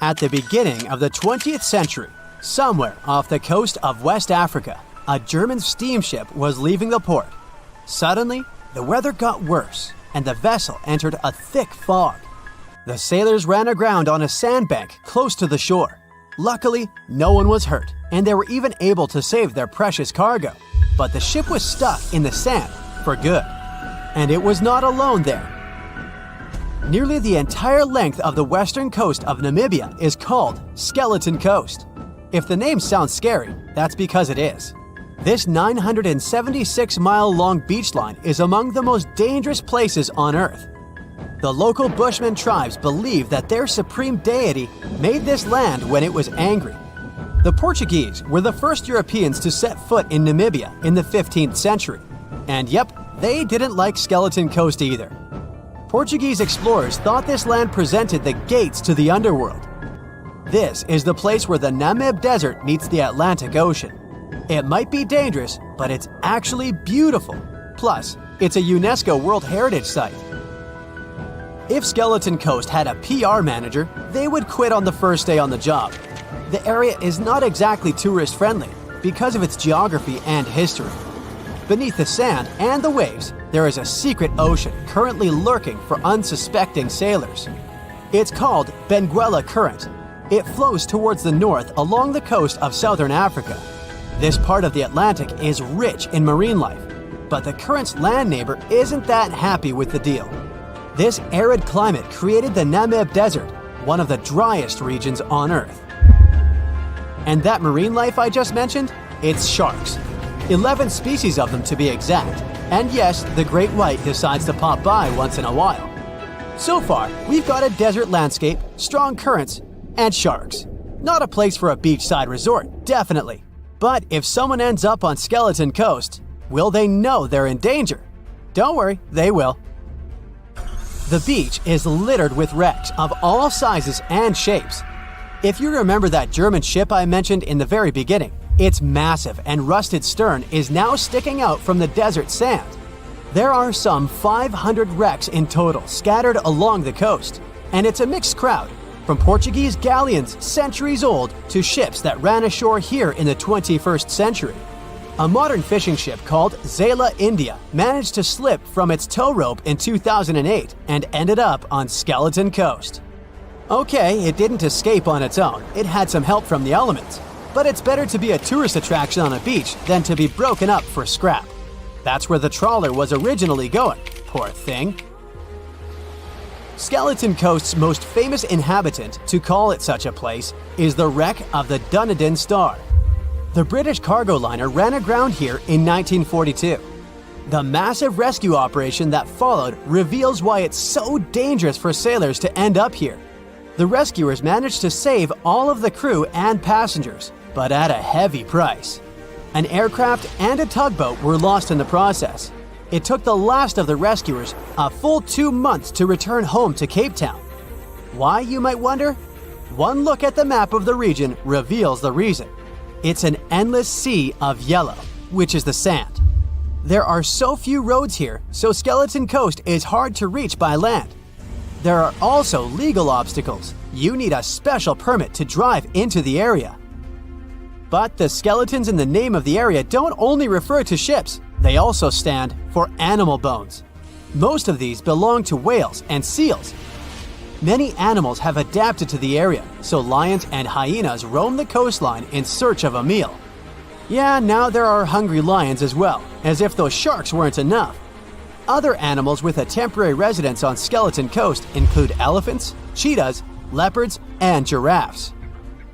At the beginning of the 20th century, somewhere off the coast of West Africa, a German steamship was leaving the port. Suddenly, the weather got worse, and the vessel entered a thick fog. The sailors ran aground on a sandbank close to the shore. Luckily, no one was hurt, and they were even able to save their precious cargo. But the ship was stuck in the sand for good. And it was not alone there. Nearly the entire length of the western coast of Namibia is called Skeleton Coast. If the name sounds scary, that's because it is. This 976-mile-long beach line is among the most dangerous places on Earth. The local Bushman tribes believe that their supreme deity made this land when it was angry. The Portuguese were the first Europeans to set foot in Namibia in the 15th century. And yep, they didn't like Skeleton Coast either. Portuguese explorers thought this land presented the gates to the underworld. This is the place where the Namib Desert meets the Atlantic Ocean. It might be dangerous, but it's actually beautiful. Plus, it's a UNESCO World Heritage Site. If Skeleton Coast had a PR manager, they would quit on the first day on the job. The area is not exactly tourist-friendly because of its geography and history. Beneath the sand and the waves, there is a secret ocean currently lurking for unsuspecting sailors. It's called Benguela Current. It flows towards the north along the coast of southern Africa. This part of the Atlantic is rich in marine life, but the current's land neighbor isn't that happy with the deal. This arid climate created the Namib Desert, one of the driest regions on Earth. And that marine life I just mentioned? It's sharks. 11 species of them to be exact. And yes, the great white decides to pop by once in a while. So far, we've got a desert landscape, strong currents, and sharks. Not a place for a beachside resort, definitely. But if someone ends up on Skeleton Coast, will they know they're in danger? Don't worry, they will. The beach is littered with wrecks of all sizes and shapes. If you remember that German ship I mentioned in the very beginning, its massive and rusted stern is now sticking out from the desert sand. There are some 500 wrecks in total scattered along the coast, and it's a mixed crowd, from Portuguese galleons centuries old to ships that ran ashore here in the 21st century. A modern fishing ship called Zela India managed to slip from its tow rope in 2008 and ended up on Skeleton Coast. Okay, it didn't escape on its own, it had some help from the elements. But it's better to be a tourist attraction on a beach than to be broken up for scrap. That's where the trawler was originally going, poor thing. Skeleton Coast's most famous inhabitant, to call it such a place, is the wreck of the Dunedin Star. The British cargo liner ran aground here in 1942. The massive rescue operation that followed reveals why it's so dangerous for sailors to end up here. The rescuers managed to save all of the crew and passengers, but at a heavy price. An aircraft and a tugboat were lost in the process. It took the last of the rescuers a full 2 months to return home to Cape Town. Why, you might wonder? One look at the map of the region reveals the reason. It's an endless sea of yellow, which is the sand. There are so few roads here, so Skeleton Coast is hard to reach by land. There are also legal obstacles. You need a special permit to drive into the area. But the skeletons in the name of the area don't only refer to ships, they also stand for animal bones. Most of these belong to whales and seals. Many animals have adapted to the area, so lions and hyenas roam the coastline in search of a meal. Yeah, now there are hungry lions as well, as if those sharks weren't enough. Other animals with a temporary residence on Skeleton Coast include elephants, cheetahs, leopards, and giraffes.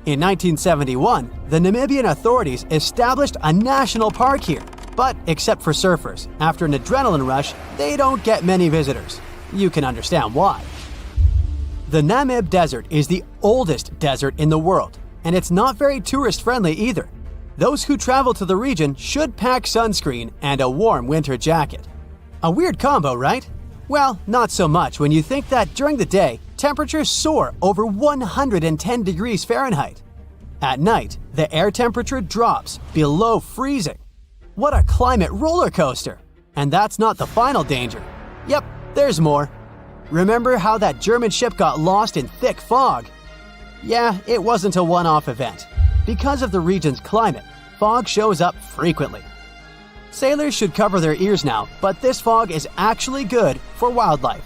In 1971, the Namibian authorities established a national park here, but except for surfers, after an adrenaline rush, they don't get many visitors. You can understand why. The Namib Desert is the oldest desert in the world, and it's not very tourist-friendly either. Those who travel to the region should pack sunscreen and a warm winter jacket. A weird combo, right? Well, not so much when you think that during the day, temperatures soar over 110 degrees Fahrenheit. At night, the air temperature drops below freezing. What a climate roller coaster! And that's not the final danger. Yep, there's more. Remember how that German ship got lost in thick fog? Yeah, it wasn't a one-off event. Because of the region's climate, fog shows up frequently. Sailors should cover their ears now, but this fog is actually good for wildlife.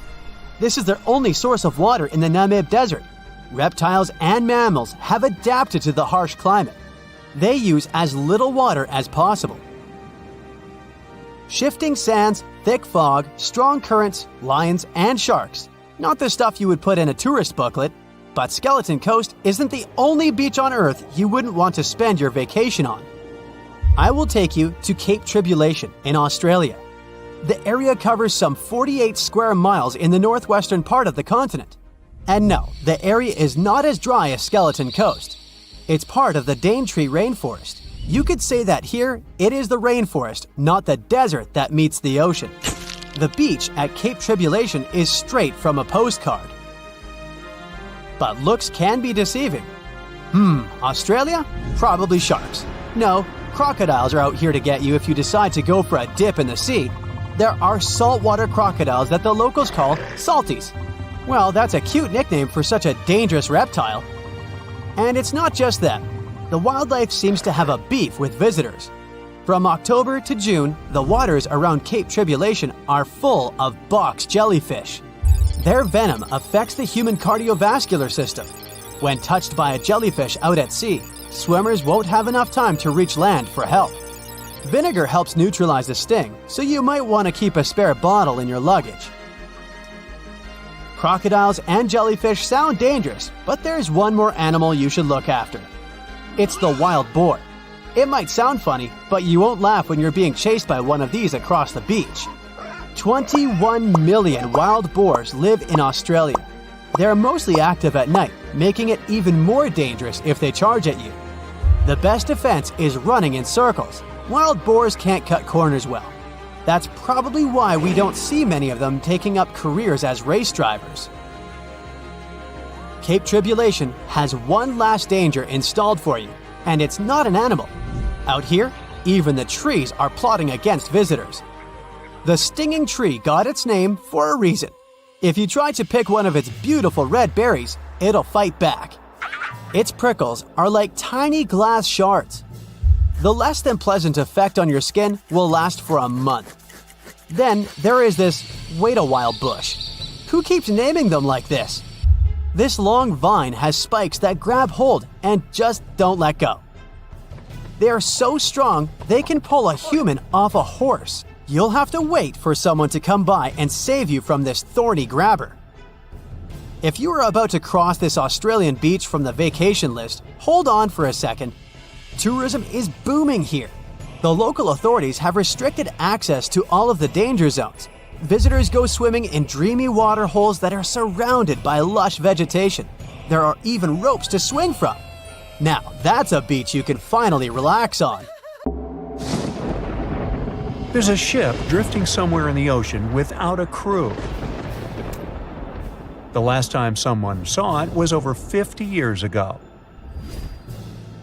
This is their only source of water in the Namib Desert. Reptiles and mammals have adapted to the harsh climate. They use as little water as possible. Shifting sands, thick fog, strong currents, lions, and sharks. Not the stuff you would put in a tourist booklet, but Skeleton Coast isn't the only beach on Earth you wouldn't want to spend your vacation on. I will take you to Cape Tribulation in Australia. The area covers some 48 square miles in the northwestern part of the continent. And no, the area is not as dry as Skeleton Coast. It's part of the Daintree rainforest. You could say that here, it is the rainforest, not the desert that meets the ocean. The beach at Cape Tribulation is straight from a postcard. But looks can be deceiving. Australia? Probably sharks. No, crocodiles are out here to get you if you decide to go for a dip in the sea. There are saltwater crocodiles that the locals call salties. Well, that's a cute nickname for such a dangerous reptile. And it's not just them. The wildlife seems to have a beef with visitors. From October to June, the waters around Cape Tribulation are full of box jellyfish. Their venom affects the human cardiovascular system. When touched by a jellyfish out at sea, swimmers won't have enough time to reach land for help. Vinegar helps neutralize the sting, so you might want to keep a spare bottle in your luggage. Crocodiles and jellyfish sound dangerous, but there's one more animal you should look after. It's the wild boar. It might sound funny, but you won't laugh when you're being chased by one of these across the beach. 21 million wild boars live in Australia. They're mostly active at night, making it even more dangerous if they charge at you. The best defense is running in circles. Wild boars can't cut corners well. That's probably why we don't see many of them taking up careers as race drivers. Cape Tribulation has one last danger installed for you, and it's not an animal. Out here, even the trees are plotting against visitors. The stinging tree got its name for a reason. If you try to pick one of its beautiful red berries, it'll fight back. Its prickles are like tiny glass shards. The less than pleasant effect on your skin will last for a month. Then there is this wait-a-while bush. Who keeps naming them like this? This long vine has spikes that grab hold and just don't let go. They are so strong they can pull a human off a horse. You'll have to wait for someone to come by and save you from this thorny grabber. If you are about to cross this Australian beach from the vacation list, hold on for a second. Tourism is booming here. The local authorities have restricted access to all of the danger zones. Visitors go swimming in dreamy water holes that are surrounded by lush vegetation. There are even ropes to swing from. Now, that's a beach you can finally relax on. There's a ship drifting somewhere in the ocean without a crew. The last time someone saw it was over 50 years ago.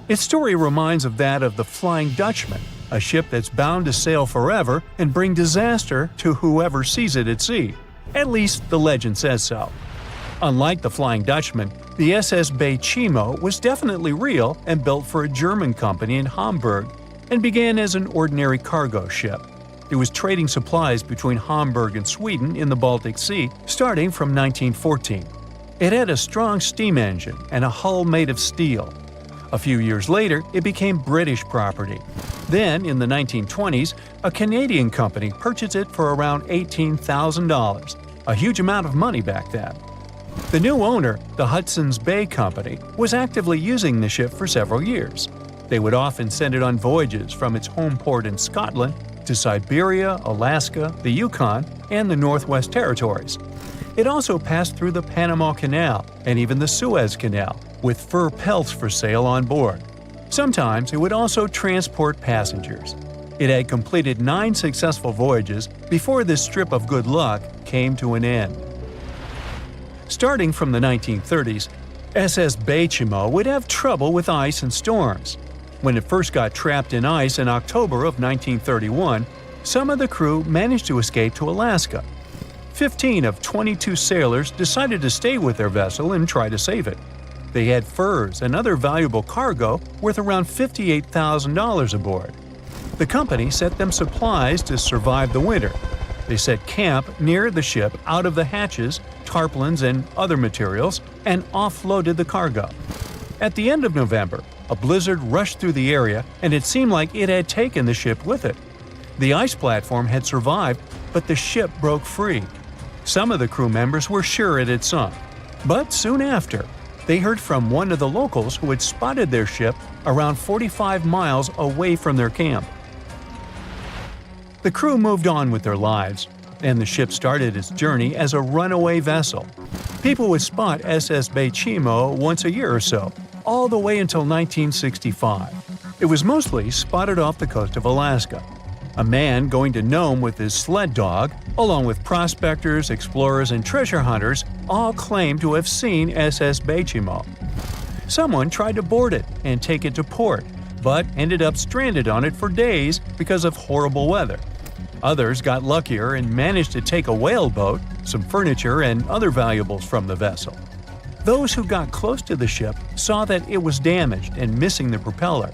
Its story reminds of that of the Flying Dutchman, a ship that's bound to sail forever and bring disaster to whoever sees it at sea. At least the legend says so. Unlike the Flying Dutchman, the SS Bay Chimo was definitely real and built for a German company in Hamburg and began as an ordinary cargo ship. It was trading supplies between Hamburg and Sweden in the Baltic Sea starting from 1914. It had a strong steam engine and a hull made of steel. A few years later, it became British property. Then, in the 1920s, a Canadian company purchased it for around $18,000, a huge amount of money back then. The new owner, the Hudson's Bay Company, was actively using the ship for several years. They would often send it on voyages from its home port in Scotland to Siberia, Alaska, the Yukon, and the Northwest Territories. It also passed through the Panama Canal and even the Suez Canal, with fur pelts for sale on board. Sometimes it would also transport passengers. It had completed 9 successful voyages before this strip of good luck came to an end. Starting from the 1930s, SS Baychimo would have trouble with ice and storms. When it first got trapped in ice in October of 1931, some of the crew managed to escape to Alaska. 15 of 22 sailors decided to stay with their vessel and try to save it. They had furs and other valuable cargo worth around $58,000 aboard. The company sent them supplies to survive the winter. They set camp near the ship out of the hatches, tarpaulins, and other materials, and offloaded the cargo. At the end of November, a blizzard rushed through the area, and it seemed like it had taken the ship with it. The ice platform had survived, but the ship broke free. Some of the crew members were sure it had sunk. But soon after, they heard from one of the locals who had spotted their ship around 45 miles away from their camp. The crew moved on with their lives, and the ship started its journey as a runaway vessel. People would spot SS Chimo once a year or so, all the way until 1965. It was mostly spotted off the coast of Alaska. A man going to Nome with his sled dog, along with prospectors, explorers, and treasure hunters, all claimed to have seen SS Chimo. Someone tried to board it and take it to port, but ended up stranded on it for days because of horrible weather. Others got luckier and managed to take a whaleboat, some furniture, and other valuables from the vessel. Those who got close to the ship saw that it was damaged and missing the propeller.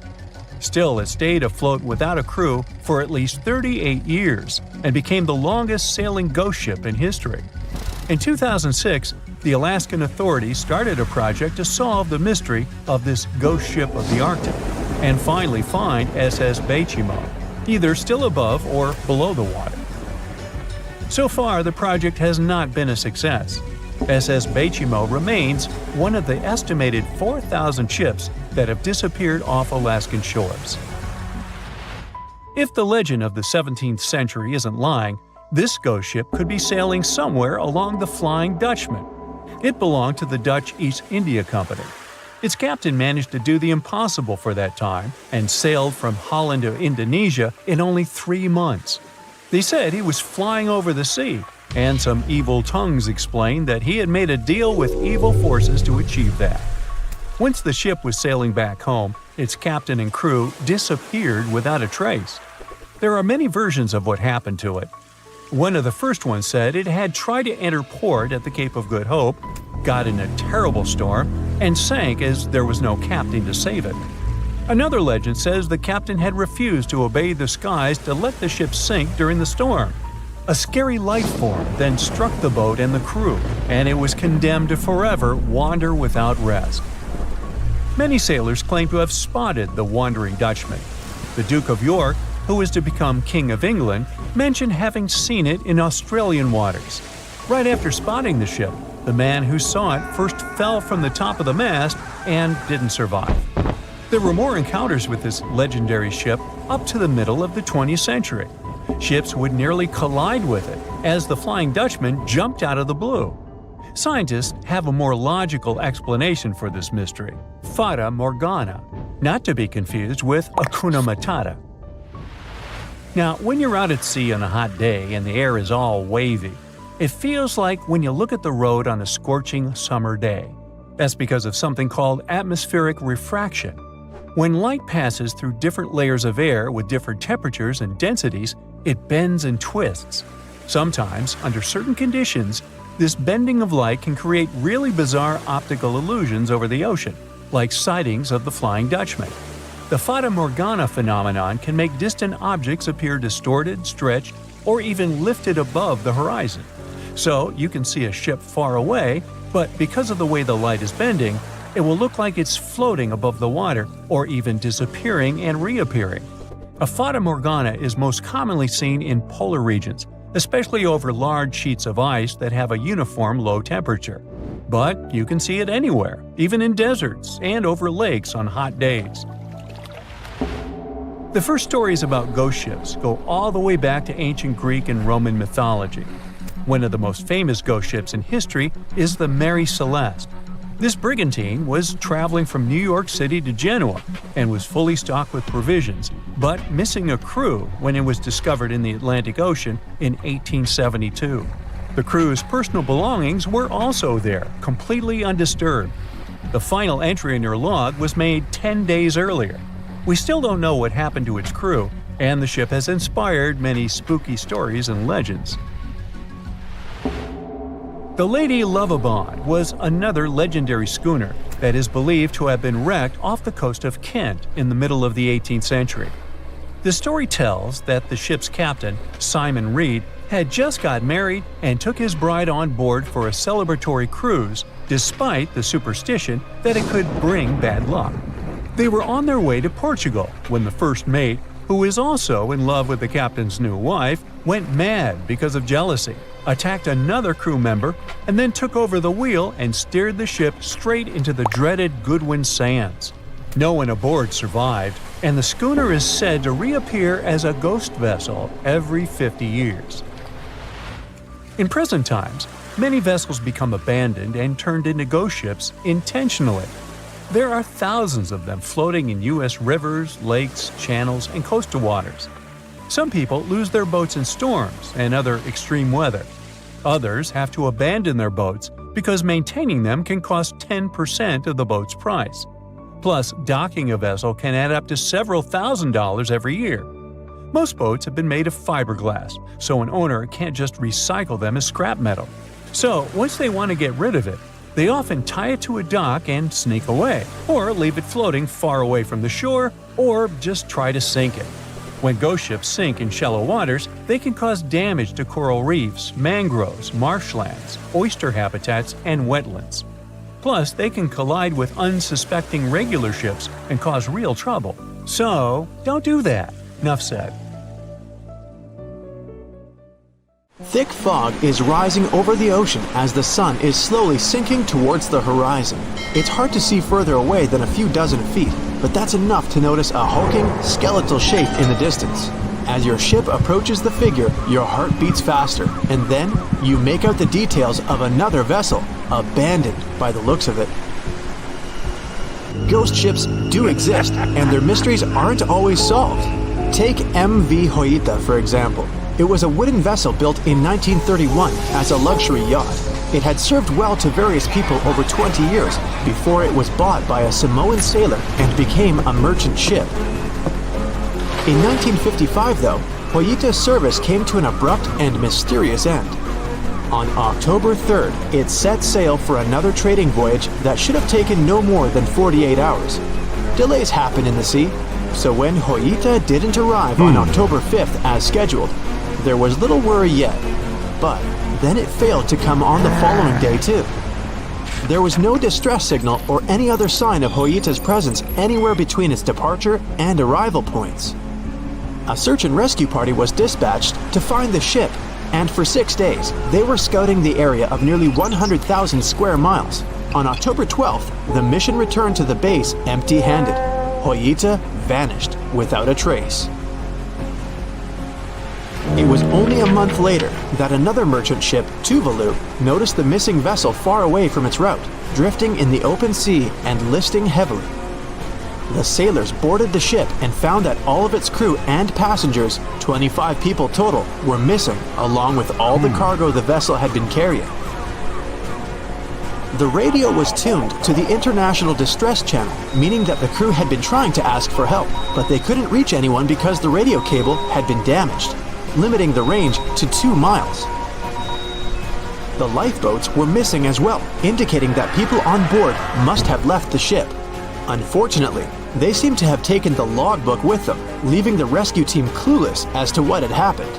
Still, it stayed afloat without a crew for at least 38 years and became the longest sailing ghost ship in history. In 2006, the Alaskan authorities started a project to solve the mystery of this ghost ship of the Arctic and finally find SS Chimo, either still above or below the water. So far, the project has not been a success. SS Chimo remains one of the estimated 4,000 ships that have disappeared off Alaskan shores. If the legend of the 17th century isn't lying, this ghost ship could be sailing somewhere along the Flying Dutchman. It belonged to the Dutch East India Company. Its captain managed to do the impossible for that time and sailed from Holland to Indonesia in only 3 months. They said he was flying over the sea, and some evil tongues explained that he had made a deal with evil forces to achieve that. Once the ship was sailing back home, its captain and crew disappeared without a trace. There are many versions of what happened to it. One of the first ones said it had tried to enter port at the Cape of Good Hope, got in a terrible storm, and sank as there was no captain to save it. Another legend says the captain had refused to obey the skies to let the ship sink during the storm. A scary life form then struck the boat and the crew, and it was condemned to forever wander without rest. Many sailors claim to have spotted the Wandering Dutchman. The Duke of York, who was to become King of England, mentioned having seen it in Australian waters. Right after spotting the ship, the man who saw it first fell from the top of the mast and didn't survive. There were more encounters with this legendary ship up to the middle of the 20th century. Ships would nearly collide with it as the Flying Dutchman jumped out of the blue. Scientists have a more logical explanation for this mystery: Fata Morgana, not to be confused with Hakuna Matata. Now, when you're out at sea on a hot day and the air is all wavy, it feels like when you look at the road on a scorching summer day. That's because of something called atmospheric refraction. When light passes through different layers of air with different temperatures and densities, it bends and twists. Sometimes, under certain conditions, this bending of light can create really bizarre optical illusions over the ocean, like sightings of the Flying Dutchman. The Fata Morgana phenomenon can make distant objects appear distorted, stretched, or even lifted above the horizon. So you can see a ship far away, but because of the way the light is bending, it will look like it's floating above the water or even disappearing and reappearing. A Fata Morgana is most commonly seen in polar regions, especially over large sheets of ice that have a uniform low temperature. But you can see it anywhere, even in deserts and over lakes on hot days. The first stories about ghost ships go all the way back to ancient Greek and Roman mythology. One of the most famous ghost ships in history is the Mary Celeste. This brigantine was traveling from New York City to Genoa and was fully stocked with provisions, but missing a crew when it was discovered in the Atlantic Ocean in 1872. The crew's personal belongings were also there, completely undisturbed. The final entry in their log was made 10 days earlier. We still don't know what happened to its crew, and the ship has inspired many spooky stories and legends. The Lady Lovibond was another legendary schooner that is believed to have been wrecked off the coast of Kent in the middle of the 18th century. The story tells that the ship's captain, Simon Reed, had just got married and took his bride on board for a celebratory cruise, despite the superstition that it could bring bad luck. They were on their way to Portugal when the first mate, who is also in love with the captain's new wife, went mad because of jealousy, attacked another crew member, and then took over the wheel and steered the ship straight into the dreaded Goodwin Sands. No one aboard survived, and the schooner is said to reappear as a ghost vessel every 50 years. In present times, many vessels become abandoned and turned into ghost ships intentionally. There are thousands of them floating in U.S. rivers, lakes, channels, and coastal waters. Some people lose their boats in storms and other extreme weather. Others have to abandon their boats because maintaining them can cost 10% of the boat's price. Plus, docking a vessel can add up to several $1,000s every year. Most boats have been made of fiberglass, so an owner can't just recycle them as scrap metal. So, once they want to get rid of it, they often tie it to a dock and sneak away, or leave it floating far away from the shore, or just try to sink it. When ghost ships sink in shallow waters, they can cause damage to coral reefs, mangroves, marshlands, oyster habitats, and wetlands. Plus, they can collide with unsuspecting regular ships and cause real trouble. So, don't do that. Enough said. Thick fog is rising over the ocean as the sun is slowly sinking towards the horizon. It's hard to see further away than a few dozen feet, but that's enough to notice a hulking, skeletal shape in the distance. As your ship approaches the figure, your heart beats faster, and then you make out the details of another vessel, abandoned by the looks of it. Ghost ships do exist, and their mysteries aren't always solved. Take MV Hoita, for example. It was a wooden vessel built in 1931 as a luxury yacht. It had served well to various people over 20 years before it was bought by a Samoan sailor and became a merchant ship. In 1955, though, Hoita's service came to an abrupt and mysterious end. On October 3rd, it set sail for another trading voyage that should have taken no more than 48 hours. Delays happen in the sea, so when Hoita didn't arrive on October 5th as scheduled, there was little worry yet. But then it failed to come on the following day too. There was no distress signal or any other sign of Hoita's presence anywhere between its departure and arrival points. A search and rescue party was dispatched to find the ship, and for 6 days, they were scouting the area of nearly 100,000 square miles. On October 12th, the mission returned to the base empty-handed. Hoita vanished without a trace. It was only a month later that another merchant ship, Tuvalu, noticed the missing vessel far away from its route, drifting in the open sea and listing heavily. The sailors boarded the ship and found that all of its crew and passengers, 25 people total, were missing, along with all the cargo the vessel had been carrying. The radio was tuned to the International Distress Channel, meaning that the crew had been trying to ask for help, but they couldn't reach anyone because the radio cable had been damaged, limiting the range to 2 miles. The lifeboats were missing as well, indicating that people on board must have left the ship. Unfortunately, they seem to have taken the logbook with them, leaving the rescue team clueless as to what had happened.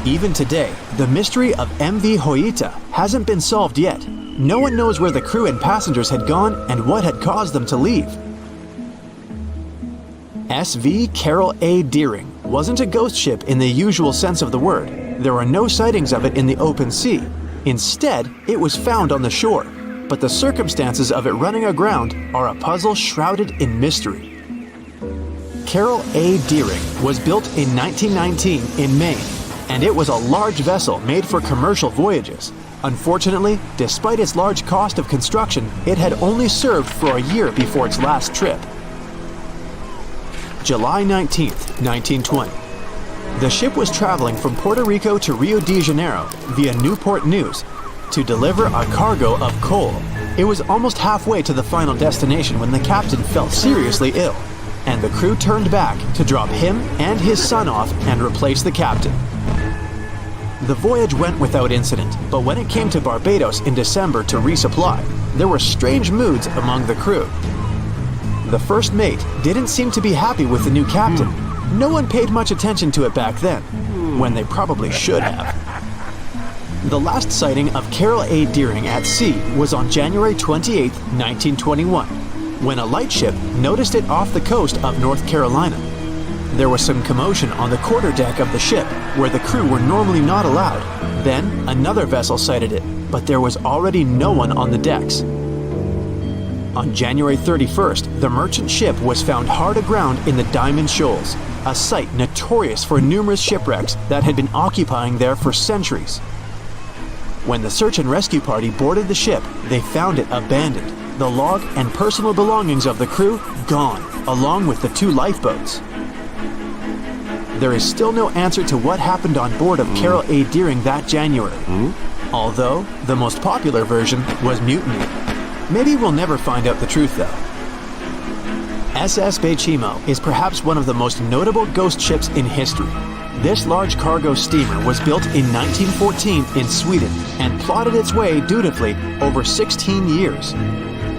Even today, the mystery of MV Hoita hasn't been solved yet. No one knows where the crew and passengers had gone and what had caused them to leave. SV Carol A. Deering wasn't a ghost ship in the usual sense of the word. There are no sightings of it in the open sea. Instead, it was found on the shore, but the circumstances of it running aground are a puzzle shrouded in mystery. Carol A. Deering was built in 1919 in Maine, and it was a large vessel made for commercial voyages. Unfortunately, despite its large cost of construction, it had only served for a year before its last trip. July 19, 1920. The ship was traveling from Puerto Rico to Rio de Janeiro via Newport News to deliver a cargo of coal. It was almost halfway to the final destination when the captain fell seriously ill, and the crew turned back to drop him and his son off and replace the captain. The voyage went without incident, but when it came to Barbados in December to resupply, there were strange moods among the crew. The first mate didn't seem to be happy with the new captain. No one paid much attention to it back then, when they probably should have. The last sighting of Carol A. Deering at sea was on January 28, 1921, when a lightship noticed it off the coast of North Carolina. There was some commotion on the quarterdeck of the ship, where the crew were normally not allowed. Then, another vessel sighted it, but there was already no one on the decks. On January 31st, the merchant ship was found hard aground in the Diamond Shoals, a site notorious for numerous shipwrecks that had been occupying there for centuries. When the search and rescue party boarded the ship, they found it abandoned, the log and personal belongings of the crew gone, along with the 2 lifeboats. There is still no answer to what happened on board of Carol A. Deering that January, although the most popular version was mutiny. Maybe we'll never find out the truth though. SS Bechimo is perhaps one of the most notable ghost ships in history. This large cargo steamer was built in 1914 in Sweden and plodded its way dutifully over 16 years,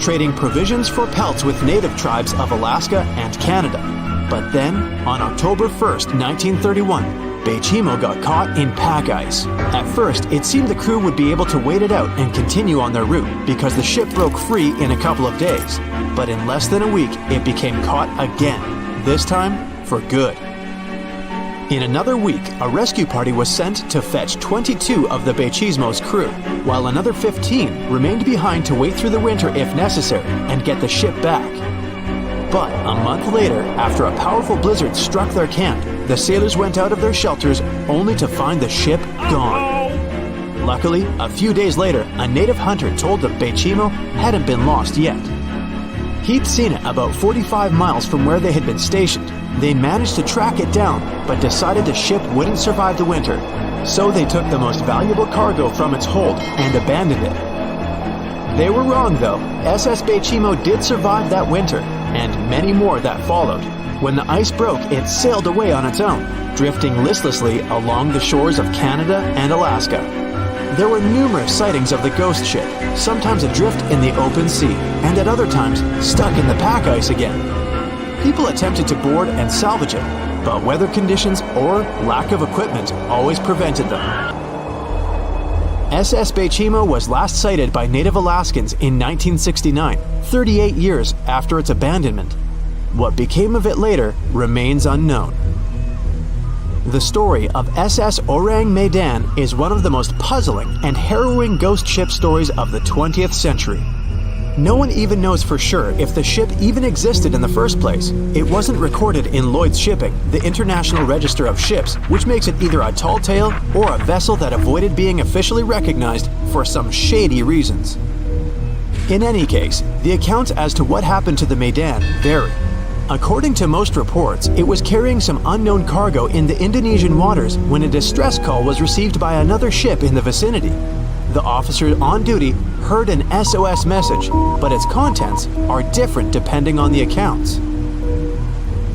trading provisions for pelts with native tribes of Alaska and Canada. But then, on October 1st, 1931, Bechimo got caught in pack ice. At first, it seemed the crew would be able to wait it out and continue on their route because the ship broke free in a couple of days. But in less than a week, it became caught again, this time for good. In another week, a rescue party was sent to fetch 22 of the Bechimo's crew, while another 15 remained behind to wait through the winter if necessary and get the ship back. But a month later, after a powerful blizzard struck their camp, the sailors went out of their shelters only to find the ship gone. Luckily, a few days later, a native hunter told that Bechimo hadn't been lost yet. He'd seen it about 45 miles from where they had been stationed. They managed to track it down, but decided the ship wouldn't survive the winter, so they took the most valuable cargo from its hold and abandoned it. They were wrong though. SS Bechimo did survive that winter, and many more that followed. When the ice broke, it sailed away on its own, drifting listlessly along the shores of Canada and Alaska. There were numerous sightings of the ghost ship, sometimes adrift in the open sea, and at other times stuck in the pack ice again. People attempted to board and salvage it, but weather conditions or lack of equipment always prevented them. SS Bechimo was last sighted by native Alaskans in 1969, 38 years after its abandonment. What became of it later remains unknown. The story of SS Orang Medan is one of the most puzzling and harrowing ghost ship stories of the 20th century. No one even knows for sure if the ship even existed in the first place. It wasn't recorded in Lloyd's Shipping, the International Register of Ships, which makes it either a tall tale or a vessel that avoided being officially recognized for some shady reasons. In any case, the accounts as to what happened to the Medan vary. According to most reports, it was carrying some unknown cargo in the Indonesian waters when a distress call was received by another ship in the vicinity. The officer on duty heard an SOS message, but its contents are different depending on the accounts.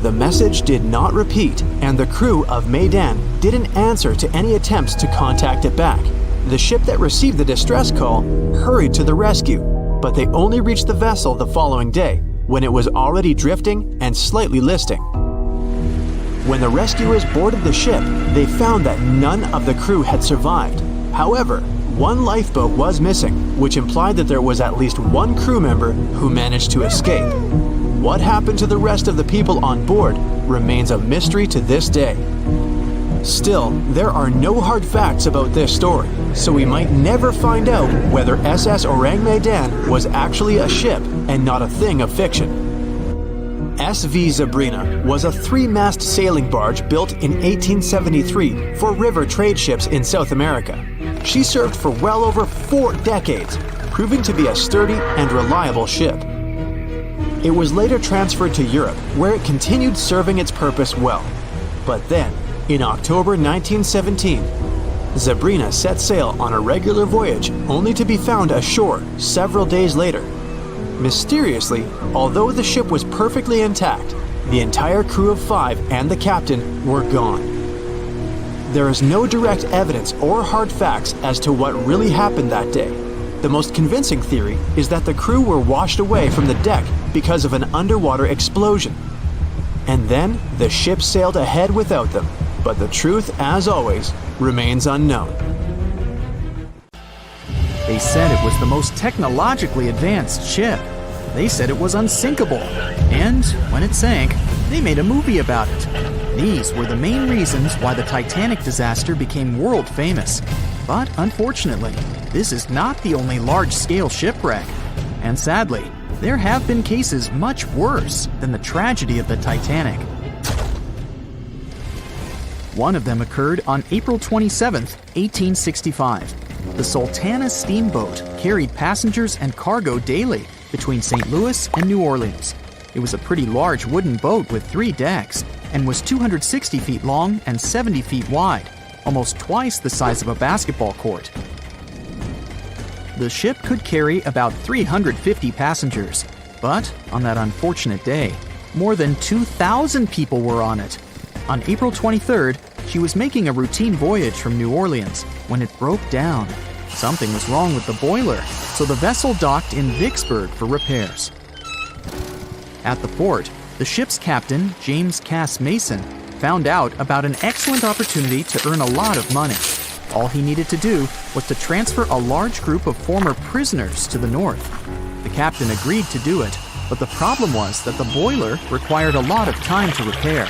The message did not repeat, and the crew of Medan didn't answer to any attempts to contact it back. The ship that received the distress call hurried to the rescue, but they only reached the vessel the following day, when it was already drifting and slightly listing. When the rescuers boarded the ship, they found that none of the crew had survived. However, one lifeboat was missing, which implied that there was at least one crew member who managed to escape. What happened to the rest of the people on board remains a mystery to this day. Still, there are no hard facts about this story, so we might never find out whether SS Orang Medan was actually a ship and not a thing of fiction. SV Sabrina was a 3-mast sailing barge built in 1873 for river trade ships in South America. She served for well over 4 decades, proving to be a sturdy and reliable ship. It was later transferred to Europe, where it continued serving its purpose well. But then, in October 1917, Sabrina set sail on a regular voyage only to be found ashore several days later. Mysteriously, although the ship was perfectly intact, the entire crew of 5 and the captain were gone. There is no direct evidence or hard facts as to what really happened that day. The most convincing theory is that the crew were washed away from the deck because of an underwater explosion. And then the ship sailed ahead without them. But the truth, as always, remains unknown. They said it was the most technologically advanced ship. They said it was unsinkable. And when it sank, they made a movie about it. These were the main reasons why the Titanic disaster became world famous. But unfortunately, this is not the only large-scale shipwreck. And sadly, there have been cases much worse than the tragedy of the Titanic. One of them occurred on April 27, 1865. The Sultana steamboat carried passengers and cargo daily between St. Louis and New Orleans. It was a pretty large wooden boat with 3 decks and was 260 feet long and 70 feet wide, almost twice the size of a basketball court. The ship could carry about 350 passengers, but on that unfortunate day, more than 2,000 people were on it. On April 23rd, she was making a routine voyage from New Orleans when it broke down. Something was wrong with the boiler, so the vessel docked in Vicksburg for repairs. At the port, the ship's captain, James Cass Mason, found out about an excellent opportunity to earn a lot of money. All he needed to do was to transfer a large group of former prisoners to the north. The captain agreed to do it, but the problem was that the boiler required a lot of time to repair.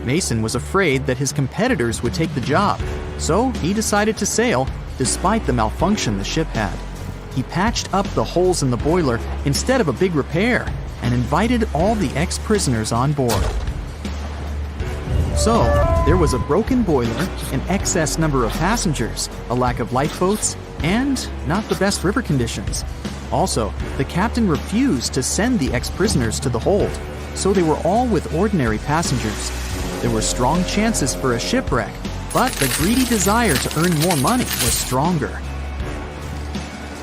Mason was afraid that his competitors would take the job, so he decided to sail despite the malfunction the ship had. He patched up the holes in the boiler instead of a big repair and invited all the ex-prisoners on board. So, there was a broken boiler, an excess number of passengers, a lack of lifeboats, and not the best river conditions. Also, the captain refused to send the ex-prisoners to the hold, so they were all with ordinary passengers. There were strong chances for a shipwreck, but the greedy desire to earn more money was stronger.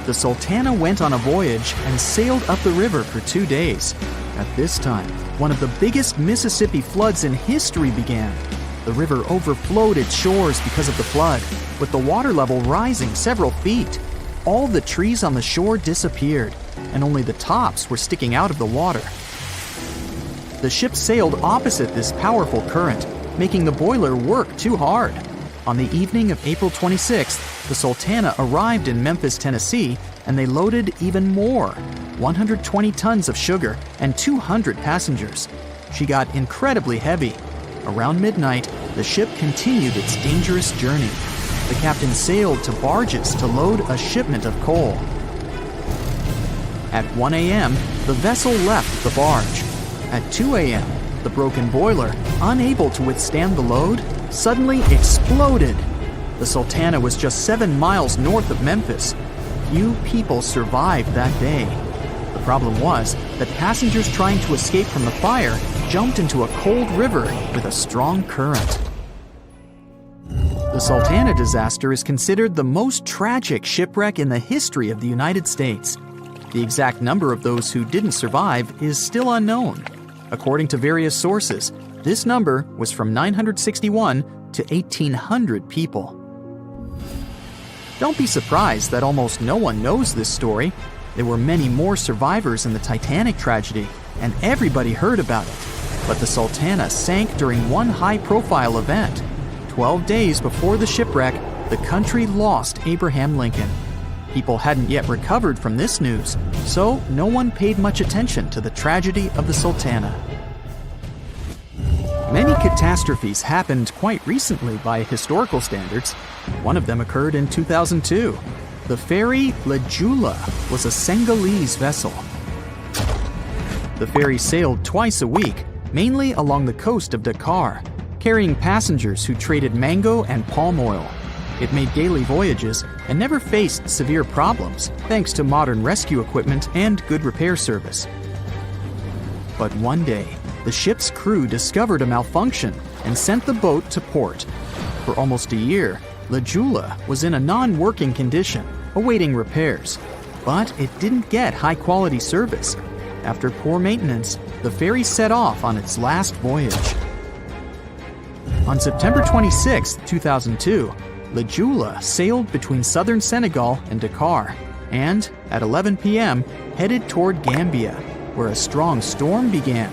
The Sultana went on a voyage and sailed up the river for 2 days. At this time, one of the biggest Mississippi floods in history began. The river overflowed its shores because of the flood, with the water level rising several feet. All the trees on the shore disappeared, and only the tops were sticking out of the water. The ship sailed opposite this powerful current, making the boiler work too hard. On the evening of April 26th, the Sultana arrived in Memphis, Tennessee, and they loaded even more, 120 tons of sugar and 200 passengers. She got incredibly heavy. Around midnight, the ship continued its dangerous journey. The captain sailed to barges to load a shipment of coal. At 1 a.m., the vessel left the barge. At 2 a.m., the broken boiler, unable to withstand the load, suddenly exploded. The Sultana was just 7 miles north of Memphis. Few people survived that day. The problem was that passengers trying to escape from the fire jumped into a cold river with a strong current. The Sultana disaster is considered the most tragic shipwreck in the history of the United States. The exact number of those who didn't survive is still unknown. According to various sources, this number was from 961 to 1,800 people. Don't be surprised that almost no one knows this story. There were many more survivors in the Titanic tragedy, and everybody heard about it. But the Sultana sank during one high-profile event. 12 days before the shipwreck, the country lost Abraham Lincoln. People hadn't yet recovered from this news, so no one paid much attention to the tragedy of the Sultana. Many catastrophes happened quite recently by historical standards. One of them occurred in 2002. The ferry La Jula was a Senegalese vessel. The ferry sailed twice a week, mainly along the coast of Dakar, carrying passengers who traded mango and palm oil. It made daily voyages and never faced severe problems thanks to modern rescue equipment and good repair service. But one day, the ship's crew discovered a malfunction and sent the boat to port. For almost a year, La Jula was in a non-working condition, awaiting repairs. But it didn't get high-quality service. After poor maintenance, the ferry set off on its last voyage. On September 26, 2002, La Jula sailed between southern Senegal and Dakar, and at 11 p.m. headed toward Gambia, where a strong storm began.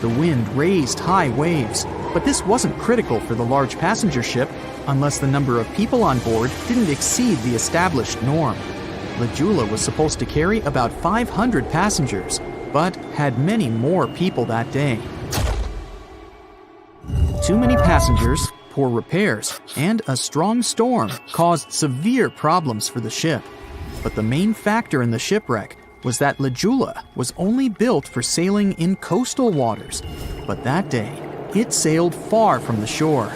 The wind raised high waves, but this wasn't critical for the large passenger ship unless the number of people on board didn't exceed the established norm. La Jula was supposed to carry about 500 passengers, but had many more people that day. Too many passengers, poor repairs, and a strong storm caused severe problems for the ship. But the main factor in the shipwreck was that La Jula was only built for sailing in coastal waters, but that day, it sailed far from the shore.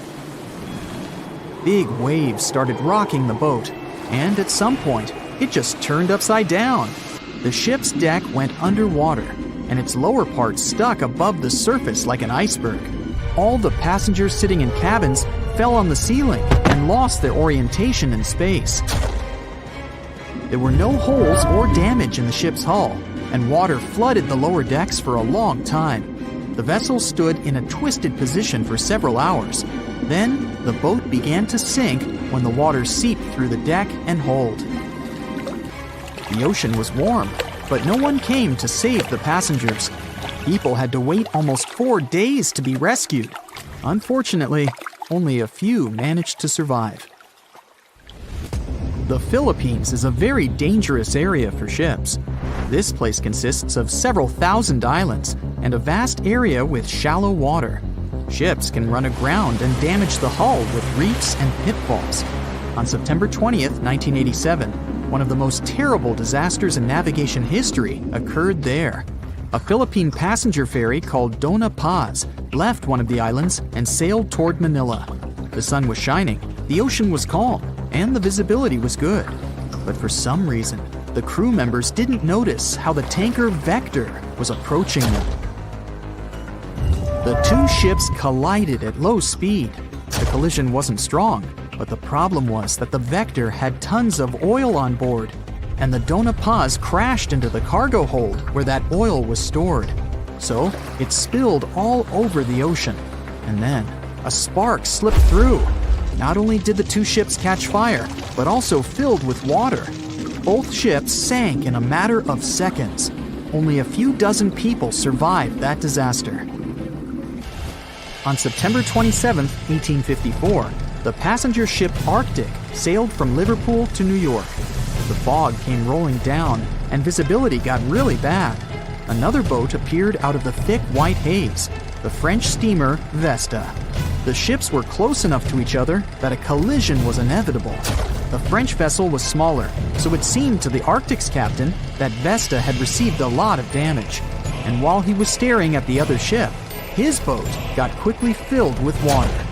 Big waves started rocking the boat, and at some point, it just turned upside down. The ship's deck went underwater, and its lower part stuck above the surface like an iceberg. All the passengers sitting in cabins fell on the ceiling and lost their orientation in space. There were no holes or damage in the ship's hull, and water flooded the lower decks for a long time. The vessel stood in a twisted position for several hours. Then, the boat began to sink when the water seeped through the deck and hold. The ocean was warm, but no one came to save the passengers. People had to wait almost 4 days to be rescued. Unfortunately, only a few managed to survive. The Philippines is a very dangerous area for ships. This place consists of several thousand islands and a vast area with shallow water. Ships can run aground and damage the hull with reefs and pitfalls. On September 20th, 1987, one of the most terrible disasters in navigation history occurred there. A Philippine passenger ferry called Dona Paz left one of the islands and sailed toward Manila. The sun was shining, the ocean was calm, and the visibility was good. But for some reason, the crew members didn't notice how the tanker Vector was approaching them. The two ships collided at low speed. The collision wasn't strong, but the problem was that the Vector had tons of oil on board, and the Dona Paz crashed into the cargo hold where that oil was stored. So it spilled all over the ocean, and then a spark slipped through. Not only did the two ships catch fire, but also filled with water. Both ships sank in a matter of seconds. Only a few dozen people survived that disaster. On September 27, 1854, the passenger ship Arctic sailed from Liverpool to New York. The fog came rolling down, and visibility got really bad. Another boat appeared out of the thick white haze, the French steamer Vesta. The ships were close enough to each other that a collision was inevitable. The French vessel was smaller, so it seemed to the Arctic's captain that Vesta had received a lot of damage. And while he was staring at the other ship, his boat got quickly filled with water.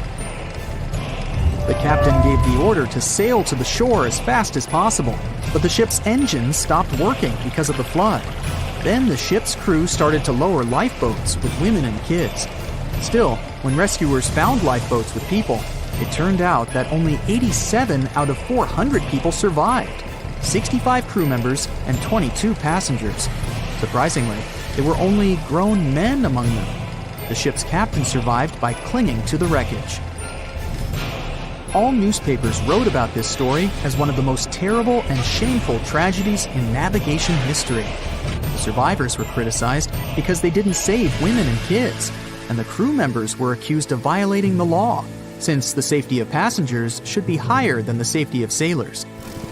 The captain gave the order to sail to the shore as fast as possible, but the ship's engines stopped working because of the flood. Then the ship's crew started to lower lifeboats with women and kids. Still, when rescuers found lifeboats with people, it turned out that only 87 out of 400 people survived, 65 crew members and 22 passengers. Surprisingly, there were only grown men among them. The ship's captain survived by clinging to the wreckage. All newspapers wrote about this story as one of the most terrible and shameful tragedies in navigation history. The survivors were criticized because they didn't save women and kids, and the crew members were accused of violating the law, since the safety of passengers should be higher than the safety of sailors.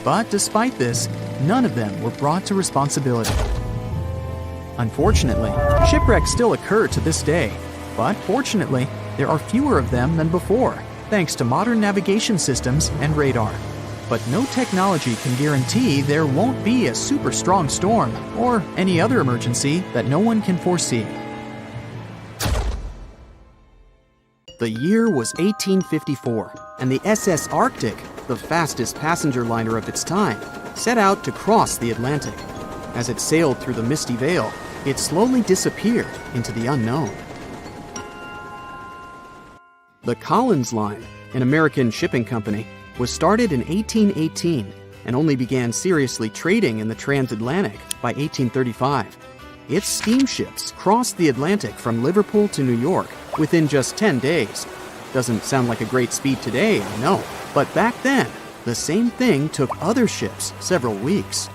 But despite this, none of them were brought to responsibility. Unfortunately, shipwrecks still occur to this day, but fortunately, there are fewer of them than before, thanks to modern navigation systems and radar. But no technology can guarantee there won't be a super strong storm or any other emergency that no one can foresee. The year was 1854, and the SS Arctic, the fastest passenger liner of its time, set out to cross the Atlantic. As it sailed through the misty veil, it slowly disappeared into the unknown. The Collins Line, an American shipping company, was started in 1818 and only began seriously trading in the transatlantic by 1835. Its steamships crossed the Atlantic from Liverpool to New York within just 10 days. Doesn't sound like a great speed today, I know, but back then, the same thing took other ships several weeks.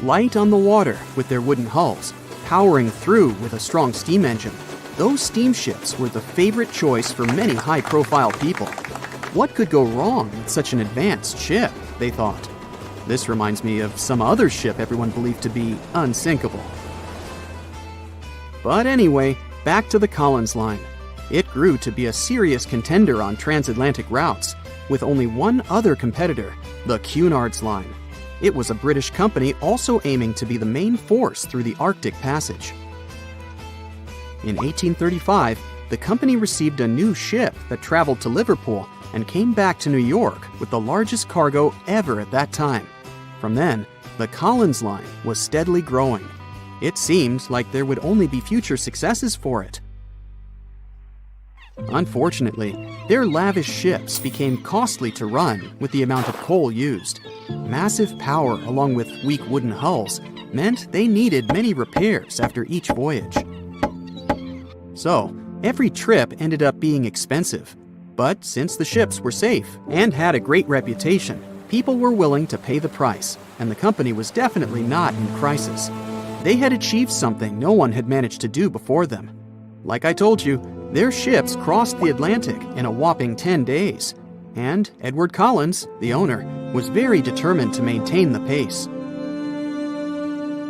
Light on the water with their wooden hulls, powering through with a strong steam engine, those steamships were the favorite choice for many high-profile people. What could go wrong with such an advanced ship, they thought. This reminds me of some other ship everyone believed to be unsinkable. But anyway, back to the Collins Line. It grew to be a serious contender on transatlantic routes, with only one other competitor, the Cunard's Line. It was a British company also aiming to be the main force through the Arctic Passage. In 1835, the company received a new ship that traveled to Liverpool and came back to New York with the largest cargo ever at that time. From then, the Collins Line was steadily growing. It seemed like there would only be future successes for it. Unfortunately, their lavish ships became costly to run with the amount of coal used. Massive power along with weak wooden hulls meant they needed many repairs after each voyage. So, every trip ended up being expensive. But since the ships were safe and had a great reputation, people were willing to pay the price, and the company was definitely not in crisis. They had achieved something no one had managed to do before them. Like I told you, their ships crossed the Atlantic in a whopping 10 days, and Edward Collins, the owner, was very determined to maintain the pace.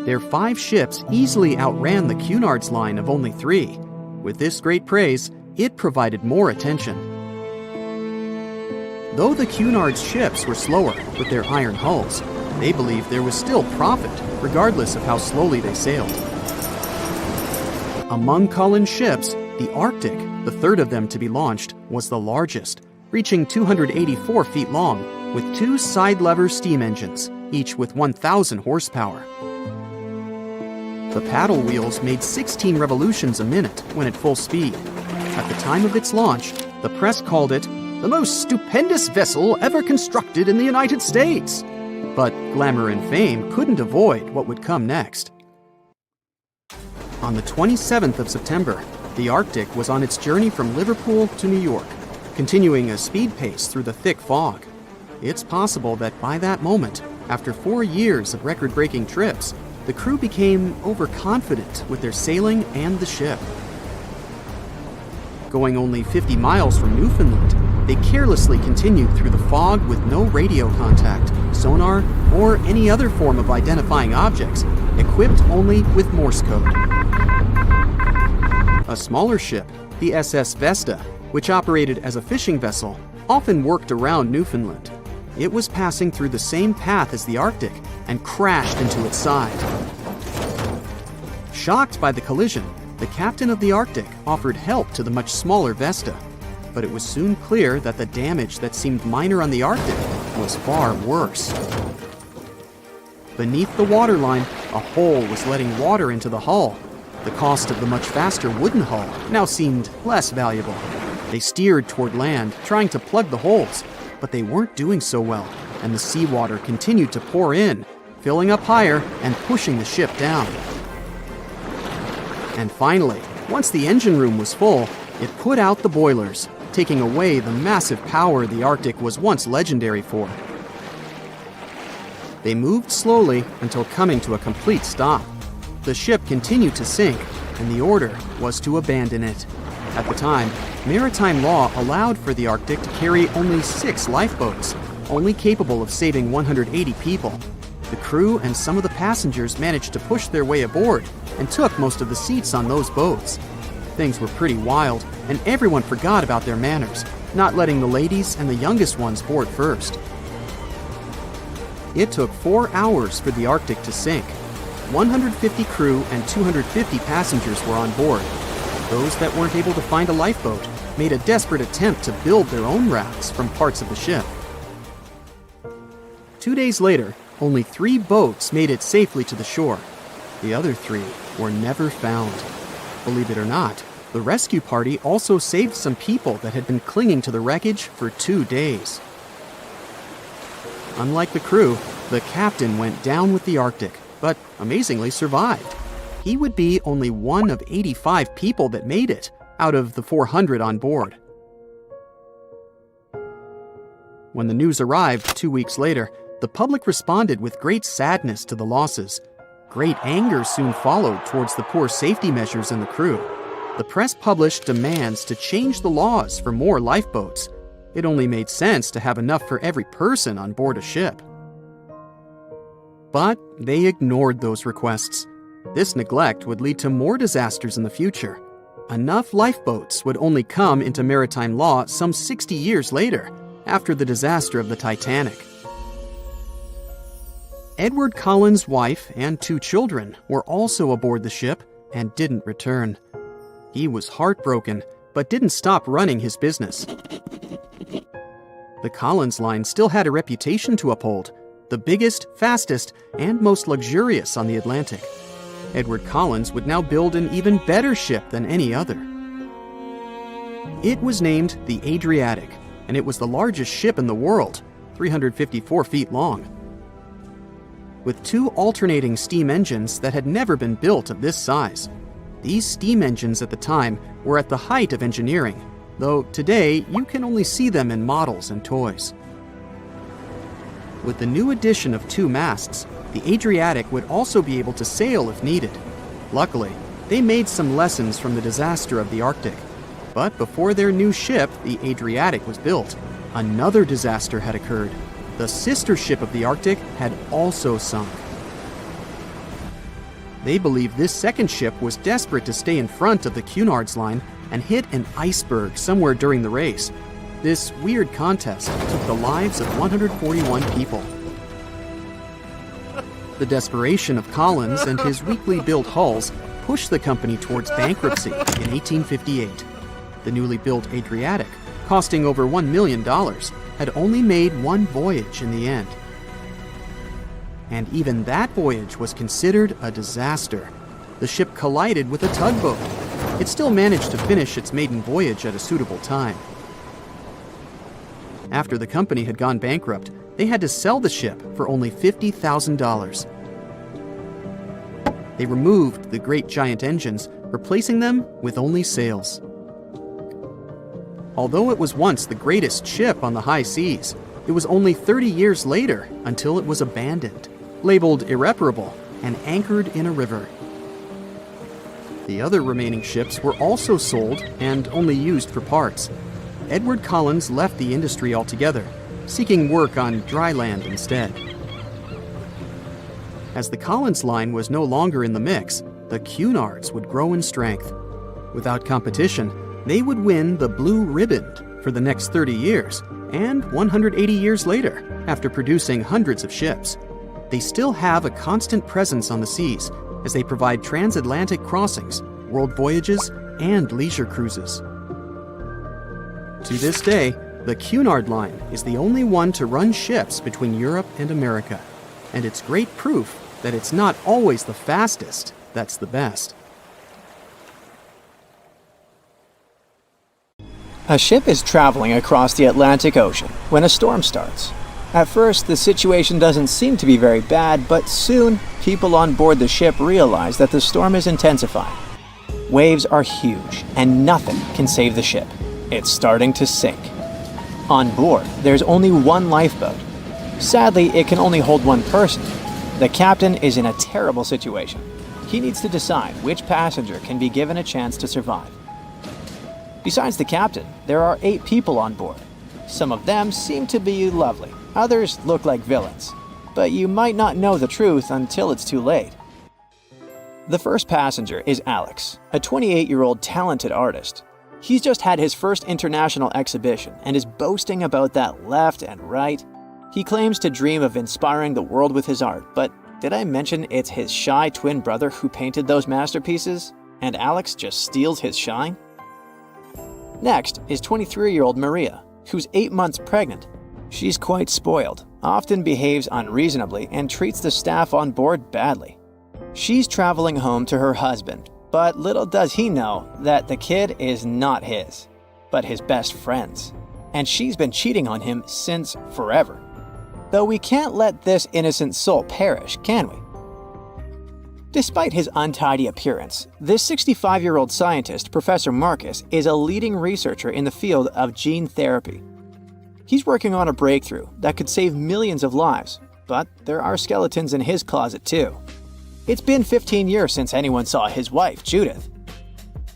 Their 5 ships easily outran the Cunard's Line of only 3. With this great praise, it provided more attention. Though the Cunard's ships were slower with their iron hulls, they believed there was still profit, regardless of how slowly they sailed. Among Collins' ships, the Arctic, the third of them to be launched, was the largest, reaching 284 feet long, with 2 side-lever steam engines, each with 1,000 horsepower. The paddle wheels made 16 revolutions a minute when at full speed. At the time of its launch, the press called it the most stupendous vessel ever constructed in the United States. But glamour and fame couldn't avoid what would come next. On the 27th of September, the Arctic was on its journey from Liverpool to New York, continuing a speed pace through the thick fog. It's possible that by that moment, after 4 years of record-breaking trips, the crew became overconfident with their sailing and the ship. Going only 50 miles from Newfoundland, they carelessly continued through the fog with no radio contact, sonar, or any other form of identifying objects, equipped only with Morse code. A smaller ship, the SS Vesta, which operated as a fishing vessel, often worked around Newfoundland. It was passing through the same path as the Arctic and crashed into its side. Shocked by the collision, the captain of the Arctic offered help to the much smaller Vesta, but it was soon clear that the damage that seemed minor on the Arctic was far worse. Beneath the waterline, a hole was letting water into the hull. The cost of the much faster wooden hull now seemed less valuable. They steered toward land, trying to plug the holes, but they weren't doing so well, and the seawater continued to pour in, filling up higher and pushing the ship down. And finally, once the engine room was full, it put out the boilers, taking away the massive power the Arctic was once legendary for. They moved slowly until coming to a complete stop. The ship continued to sink, and the order was to abandon it. At the time, maritime law allowed for the Arctic to carry only 6 lifeboats, only capable of saving 180 people. The crew and some of the passengers managed to push their way aboard and took most of the seats on those boats. Things were pretty wild, and everyone forgot about their manners, not letting the ladies and the youngest ones board first. It took 4 hours for the Arctic to sink. 150 crew and 250 passengers were on board. Those that weren't able to find a lifeboat made a desperate attempt to build their own rafts from parts of the ship. 2 days later, only 3 boats made it safely to the shore. The other 3 were never found. Believe it or not, the rescue party also saved some people that had been clinging to the wreckage for 2 days. Unlike the crew, the captain went down with the Arctic, but amazingly survived. He would be only one of 85 people that made it, out of the 400 on board. When the news arrived 2 weeks later, the public responded with great sadness to the losses. Great anger soon followed towards the poor safety measures and the crew. The press published demands to change the laws for more lifeboats. It only made sense to have enough for every person on board a ship. But they ignored those requests. This neglect would lead to more disasters in the future. Enough lifeboats would only come into maritime law some 60 years later, after the disaster of the Titanic. Edward Collins' wife and 2 children were also aboard the ship and didn't return. He was heartbroken, but didn't stop running his business. The Collins line still had a reputation to uphold, the biggest, fastest, and most luxurious on the Atlantic. Edward Collins would now build an even better ship than any other. It was named the Adriatic, and it was the largest ship in the world, 354 feet long. With 2 alternating steam engines that had never been built of this size. These steam engines at the time were at the height of engineering, though today you can only see them in models and toys. With the new addition of 2 masts, the Adriatic would also be able to sail if needed. Luckily, they made some lessons from the disaster of the Arctic. But before their new ship, the Adriatic, was built, another disaster had occurred. The sister ship of the Arctic had also sunk. They believed this second ship was desperate to stay in front of the Cunard's line and hit an iceberg somewhere during the race. This weird contest took the lives of 141 people. The desperation of Collins and his weakly built hulls pushed the company towards bankruptcy in 1858. The newly built Adriatic, costing over $1 million, had only made 1 voyage in the end. And even that voyage was considered a disaster. The ship collided with a tugboat. It still managed to finish its maiden voyage at a suitable time. After the company had gone bankrupt, they had to sell the ship for only $50,000. They removed the great giant engines, replacing them with only sails. Although it was once the greatest ship on the high seas, it was only 30 years later until it was abandoned, labeled irreparable, and anchored in a river. The other remaining ships were also sold and only used for parts. Edward Collins left the industry altogether, seeking work on dry land instead. As the Collins line was no longer in the mix, the Cunards would grow in strength. Without competition, they would win the Blue Ribbon for the next 30 years, and 180 years later, after producing hundreds of ships. They still have a constant presence on the seas as they provide transatlantic crossings, world voyages, and leisure cruises. To this day, the Cunard line is the only one to run ships between Europe and America, and it's great proof that it's not always the fastest that's the best. A ship is traveling across the Atlantic Ocean when a storm starts. At first, the situation doesn't seem to be very bad, but soon, people on board the ship realize that the storm is intensifying. Waves are huge, and nothing can save the ship. It's starting to sink. On board, there's only 1 lifeboat. Sadly, it can only hold 1 person. The captain is in a terrible situation. He needs to decide which passenger can be given a chance to survive. Besides the captain, there are 8 people on board. Some of them seem to be lovely. Others look like villains. But you might not know the truth until it's too late. The first passenger is Alex, a 28-year-old talented artist. He's just had his first international exhibition and is boasting about that left and right. He claims to dream of inspiring the world with his art, but did I mention it's his shy twin brother who painted those masterpieces? And Alex just steals his shine? Next is 23-year-old Maria, who's 8 months pregnant. She's quite spoiled, often behaves unreasonably, and treats the staff on board badly. She's traveling home to her husband, but little does he know that the kid is not his, but his best friend's. And she's been cheating on him since forever. Though we can't let this innocent soul perish, can we? Despite his untidy appearance, this 65-year-old scientist, Professor Marcus, is a leading researcher in the field of gene therapy. He's working on a breakthrough that could save millions of lives, but there are skeletons in his closet too. It's been 15 years since anyone saw his wife, Judith.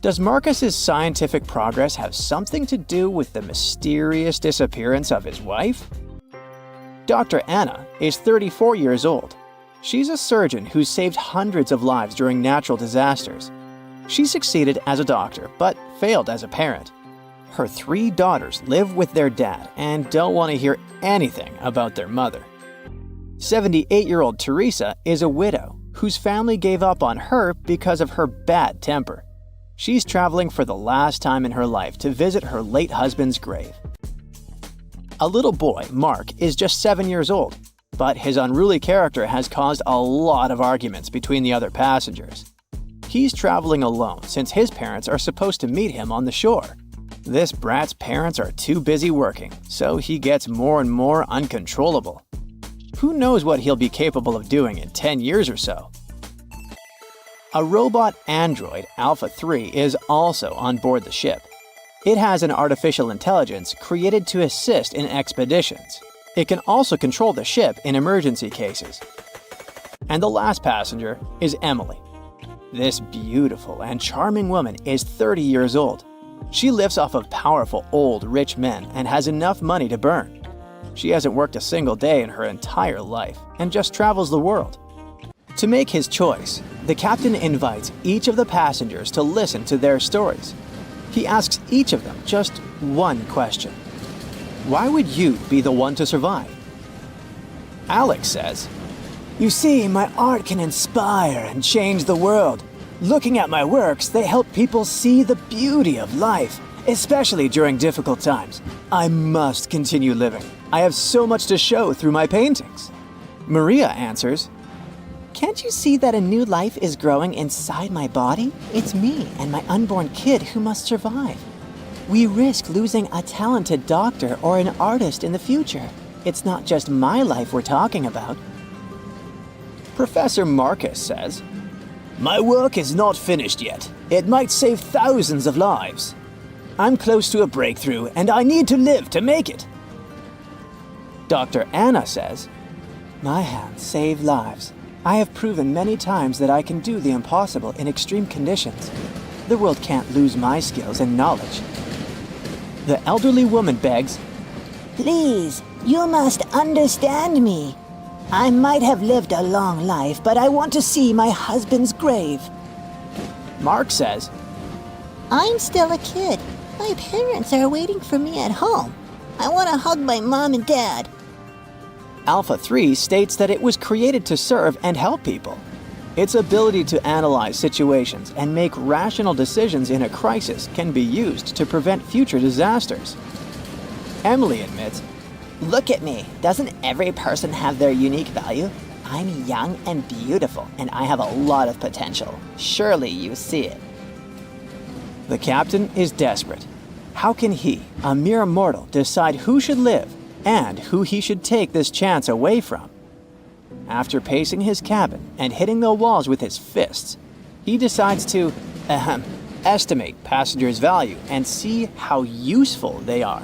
Does Marcus's scientific progress have something to do with the mysterious disappearance of his wife? Dr. Anna is 34 years old. She's a surgeon who saved hundreds of lives during natural disasters. She succeeded as a doctor, but failed as a parent. Her 3 daughters live with their dad and don't want to hear anything about their mother. 78-year-old Teresa is a widow whose family gave up on her because of her bad temper. She's traveling for the last time in her life to visit her late husband's grave. A little boy, Mark, is just 7 years old, but his unruly character has caused a lot of arguments between the other passengers. He's traveling alone since his parents are supposed to meet him on the shore. This brat's parents are too busy working, so he gets more and more uncontrollable. Who knows what he'll be capable of doing in 10 years or so? A robot android, Alpha 3, is also on board the ship. It has an artificial intelligence created to assist in expeditions. It can also control the ship in emergency cases. And the last passenger is Emily. This beautiful and charming woman is 30 years old. She lives off of powerful, old, rich men and has enough money to burn. She hasn't worked a single day in her entire life and just travels the world. To make his choice, the captain invites each of the passengers to listen to their stories. He asks each of them just one question. Why would you be the one to survive? Alex says, "You see, my art can inspire and change the world. Looking at my works, they help people see the beauty of life, especially during difficult times. I must continue living. I have so much to show through my paintings." Maria answers, "Can't you see that a new life is growing inside my body? It's me and my unborn kid who must survive. We risk losing a talented doctor or an artist in the future. It's not just my life we're talking about." Professor Marcus says, "My work is not finished yet. It might save thousands of lives. I'm close to a breakthrough and I need to live to make it." Dr. Anna says, "My hands save lives. I have proven many times that I can do the impossible in extreme conditions. The world can't lose my skills and knowledge." The elderly woman begs, "Please, you must understand me. I might have lived a long life, but I want to see my husband's grave." Mark says, "I'm still a kid. My parents are waiting for me at home. I want to hug my mom and dad." Alpha 3 states that it was created to serve and help people. Its ability to analyze situations and make rational decisions in a crisis can be used to prevent future disasters. Emily admits, "Look at me. Doesn't every person have their unique value? I'm young and beautiful, and I have a lot of potential. Surely you see it." The captain is desperate. How can he, a mere mortal, decide who should live and who he should take this chance away from? After pacing his cabin and hitting the walls with his fists, he decides to estimate passengers' value and see how useful they are.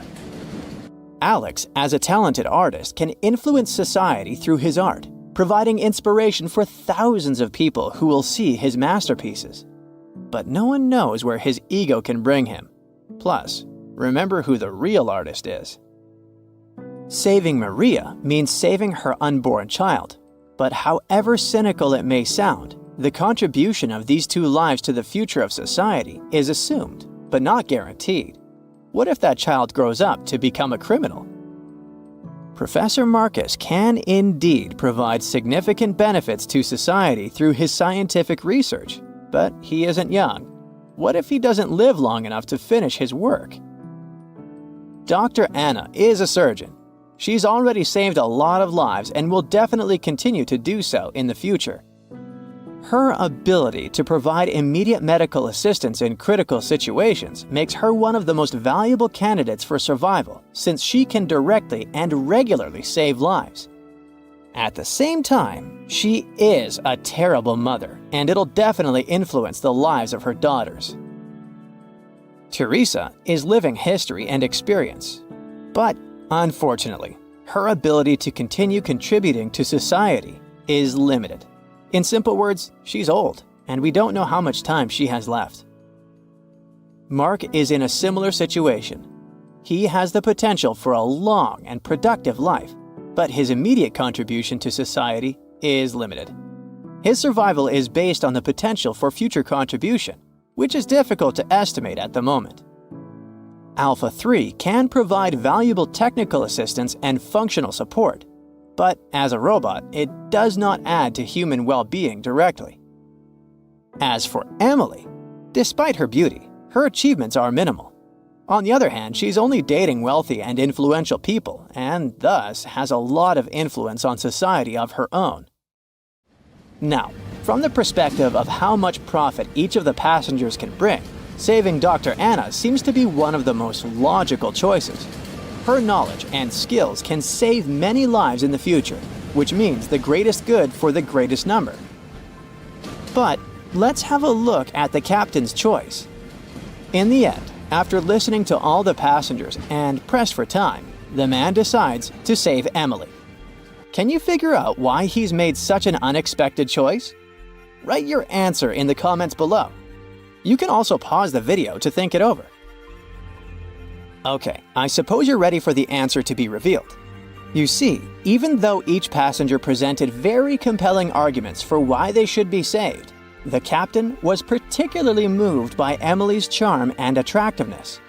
Alex, as a talented artist, can influence society through his art, providing inspiration for thousands of people who will see his masterpieces. But no one knows where his ego can bring him. Plus, remember who the real artist is. Saving Maria means saving her unborn child. But however cynical it may sound, the contribution of these 2 lives to the future of society is assumed, but not guaranteed. What if that child grows up to become a criminal? Professor Marcus can indeed provide significant benefits to society through his scientific research, but he isn't young. What if he doesn't live long enough to finish his work? Dr. Anna is a surgeon. She's already saved a lot of lives and will definitely continue to do so in the future. Her ability to provide immediate medical assistance in critical situations makes her one of the most valuable candidates for survival, since she can directly and regularly save lives. At the same time, she is a terrible mother, and it'll definitely influence the lives of her daughters. Teresa is living history and experience, but unfortunately, her ability to continue contributing to society is limited. In simple words, she's old, and we don't know how much time she has left. Mark is in a similar situation. He has the potential for a long and productive life, but his immediate contribution to society is limited. His survival is based on the potential for future contribution, which is difficult to estimate at the moment. Alpha 3 can provide valuable technical assistance and functional support, but as a robot, it does not add to human well-being directly. As for Emily, despite her beauty, her achievements are minimal. On the other hand, she's only dating wealthy and influential people, and thus has a lot of influence on society of her own. Now, from the perspective of how much profit each of the passengers can bring, saving Dr. Anna seems to be one of the most logical choices. Her knowledge and skills can save many lives in the future, which means the greatest good for the greatest number. But let's have a look at the captain's choice. In the end, after listening to all the passengers and pressed for time, the man decides to save Emily. Can you figure out why he's made such an unexpected choice? Write your answer in the comments below. You can also pause the video to think it over. Okay, I suppose you're ready for the answer to be revealed. You see, even though each passenger presented very compelling arguments for why they should be saved, the captain was particularly moved by Emily's charm and attractiveness.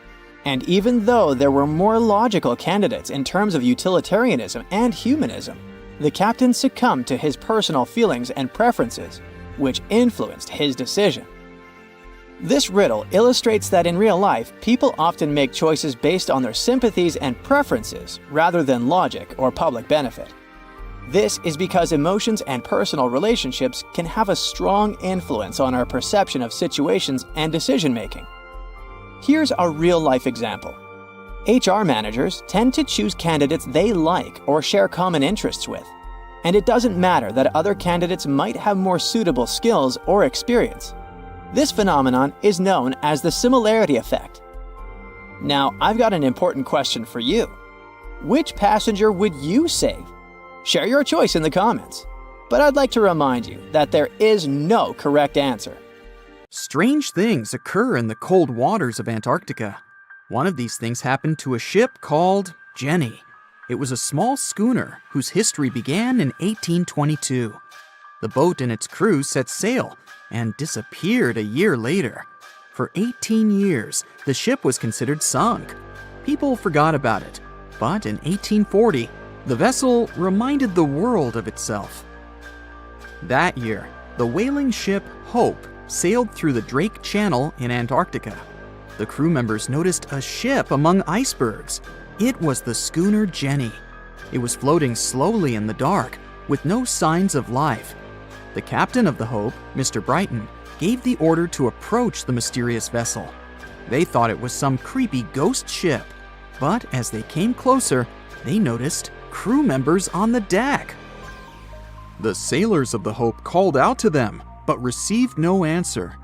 And even though there were more logical candidates in terms of utilitarianism and humanism, the captain succumbed to his personal feelings and preferences, which influenced his decision. This riddle illustrates that in real life, people often make choices based on their sympathies and preferences rather than logic or public benefit. This is because emotions and personal relationships can have a strong influence on our perception of situations and decision-making. Here's a real-life example. HR managers tend to choose candidates they like or share common interests with, and it doesn't matter that other candidates might have more suitable skills or experience. This phenomenon is known as the similarity effect. Now, I've got an important question for you. Which passenger would you save? Share your choice in the comments. But I'd like to remind you that there is no correct answer. Strange things occur in the cold waters of Antarctica. One of these things happened to a ship called Jenny. It was a small schooner whose history began in 1822. The boat and its crew set sail and disappeared a year later. For 18 years, the ship was considered sunk. People forgot about it, but in 1840, the vessel reminded the world of itself. That year, the whaling ship Hope sailed through the Drake Channel in Antarctica. The crew members noticed a ship among icebergs. It was the schooner Jenny. It was floating slowly in the dark, with no signs of life. The captain of the Hope, Mr. Brighton, gave the order to approach the mysterious vessel. They thought it was some creepy ghost ship, but as they came closer, they noticed crew members on the deck. The sailors of the Hope called out to them, but received no answer.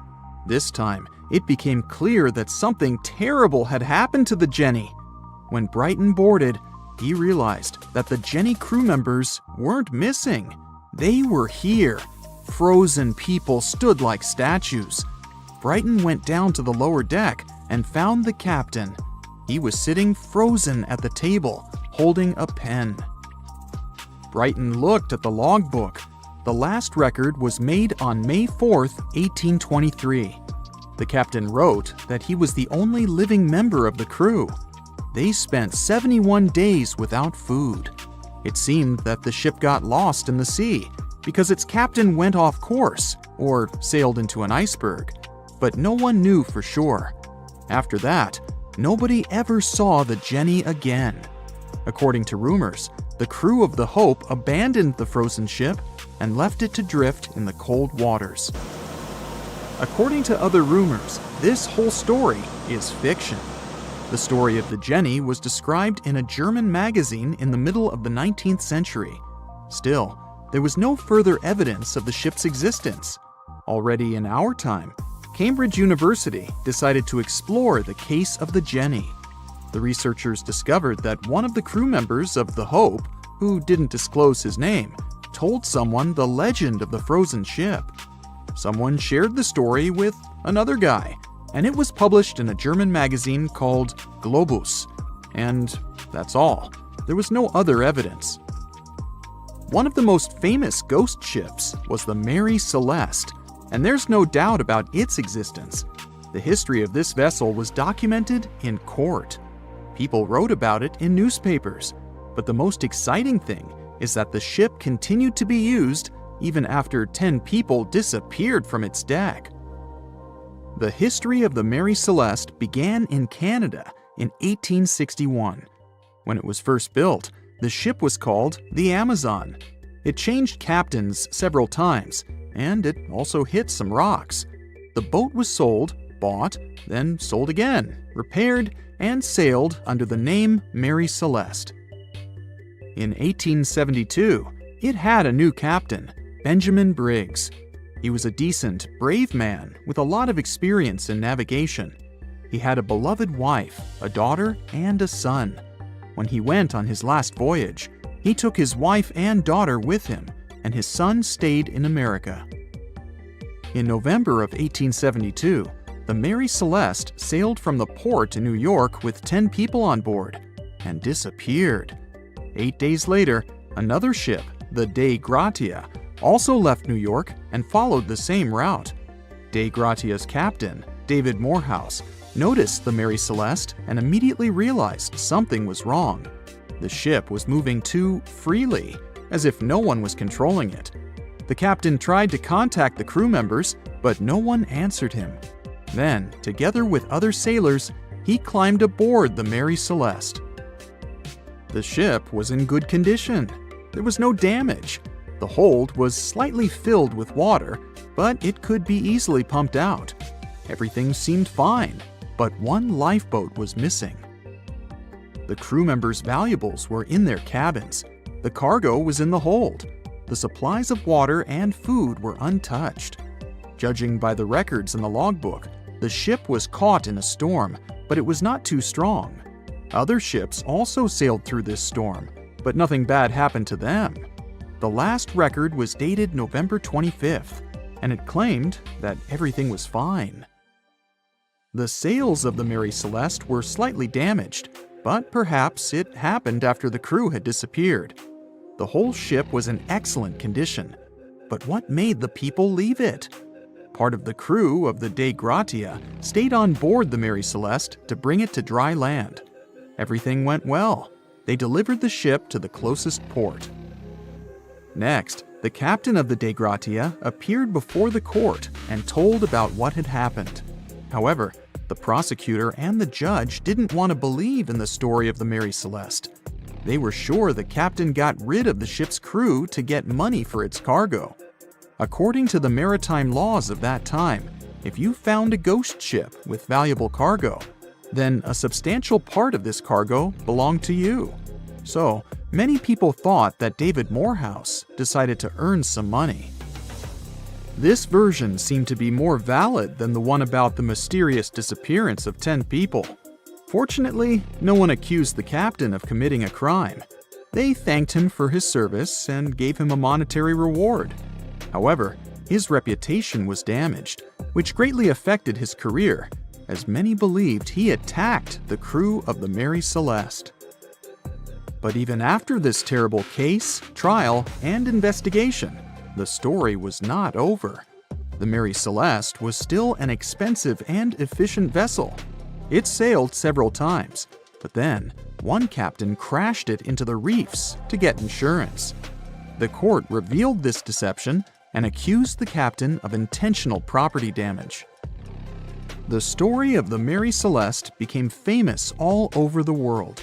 This time, it became clear that something terrible had happened to the Jenny. When Brighton boarded, he realized that the Jenny crew members weren't missing. They were here. Frozen people stood like statues. Brighton went down to the lower deck and found the captain. He was sitting frozen at the table, holding a pen. Brighton looked at the logbook. The last record was made on May 4th, 1823. The captain wrote that he was the only living member of the crew. They spent 71 days without food. It seemed that the ship got lost in the sea because its captain went off course or sailed into an iceberg, but no one knew for sure. After that, nobody ever saw the Jenny again. According to rumors, the crew of the Hope abandoned the frozen ship and left it to drift in the cold waters. According to other rumors, this whole story is fiction. The story of the Jenny was described in a German magazine in the middle of the 19th century. Still, there was no further evidence of the ship's existence. Already in our time, Cambridge University decided to explore the case of the Jenny. The researchers discovered that one of the crew members of the Hope, who didn't disclose his name, told someone the legend of the frozen ship. Someone shared the story with another guy, and it was published in a German magazine called Globus. And that's all. There was no other evidence. One of the most famous ghost ships was the Mary Celeste, and there's no doubt about its existence. The history of this vessel was documented in court. People wrote about it in newspapers, but the most exciting thing is that the ship continued to be used even after 10 people disappeared from its deck. The history of the Mary Celeste began in Canada in 1861. When it was first built, the ship was called the Amazon. It changed captains several times, and it also hit some rocks. The boat was sold, bought, then sold again, repaired, and sailed under the name Mary Celeste. In 1872, it had a new captain, Benjamin Briggs. He was a decent, brave man with a lot of experience in navigation. He had a beloved wife, a daughter, and a son. When he went on his last voyage, he took his wife and daughter with him, and his son stayed in America. In November of 1872, the Mary Celeste sailed from the port in New York with 10 people on board and disappeared. 8 days later, another ship, the Dei Gratia, also left New York and followed the same route. Dei Gratia's captain, David Morehouse, noticed the Mary Celeste and immediately realized something was wrong. The ship was moving too freely, as if no one was controlling it. The captain tried to contact the crew members, but no one answered him. Then, together with other sailors, he climbed aboard the Mary Celeste. The ship was in good condition. There was no damage. The hold was slightly filled with water, but it could be easily pumped out. Everything seemed fine, but one lifeboat was missing. The crew members' valuables were in their cabins. The cargo was in the hold. The supplies of water and food were untouched. Judging by the records in the logbook, the ship was caught in a storm, but it was not too strong. Other ships also sailed through this storm, but nothing bad happened to them. The last record was dated November 25th, and it claimed that everything was fine. The sails of the Mary Celeste were slightly damaged, but perhaps it happened after the crew had disappeared. The whole ship was in excellent condition, but what made the people leave it? Part of the crew of the Dei Gratia stayed on board the Mary Celeste to bring it to dry land. Everything went well. They delivered the ship to the closest port. Next, the captain of the Dei Gratia appeared before the court and told about what had happened. However, the prosecutor and the judge didn't want to believe in the story of the Mary Celeste. They were sure the captain got rid of the ship's crew to get money for its cargo. According to the maritime laws of that time, if you found a ghost ship with valuable cargo, then a substantial part of this cargo belonged to you. So, many people thought that David Morehouse decided to earn some money. This version seemed to be more valid than the one about the mysterious disappearance of 10 people. Fortunately, no one accused the captain of committing a crime. They thanked him for his service and gave him a monetary reward. However, his reputation was damaged, which greatly affected his career, as many believed he attacked the crew of the Mary Celeste. But even after this terrible case, trial, and investigation, the story was not over. The Mary Celeste was still an expensive and efficient vessel. It sailed several times, but then one captain crashed it into the reefs to get insurance. The court revealed this deception and accused the captain of intentional property damage. The story of the Mary Celeste became famous all over the world.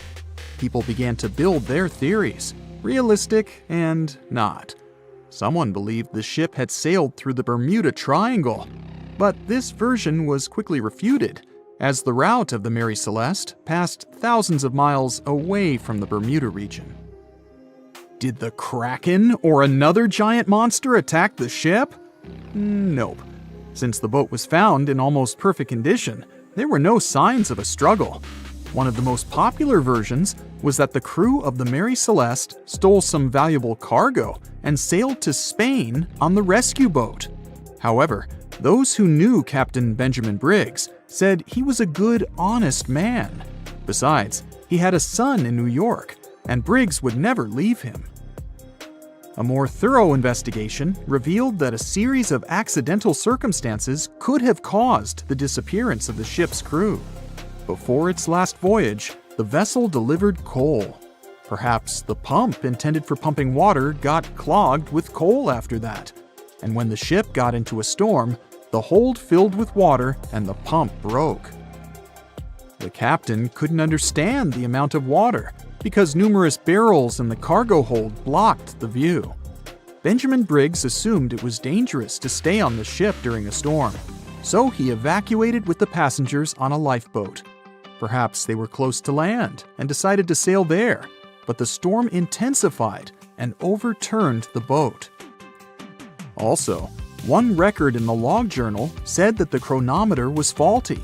People began to build their theories, realistic and not. Someone believed the ship had sailed through the Bermuda Triangle, but this version was quickly refuted, as the route of the Mary Celeste passed thousands of miles away from the Bermuda region. Did the Kraken or another giant monster attack the ship? Nope. Since the boat was found in almost perfect condition, there were no signs of a struggle. One of the most popular versions was that the crew of the Mary Celeste stole some valuable cargo and sailed to Spain on the rescue boat. However, those who knew Captain Benjamin Briggs said he was a good, honest man. Besides, he had a son in New York, and Briggs would never leave him. A more thorough investigation revealed that a series of accidental circumstances could have caused the disappearance of the ship's crew. Before its last voyage, the vessel delivered coal. Perhaps the pump intended for pumping water got clogged with coal after that. And when the ship got into a storm, the hold filled with water and the pump broke. The captain couldn't understand the amount of water because numerous barrels in the cargo hold blocked the view. Benjamin Briggs assumed it was dangerous to stay on the ship during a storm, so he evacuated with the passengers on a lifeboat. Perhaps they were close to land and decided to sail there, but the storm intensified and overturned the boat. Also, one record in the log journal said that the chronometer was faulty.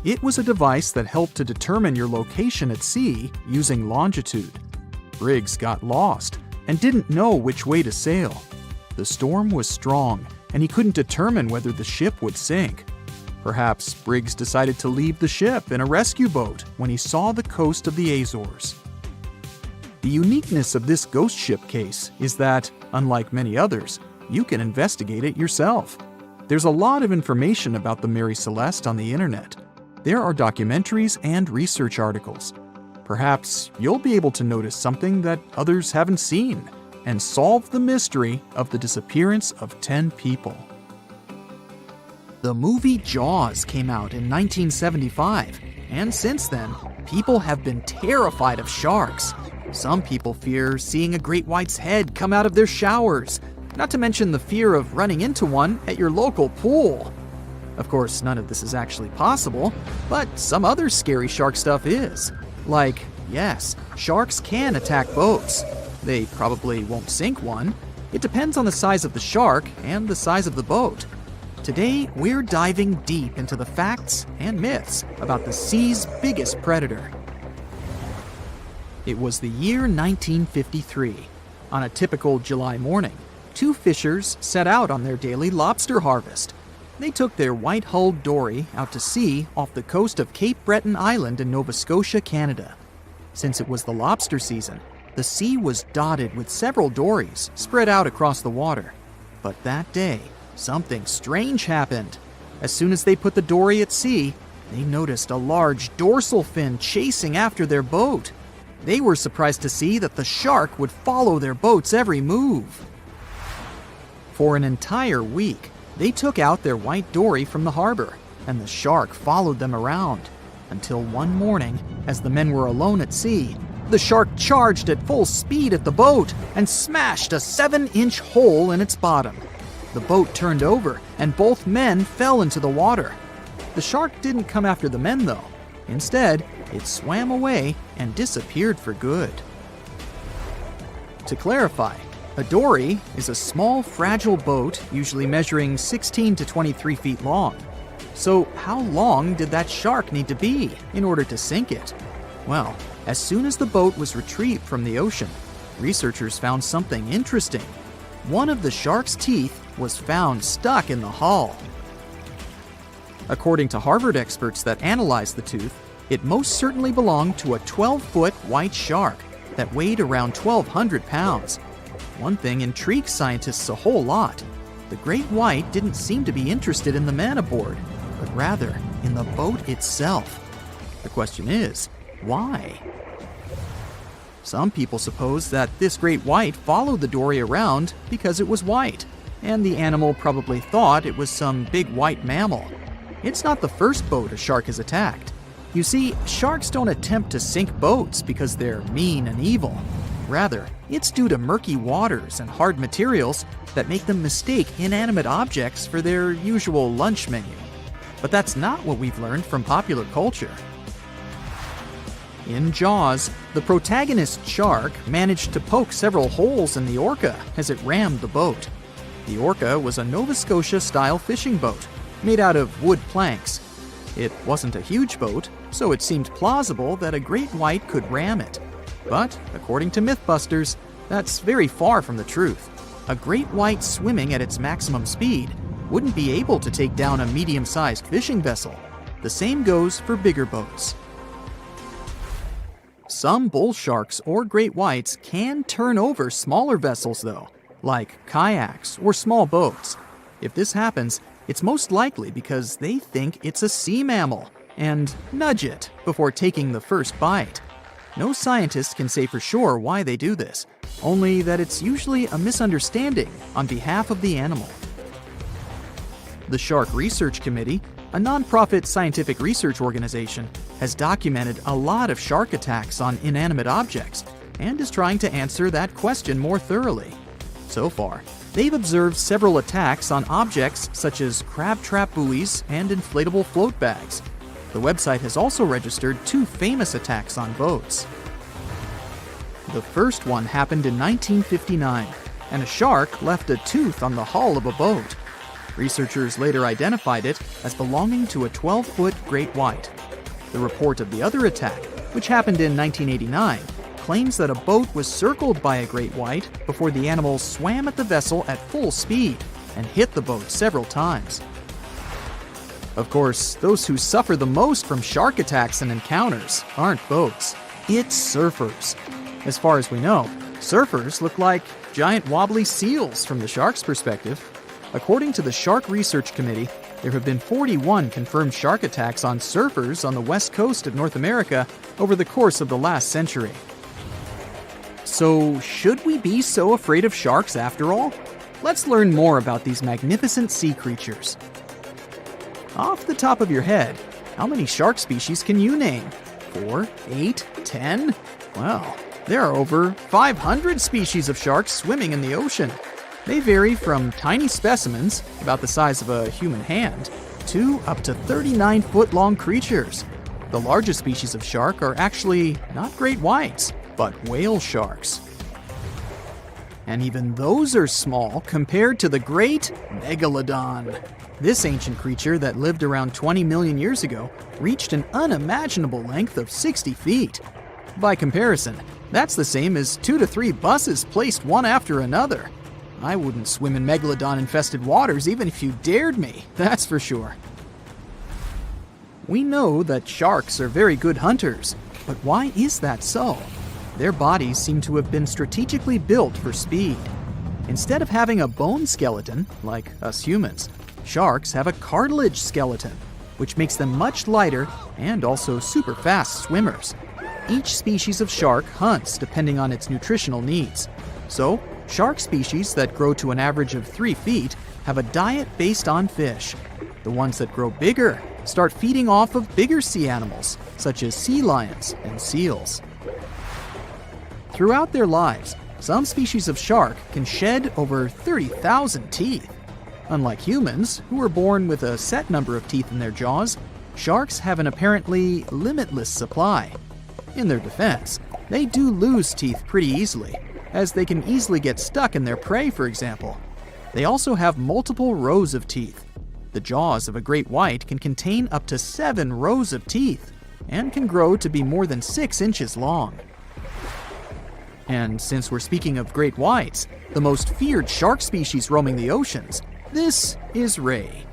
It was a device that helped to determine your location at sea using longitude. Briggs got lost and didn't know which way to sail. The storm was strong, and he couldn't determine whether the ship would sink. Perhaps Briggs decided to leave the ship in a rescue boat when he saw the coast of the Azores. The uniqueness of this ghost ship case is that, unlike many others, you can investigate it yourself. There's a lot of information about the Mary Celeste on the internet. There are documentaries and research articles. Perhaps you'll be able to notice something that others haven't seen and solve the mystery of the disappearance of 10 people. The movie Jaws came out in 1975, and since then, people have been terrified of sharks. Some people fear seeing a great white's head come out of their showers, not to mention the fear of running into one at your local pool. Of course, none of this is actually possible, but some other scary shark stuff is. Like, yes, sharks can attack boats. They probably won't sink one. It depends on the size of the shark and the size of the boat. Today, we're diving deep into the facts and myths about the sea's biggest predator. It was the year 1953. On a typical July morning, two fishers set out on their daily lobster harvest. They took their white-hulled dory out to sea off the coast of Cape Breton Island in Nova Scotia, Canada. Since it was the lobster season, the sea was dotted with several dories spread out across the water. But that day, something strange happened. As soon as they put the dory at sea, they noticed a large dorsal fin chasing after their boat. They were surprised to see that the shark would follow their boat's every move. For an entire week, they took out their white dory from the harbor, and the shark followed them around. Until one morning, as the men were alone at sea, the shark charged at full speed at the boat and smashed a 7-inch hole in its bottom. The boat turned over, and both men fell into the water. The shark didn't come after the men, though. Instead, it swam away and disappeared for good. To clarify, a dory is a small, fragile boat usually measuring 16 to 23 feet long. So how long did that shark need to be in order to sink it? Well, as soon as the boat was retrieved from the ocean, researchers found something interesting. One of the shark's teeth was found stuck in the hull. According to Harvard experts that analyzed the tooth, it most certainly belonged to a 12-foot white shark that weighed around 1,200 pounds. One thing intrigued scientists a whole lot. The great white didn't seem to be interested in the men aboard, but rather in the boat itself. The question is, why? Some people suppose that this great white followed the dory around because it was white, and the animal probably thought it was some big white mammal. It's not the first boat a shark has attacked. You see, sharks don't attempt to sink boats because they're mean and evil. Rather, it's due to murky waters and hard materials that make them mistake inanimate objects for their usual lunch menu. But that's not what we've learned from popular culture. In Jaws, The protagonist shark managed to poke several holes in the orca as it rammed the boat. The orca was a Nova Scotia-style fishing boat, made out of wood planks. It wasn't a huge boat, so it seemed plausible that a great white could ram it. But, according to Mythbusters, that's very far from the truth. A great white swimming at its maximum speed wouldn't be able to take down a medium-sized fishing vessel. The same goes for bigger boats. Some bull sharks or great whites can turn over smaller vessels though, like kayaks or small boats. If this happens, it's most likely because they think it's a sea mammal and nudge it before taking the first bite. No scientist can say for sure why they do this, only that it's usually a misunderstanding on behalf of the animal. The Shark Research Committee, a nonprofit scientific research organization, has documented a lot of shark attacks on inanimate objects and is trying to answer that question more thoroughly. So far, they've observed several attacks on objects such as crab trap buoys and inflatable float bags. The website has also registered 2 famous attacks on boats. The first one happened in 1959, and a shark left a tooth on the hull of a boat. Researchers later identified it as belonging to a 12-foot great white. The report of the other attack, which happened in 1989, claims that a boat was circled by a great white before the animal swam at the vessel at full speed and hit the boat several times. Of course, those who suffer the most from shark attacks and encounters aren't boats, it's surfers. As far as we know, surfers look like giant wobbly seals from the shark's perspective. According to the Shark Research Committee, there have been 41 confirmed shark attacks on surfers on the west coast of North America over the course of the last century. So, should we be so afraid of sharks after all? Let's learn more about these magnificent sea creatures. Off the top of your head, how many shark species can you name? 4, 8, 10? Well, there are over 500 species of sharks swimming in the ocean. They vary from tiny specimens, about the size of a human hand, to up to 39-foot-long creatures. The largest species of shark are actually not great whites, but whale sharks. And even those are small compared to the great megalodon. This ancient creature that lived around 20 million years ago reached an unimaginable length of 60 feet. By comparison, that's the same as 2 to 3 buses placed one after another. I wouldn't swim in megalodon-infested waters even if you dared me, that's for sure. We know that sharks are very good hunters, but why is that so? Their bodies seem to have been strategically built for speed. Instead of having a bone skeleton, like us humans, sharks have a cartilage skeleton, which makes them much lighter and also super fast swimmers. Each species of shark hunts depending on its nutritional needs. So, shark species that grow to an average of 3 feet have a diet based on fish. The ones that grow bigger start feeding off of bigger sea animals, such as sea lions and seals. Throughout their lives, some species of shark can shed over 30,000 teeth. Unlike humans, who are born with a set number of teeth in their jaws, sharks have an apparently limitless supply. In their defense, they do lose teeth pretty easily, as they can easily get stuck in their prey, for example. They also have multiple rows of teeth. The jaws of a great white can contain up to 7 rows of teeth, and can grow to be more than 6 inches long. And since we're speaking of great whites, the most feared shark species roaming the oceans, this is ray.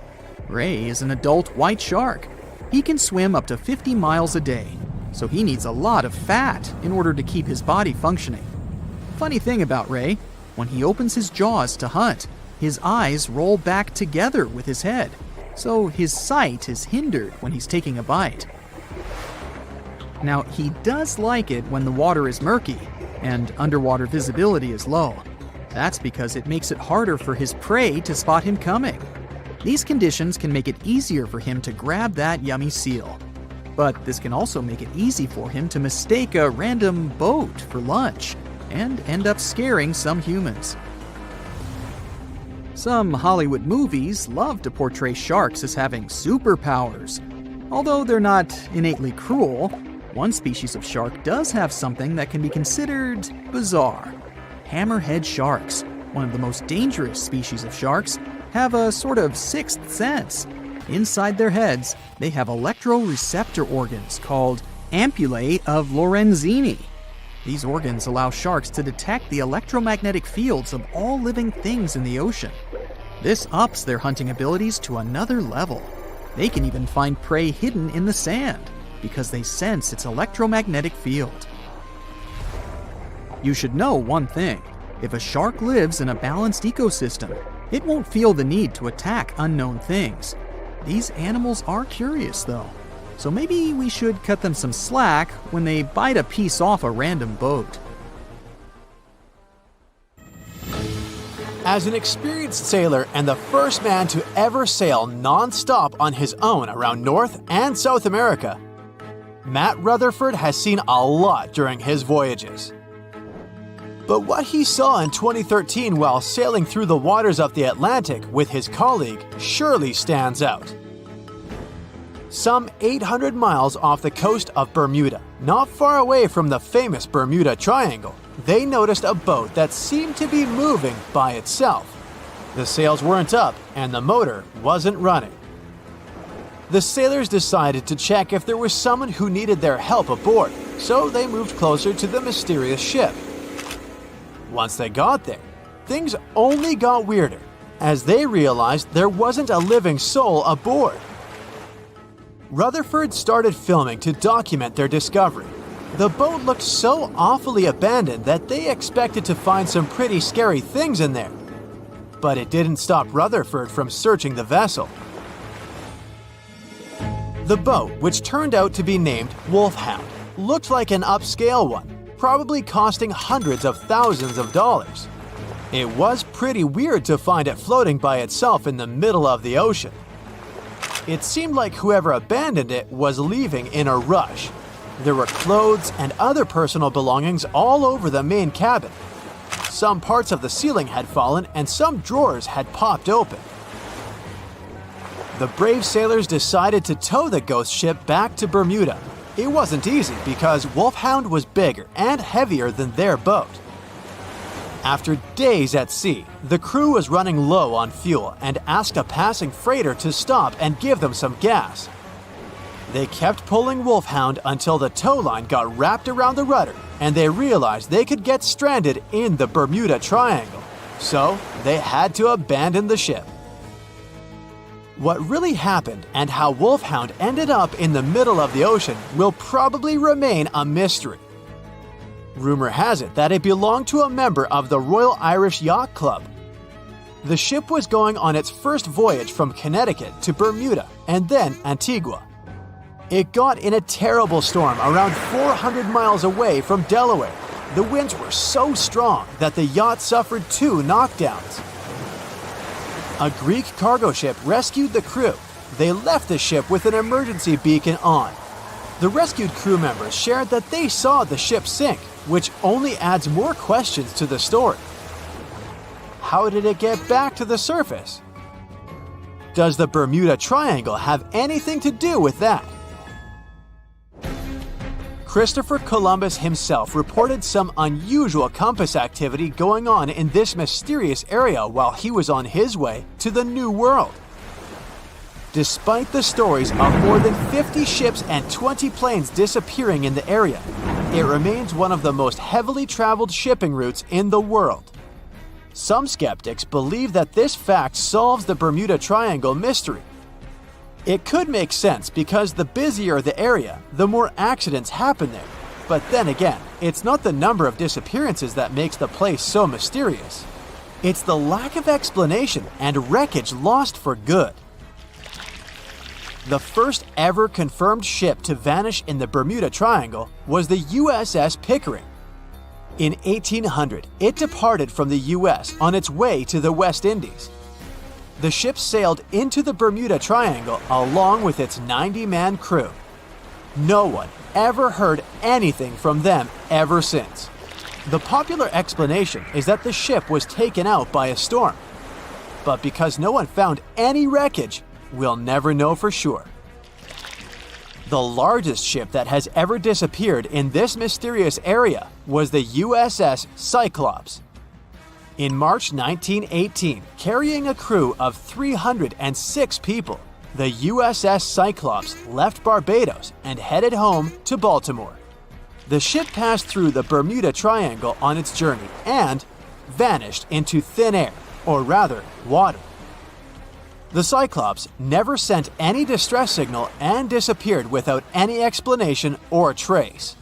Ray is an adult white shark. He can swim up to 50 miles a day, so he needs a lot of fat in order to keep his body functioning. Funny thing about Ray, when he opens his jaws to hunt, his eyes roll back together with his head, so his sight is hindered when he's taking a bite. Now, he does like it when the water is murky and underwater visibility is low. That's because it makes it harder for his prey to spot him coming. These conditions can make it easier for him to grab that yummy seal. But this can also make it easy for him to mistake a random boat for lunch and end up scaring some humans. Some Hollywood movies love to portray sharks as having superpowers. Although they're not innately cruel, One species of shark does have something that can be considered bizarre. Hammerhead sharks, one of the most dangerous species of sharks, have a sort of sixth sense. Inside their heads, they have electroreceptor organs called ampullae of Lorenzini. These organs allow sharks to detect the electromagnetic fields of all living things in the ocean. This ups their hunting abilities to another level. They can even find prey hidden in the sand because they sense its electromagnetic field. You should know one thing. If a shark lives in a balanced ecosystem, it won't feel the need to attack unknown things. These animals are curious, though, so maybe we should cut them some slack when they bite a piece off a random boat. As an experienced sailor and the first man to ever sail non-stop on his own around North and South America, Matt Rutherford has seen a lot during his voyages. But what he saw in 2013 while sailing through the waters of the Atlantic with his colleague surely stands out. Some 800 miles off the coast of Bermuda, not far away from the famous Bermuda Triangle, they noticed a boat that seemed to be moving by itself. The sails weren't up and the motor wasn't running. The sailors decided to check if there was someone who needed their help aboard, so they moved closer to the mysterious ship. Once they got there, things only got weirder, as they realized there wasn't a living soul aboard. Rutherford started filming to document their discovery. The boat looked so awfully abandoned that they expected to find some pretty scary things in there. But it didn't stop Rutherford from searching the vessel. The boat, which turned out to be named Wolfhound, looked like an upscale one, probably costing hundreds of thousands of dollars. It was pretty weird to find it floating by itself in the middle of the ocean. It seemed like whoever abandoned it was leaving in a rush. There were clothes and other personal belongings all over the main cabin. Some parts of the ceiling had fallen and some drawers had popped open. The brave sailors decided to tow the ghost ship back to Bermuda. It wasn't easy because Wolfhound was bigger and heavier than their boat. After days at sea, the crew was running low on fuel and asked a passing freighter to stop and give them some gas. They kept pulling Wolfhound until the tow line got wrapped around the rudder and they realized they could get stranded in the Bermuda Triangle. So they had to abandon the ship. What really happened and how Wolfhound ended up in the middle of the ocean will probably remain a mystery. Rumor has it that it belonged to a member of the Royal Irish Yacht Club. The ship was going on its first voyage from Connecticut to Bermuda and then Antigua. It got in a terrible storm around 400 miles away from Delaware. The winds were so strong that the yacht suffered 2 knockdowns. A Greek cargo ship rescued the crew. They left the ship with an emergency beacon on. The rescued crew members shared that they saw the ship sink, which only adds more questions to the story. How did it get back to the surface? Does the Bermuda Triangle have anything to do with that? Christopher Columbus himself reported some unusual compass activity going on in this mysterious area while he was on his way to the New World. Despite the stories of more than 50 ships and 20 planes disappearing in the area, it remains one of the most heavily traveled shipping routes in the world. Some skeptics believe that this fact solves the Bermuda Triangle mystery. It could make sense because the busier the area, the more accidents happen there. But then again, it's not the number of disappearances that makes the place so mysterious. It's the lack of explanation and wreckage lost for good. The first ever confirmed ship to vanish in the Bermuda Triangle was the USS Pickering. In 1800, it departed from the US on its way to the West Indies. The ship sailed into the Bermuda Triangle along with its 90-man crew. No one ever heard anything from them ever since. The popular explanation is that the ship was taken out by a storm. But because no one found any wreckage, we'll never know for sure. The largest ship that has ever disappeared in this mysterious area was the USS Cyclops. In March 1918, carrying a crew of 306 people, the USS Cyclops left Barbados and headed home to Baltimore. The ship passed through the Bermuda Triangle on its journey and vanished into thin air, or rather, water. The Cyclops never sent any distress signal and disappeared without any explanation or trace.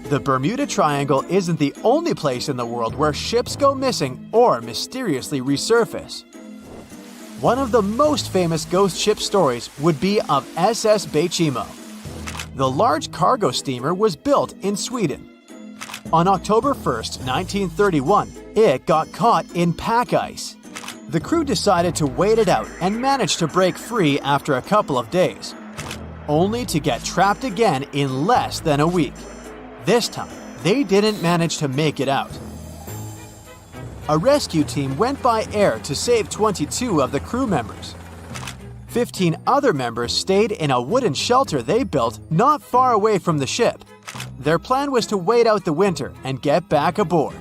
The Bermuda Triangle isn't the only place in the world where ships go missing or mysteriously resurface. One of the most famous ghost ship stories would be of SS Bechimo. The large cargo steamer was built in Sweden. On October 1st, 1931, it got caught in pack ice. The crew decided to wait it out and managed to break free after a couple of days, only to get trapped again in less than a week. This time, they didn't manage to make it out. A rescue team went by air to save 22 of the crew members. 15 other members stayed in a wooden shelter they built not far away from the ship. Their plan was to wait out the winter and get back aboard.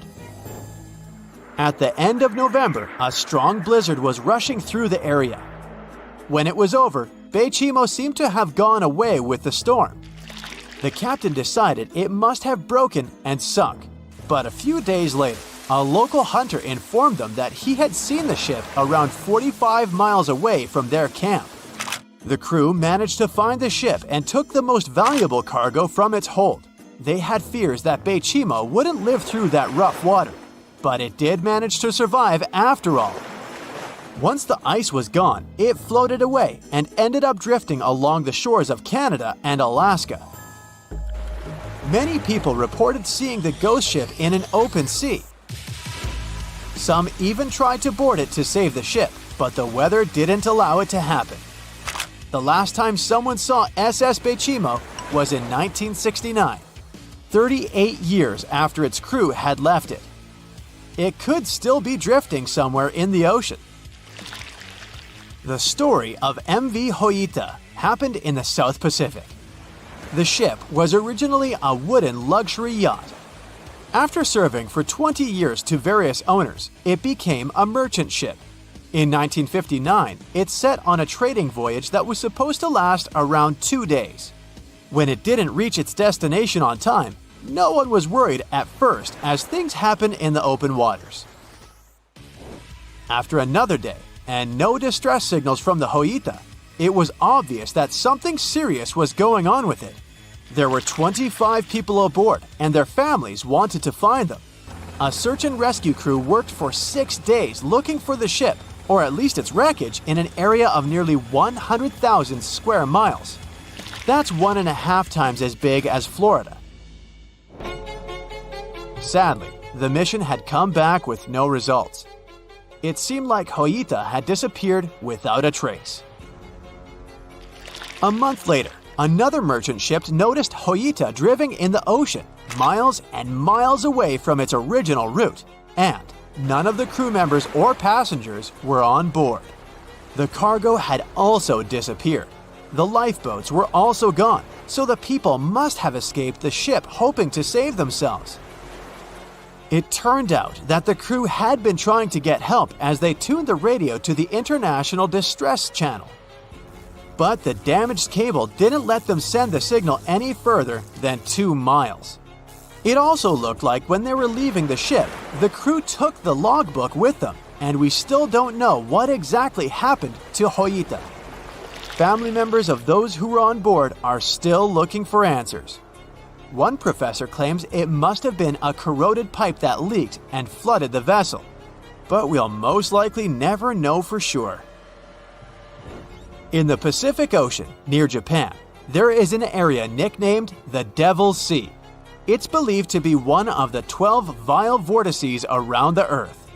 At the end of November, a strong blizzard was rushing through the area. When it was over, Bechimo seemed to have gone away with the storm. The captain decided it must have broken and sunk, but a few days later, a local hunter informed them that he had seen the ship around 45 miles away from their camp. The crew managed to find the ship and took the most valuable cargo from its hold. They had fears that Bechimo wouldn't live through that rough water, but it did manage to survive after all. Once the ice was gone, it floated away and ended up drifting along the shores of Canada and Alaska. Many people reported seeing the ghost ship in an open sea. Some even tried to board it to save the ship, but the weather didn't allow it to happen. The last time someone saw SS Bechimo was in 1969, 38 years after its crew had left it. It could still be drifting somewhere in the ocean. The story of MV Hoita happened in the South Pacific. The ship was originally a wooden luxury yacht. After serving for 20 years to various owners, it became a merchant ship. In 1959, it set on a trading voyage that was supposed to last around 2 days. When it didn't reach its destination on time, no one was worried at first, as things happen in the open waters. After another day, and no distress signals from the Hoita, it was obvious that something serious was going on with it. There were 25 people aboard, and their families wanted to find them. A search and rescue crew worked for 6 days looking for the ship, or at least its wreckage, in an area of nearly 100,000 square miles. That's 1.5 times as big as Florida. Sadly, the mission had come back with no results. It seemed like Hoita had disappeared without a trace. A month later, another merchant ship noticed Hoita drifting in the ocean, miles and miles away from its original route, and none of the crew members or passengers were on board. The cargo had also disappeared. The lifeboats were also gone, so the people must have escaped the ship hoping to save themselves. It turned out that the crew had been trying to get help as they tuned the radio to the International Distress Channel. But the damaged cable didn't let them send the signal any further than 2 miles. It also looked like when they were leaving the ship, the crew took the logbook with them, and we still don't know what exactly happened to Hoita. Family members of those who were on board are still looking for answers. One professor claims it must have been a corroded pipe that leaked and flooded the vessel, but we'll most likely never know for sure. In the Pacific Ocean, near Japan, there is an area nicknamed the Devil's Sea. It's believed to be one of the 12 vile vortices around the Earth.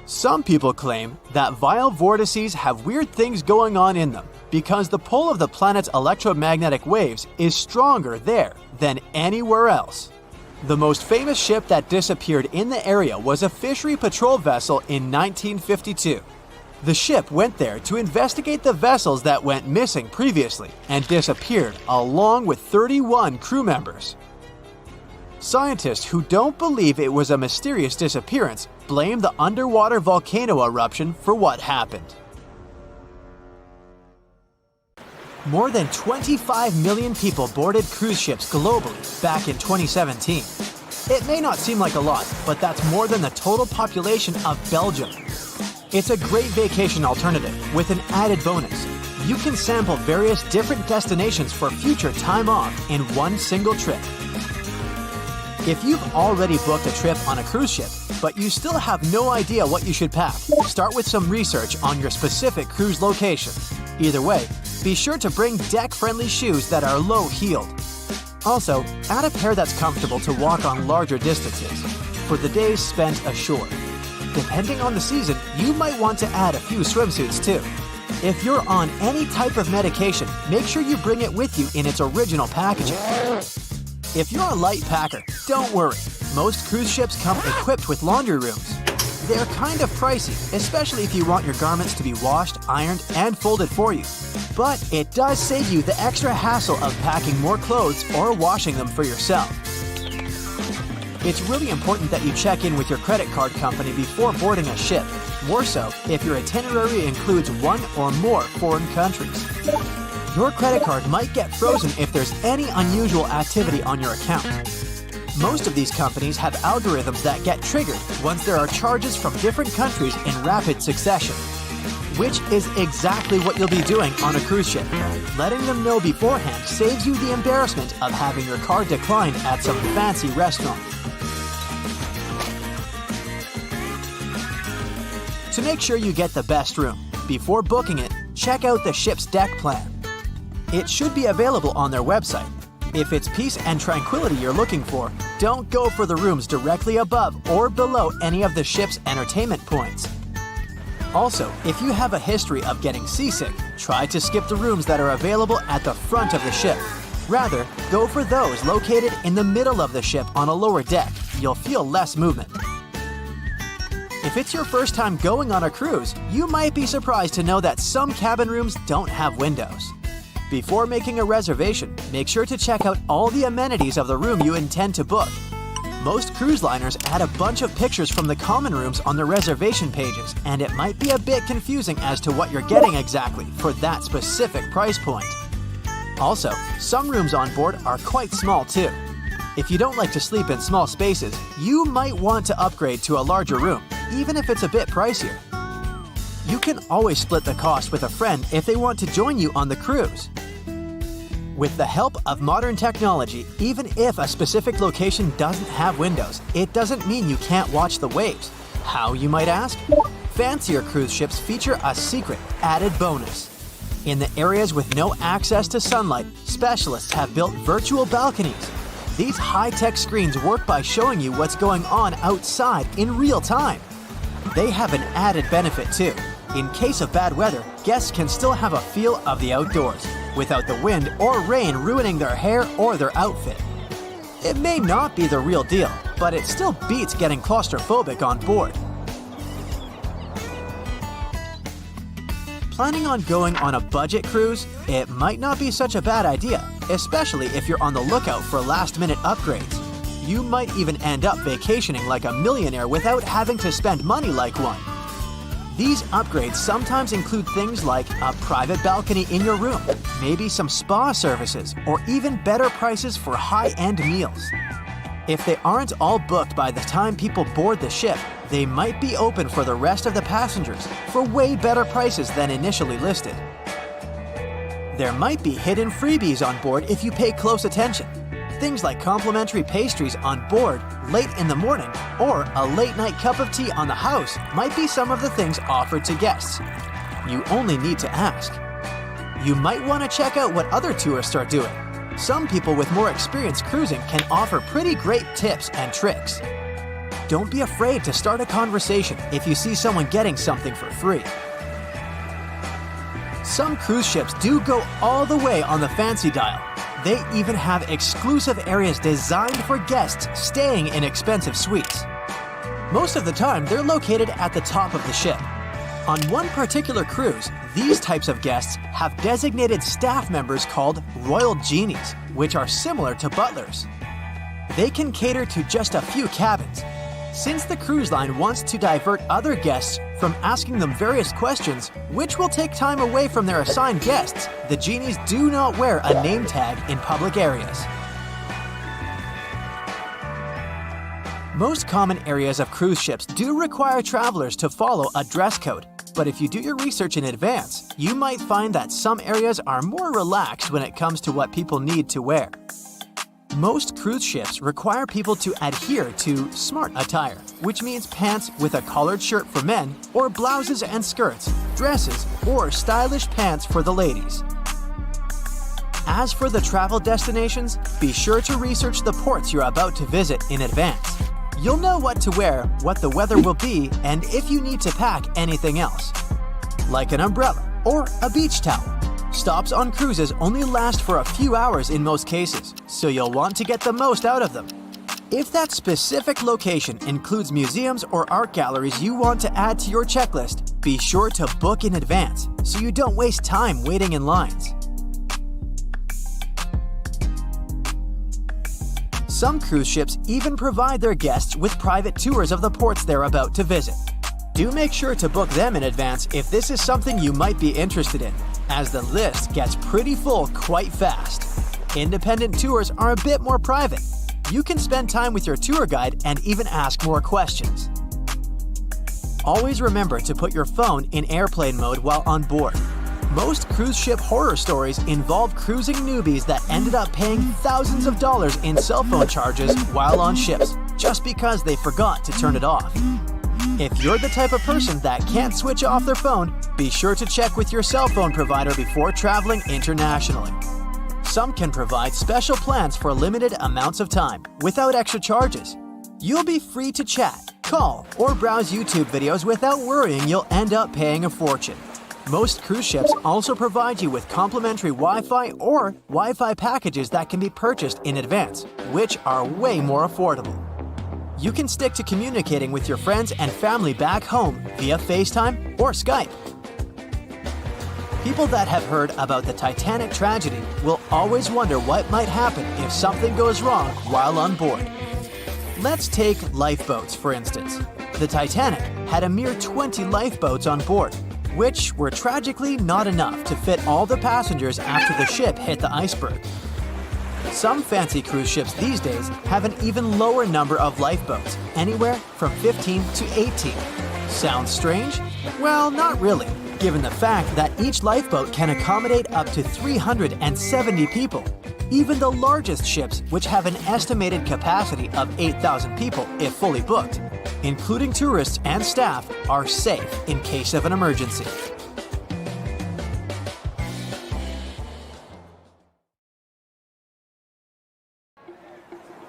Some people claim that vile vortices have weird things going on in them because the pull of the planet's electromagnetic waves is stronger there than anywhere else. The most famous ship that disappeared in the area was a fishery patrol vessel in 1952. The ship went there to investigate the vessels that went missing previously and disappeared, along with 31 crew members. Scientists who don't believe it was a mysterious disappearance blame the underwater volcano eruption for what happened. More than 25 million people boarded cruise ships globally back in 2017. It may not seem like a lot, but that's more than the total population of Belgium. It's a great vacation alternative with an added bonus. You can sample various different destinations for future time off in one single trip. If you've already booked a trip on a cruise ship, but you still have no idea what you should pack, start with some research on your specific cruise location. Either way, be sure to bring deck-friendly shoes that are low-heeled. Also, add a pair that's comfortable to walk on larger distances for the days spent ashore. Depending on the season, you might want to add a few swimsuits too. If you're on any type of medication, make sure you bring it with you in its original packaging. If you're a light packer, don't worry. Most cruise ships come equipped with laundry rooms. They're kind of pricey, especially if you want your garments to be washed, ironed, and folded for you. But it does save you the extra hassle of packing more clothes or washing them for yourself. It's really important that you check in with your credit card company before boarding a ship, more so if your itinerary includes one or more foreign countries. Your credit card might get frozen if there's any unusual activity on your account. Most of these companies have algorithms that get triggered once there are charges from different countries in rapid succession, which is exactly what you'll be doing on a cruise ship. Letting them know beforehand saves you the embarrassment of having your card declined at some fancy restaurant. To make sure you get the best room, before booking it, check out the ship's deck plan. It should be available on their website. If it's peace and tranquility you're looking for, don't go for the rooms directly above or below any of the ship's entertainment points. Also, if you have a history of getting seasick, try to skip the rooms that are available at the front of the ship. Rather, go for those located in the middle of the ship on a lower deck. You'll feel less movement. If it's your first time going on a cruise, you might be surprised to know that some cabin rooms don't have windows. Before making a reservation, make sure to check out all the amenities of the room you intend to book. Most cruise liners add a bunch of pictures from the common rooms on their reservation pages, and it might be a bit confusing as to what you're getting exactly for that specific price point. Also, some rooms on board are quite small too. If you don't like to sleep in small spaces, you might want to upgrade to a larger room, even if it's a bit pricier. You can always split the cost with a friend if they want to join you on the cruise. With the help of modern technology, even if a specific location doesn't have windows, it doesn't mean you can't watch the waves. How, you might ask? Fancier cruise ships feature a secret added bonus. In the areas with no access to sunlight, specialists have built virtual balconies. These high-tech screens work by showing you what's going on outside in real time. They have an added benefit too. In case of bad weather, guests can still have a feel of the outdoors, without the wind or rain ruining their hair or their outfit. It may not be the real deal, but it still beats getting claustrophobic on board. Planning on going on a budget cruise? It might not be such a bad idea, especially if you're on the lookout for last-minute upgrades. You might even end up vacationing like a millionaire without having to spend money like one. These upgrades sometimes include things like a private balcony in your room, maybe some spa services, or even better prices for high-end meals. If they aren't all booked by the time people board the ship, they might be open for the rest of the passengers for way better prices than initially listed. There might be hidden freebies on board if you pay close attention. Things like complimentary pastries on board late in the morning or a late-night cup of tea on the house might be some of the things offered to guests. You only need to ask. You might want to check out what other tourists are doing. Some people with more experience cruising can offer pretty great tips and tricks. Don't be afraid to start a conversation if you see someone getting something for free. Some cruise ships do go all the way on the fancy dial. They even have exclusive areas designed for guests staying in expensive suites. Most of the time, they're located at the top of the ship. On one particular cruise, these types of guests have designated staff members called Royal Genies, which are similar to butlers. They can cater to just a few cabins. Since the cruise line wants to divert other guests from asking them various questions, which will take time away from their assigned guests, the genies do not wear a name tag in public areas. Most common areas of cruise ships do require travelers to follow a dress code. But if you do your research in advance, you might find that some areas are more relaxed when it comes to what people need to wear. Most cruise ships require people to adhere to smart attire, which means pants with a collared shirt for men, or blouses and skirts, dresses, or stylish pants for the ladies. As for the travel destinations, be sure to research the ports you're about to visit in advance. You'll know what to wear, what the weather will be, and if you need to pack anything else, like an umbrella or a beach towel. Stops on cruises only last for a few hours in most cases, so you'll want to get the most out of them. If that specific location includes museums or art galleries you want to add to your checklist, be sure to book in advance so you don't waste time waiting in lines. Some cruise ships even provide their guests with private tours of the ports they're about to visit. Do make sure to book them in advance if this is something you might be interested in, as the list gets pretty full quite fast. Independent tours are a bit more private. You can spend time with your tour guide and even ask more questions. Always remember to put your phone in airplane mode while on board. Most cruise ship horror stories involve cruising newbies that ended up paying thousands of dollars in cell phone charges while on ships, just because they forgot to turn it off. If you're the type of person that can't switch off their phone, be sure to check with your cell phone provider before traveling internationally. Some can provide special plans for limited amounts of time, without extra charges. You'll be free to chat, call, or browse YouTube videos without worrying you'll end up paying a fortune. Most cruise ships also provide you with complimentary Wi-Fi or Wi-Fi packages that can be purchased in advance, which are way more affordable. You can stick to communicating with your friends and family back home via FaceTime or Skype. People that have heard about the Titanic tragedy will always wonder what might happen if something goes wrong while on board. Let's take lifeboats, for instance. The Titanic had a mere 20 lifeboats on board, which were tragically not enough to fit all the passengers after the ship hit the iceberg. Some fancy cruise ships these days have an even lower number of lifeboats, anywhere from 15 to 18. Sounds strange? Well, not really, given the fact that each lifeboat can accommodate up to 370 people. Even the largest ships, which have an estimated capacity of 8,000 people if fully booked, including tourists and staff, are safe in case of an emergency.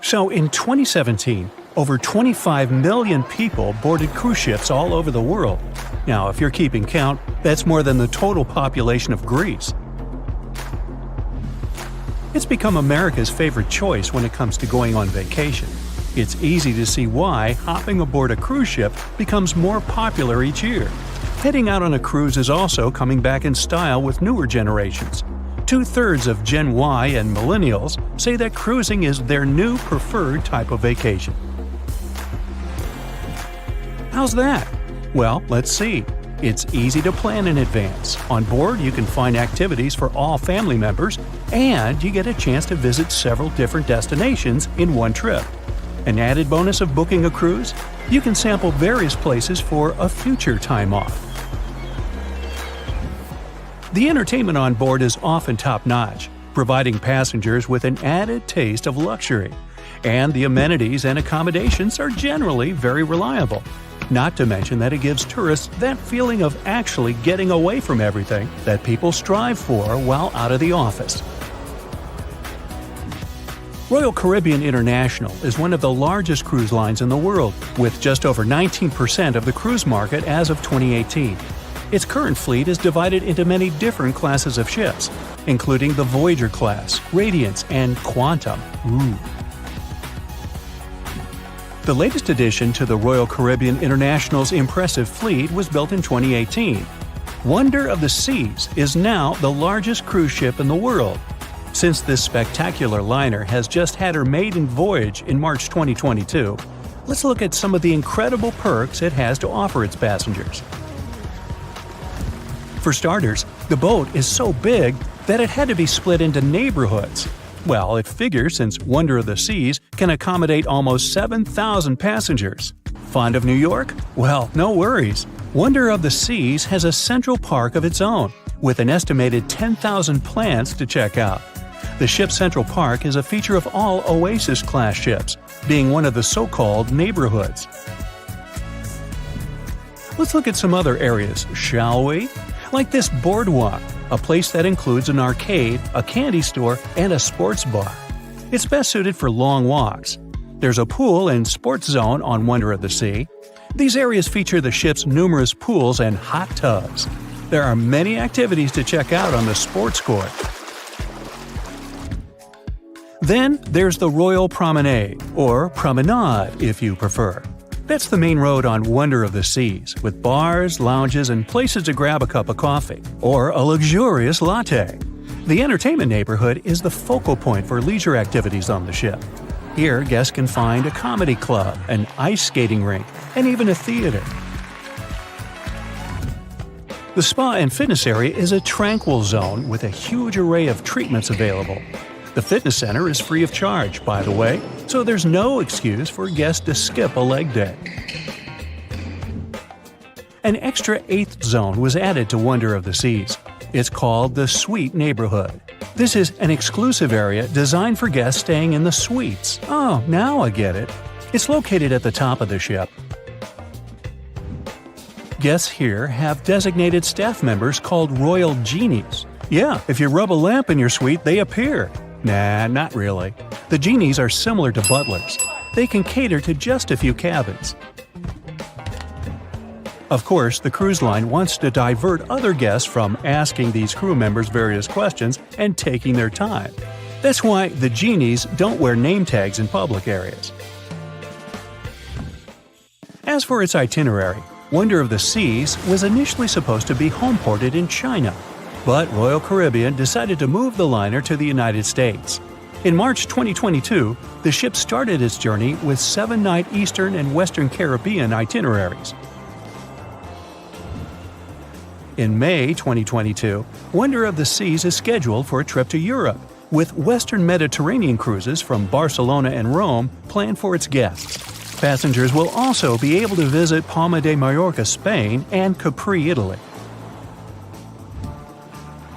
So in 2017, over 25 million people boarded cruise ships all over the world. Now, if you're keeping count, that's more than the total population of Greece. It's become America's favorite choice when it comes to going on vacation. It's easy to see why hopping aboard a cruise ship becomes more popular each year. Heading out on a cruise is also coming back in style with newer generations. 2/3 of Gen Y and Millennials say that cruising is their new preferred type of vacation. How's that? Well, let's see. It's easy to plan in advance. On board, you can find activities for all family members, and you get a chance to visit several different destinations in one trip. An added bonus of booking a cruise? You can sample various places for a future time off. The entertainment on board is often top-notch, providing passengers with an added taste of luxury. And the amenities and accommodations are generally very reliable. Not to mention that it gives tourists that feeling of actually getting away from everything that people strive for while out of the office. Royal Caribbean International is one of the largest cruise lines in the world, with just over 19% of the cruise market as of 2018. Its current fleet is divided into many different classes of ships, including the Voyager class, Radiance, and Quantum. The latest addition to the Royal Caribbean International's impressive fleet was built in 2018. Wonder of the Seas is now the largest cruise ship in the world. Since this spectacular liner has just had her maiden voyage in March 2022, let's look at some of the incredible perks it has to offer its passengers. For starters, the boat is so big that it had to be split into neighborhoods. Well, it figures since Wonder of the Seas can accommodate almost 7,000 passengers. Fond of New York? Well, no worries. Wonder of the Seas has a central park of its own, with an estimated 10,000 plants to check out. The ship's central park is a feature of all Oasis-class ships, being one of the so-called neighborhoods. Let's look at some other areas, shall we? Like this boardwalk, a place that includes an arcade, a candy store, and a sports bar. It's best suited for long walks. There's a pool and sports zone on Wonder of the Sea. These areas feature the ship's numerous pools and hot tubs. There are many activities to check out on the sports court. Then there's the Royal Promenade, or Promenade if you prefer. That's the main road on Wonder of the Seas, with bars, lounges, and places to grab a cup of coffee, or a luxurious latte. The entertainment neighborhood is the focal point for leisure activities on the ship. Here, guests can find a comedy club, an ice skating rink, and even a theater. The spa and fitness area is a tranquil zone with a huge array of treatments available. The fitness center is free of charge, by the way, so there's no excuse for guests to skip a leg day. An extra eighth zone was added to Wonder of the Seas. It's called the Suite Neighborhood. This is an exclusive area designed for guests staying in the suites. Oh, now I get it. It's located at the top of the ship. Guests here have designated staff members called Royal Genies. Yeah, if you rub a lamp in your suite, they appear. Nah, not really. The genies are similar to butlers. They can cater to just a few cabins. Of course, the cruise line wants to divert other guests from asking these crew members various questions and taking their time. That's why the genies don't wear name tags in public areas. As for its itinerary, Wonder of the Seas was initially supposed to be homeported in China, but Royal Caribbean decided to move the liner to the United States. In March 2022, the ship started its journey with 7-night Eastern and Western Caribbean itineraries. In May 2022, Wonder of the Seas is scheduled for a trip to Europe, with Western Mediterranean cruises from Barcelona and Rome planned for its guests. Passengers will also be able to visit Palma de Mallorca, Spain, and Capri, Italy.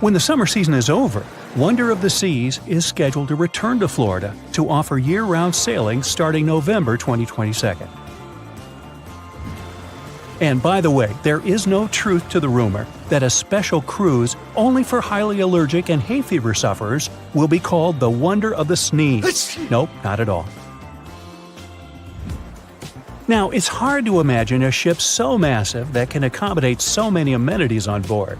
When the summer season is over, Wonder of the Seas is scheduled to return to Florida to offer year-round sailing starting November 2022. And by the way, there is no truth to the rumor that a special cruise only for highly allergic and hay fever sufferers will be called the Wonder of the Sneeze. Nope, not at all. Now, it's hard to imagine a ship so massive that can accommodate so many amenities on board.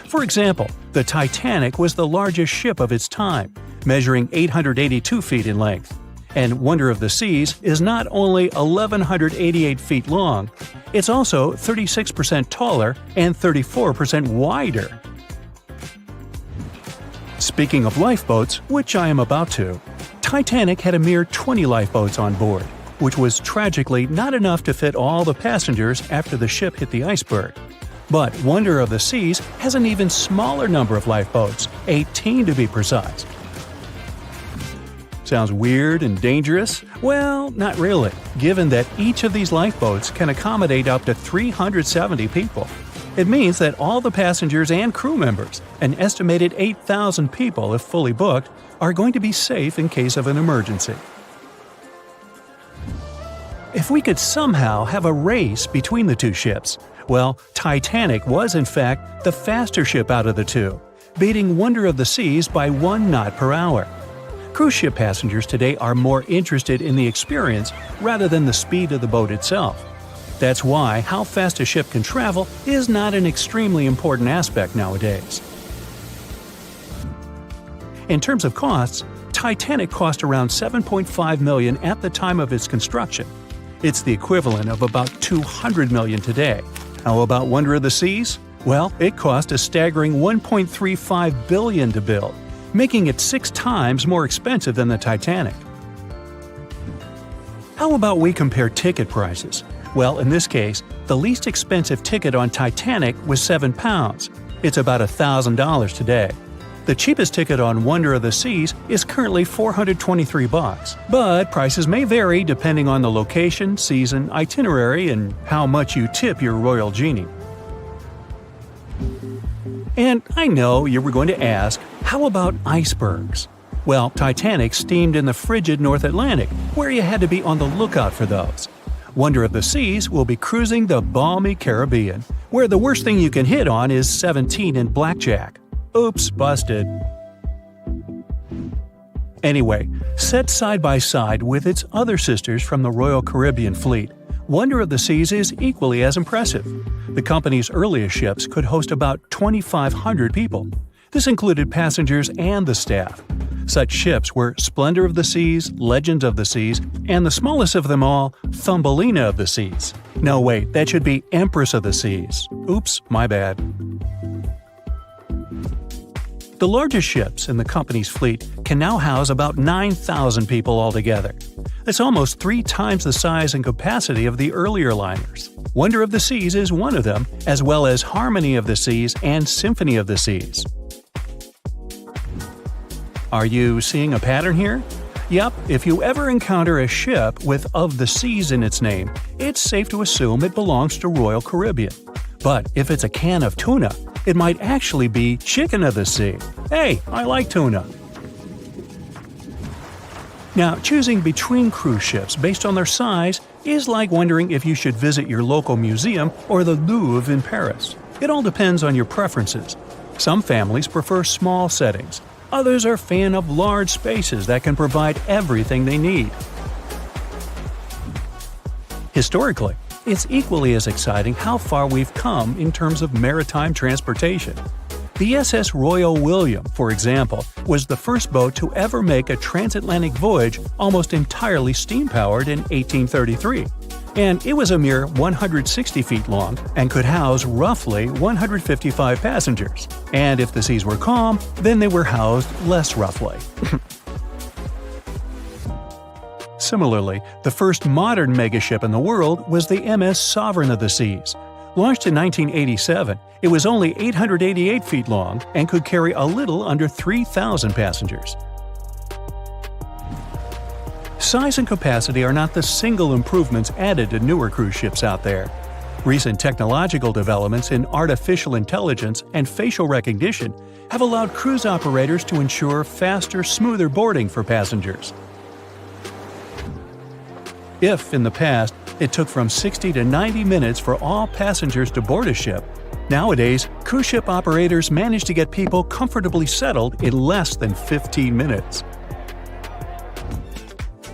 For example, the Titanic was the largest ship of its time, measuring 882 feet in length. And Wonder of the Seas is not only 1,188 feet long, it's also 36% taller and 34% wider. Speaking of lifeboats, which I am about to, Titanic had a mere 20 lifeboats on board, which was tragically not enough to fit all the passengers after the ship hit the iceberg. But Wonder of the Seas has an even smaller number of lifeboats, 18 to be precise. Sounds weird and dangerous? Well, not really, given that each of these lifeboats can accommodate up to 370 people. It means that all the passengers and crew members, an estimated 8,000 people if fully booked, are going to be safe in case of an emergency. If we could somehow have a race between the two ships, well, Titanic was in fact the faster ship out of the two, beating Wonder of the Seas by 1 knot per hour. Cruise ship passengers today are more interested in the experience rather than the speed of the boat itself. That's why how fast a ship can travel is not an extremely important aspect nowadays. In terms of costs, Titanic cost around $7.5 million at the time of its construction. It's the equivalent of about $200 million today. How about Wonder of the Seas? Well, it cost a staggering $1.35 billion to build, making it 6 times more expensive than the Titanic. How about we compare ticket prices? Well, in this case, the least expensive ticket on Titanic was £7. It's about $1,000 today. The cheapest ticket on Wonder of the Seas is currently $423, but prices may vary depending on the location, season, itinerary, and how much you tip your royal genie. And I know you were going to ask, how about icebergs? Well, Titanic steamed in the frigid North Atlantic, where you had to be on the lookout for those. Wonder of the Seas will be cruising the balmy Caribbean, where the worst thing you can hit on is 17 and blackjack. Oops, busted. Anyway, set side by side with its other sisters from the Royal Caribbean Fleet, Wonder of the Seas is equally as impressive. The company's earliest ships could host about 2,500 people. This included passengers and the staff. Such ships were Splendor of the Seas, Legend of the Seas, and the smallest of them all, Thumbelina of the Seas. No, wait, that should be Empress of the Seas. Oops, my bad. The largest ships in the company's fleet can now house about 9,000 people altogether. That's almost 3 times the size and capacity of the earlier liners. Wonder of the Seas is one of them, as well as Harmony of the Seas and Symphony of the Seas. Are you seeing a pattern here? Yep, if you ever encounter a ship with "of the seas" in its name, it's safe to assume it belongs to Royal Caribbean. But if it's a can of tuna, it might actually be Chicken of the Sea. Hey, I like tuna. Now, choosing between cruise ships based on their size is like wondering if you should visit your local museum or the Louvre in Paris. It all depends on your preferences. Some families prefer small settings. Others are fan of large spaces that can provide everything they need. Historically, it's equally as exciting how far we've come in terms of maritime transportation. The SS Royal William, for example, was the first boat to ever make a transatlantic voyage almost entirely steam-powered in 1833. And it was a mere 160 feet long and could house roughly 155 passengers. And if the seas were calm, then they were housed less roughly. Similarly, the first modern megaship in the world was the MS Sovereign of the Seas. Launched in 1987, it was only 888 feet long and could carry a little under 3,000 passengers. Size and capacity are not the single improvements added to newer cruise ships out there. Recent technological developments in artificial intelligence and facial recognition have allowed cruise operators to ensure faster, smoother boarding for passengers. If, in the past, it took from 60 to 90 minutes for all passengers to board a ship, nowadays, cruise ship operators manage to get people comfortably settled in less than 15 minutes.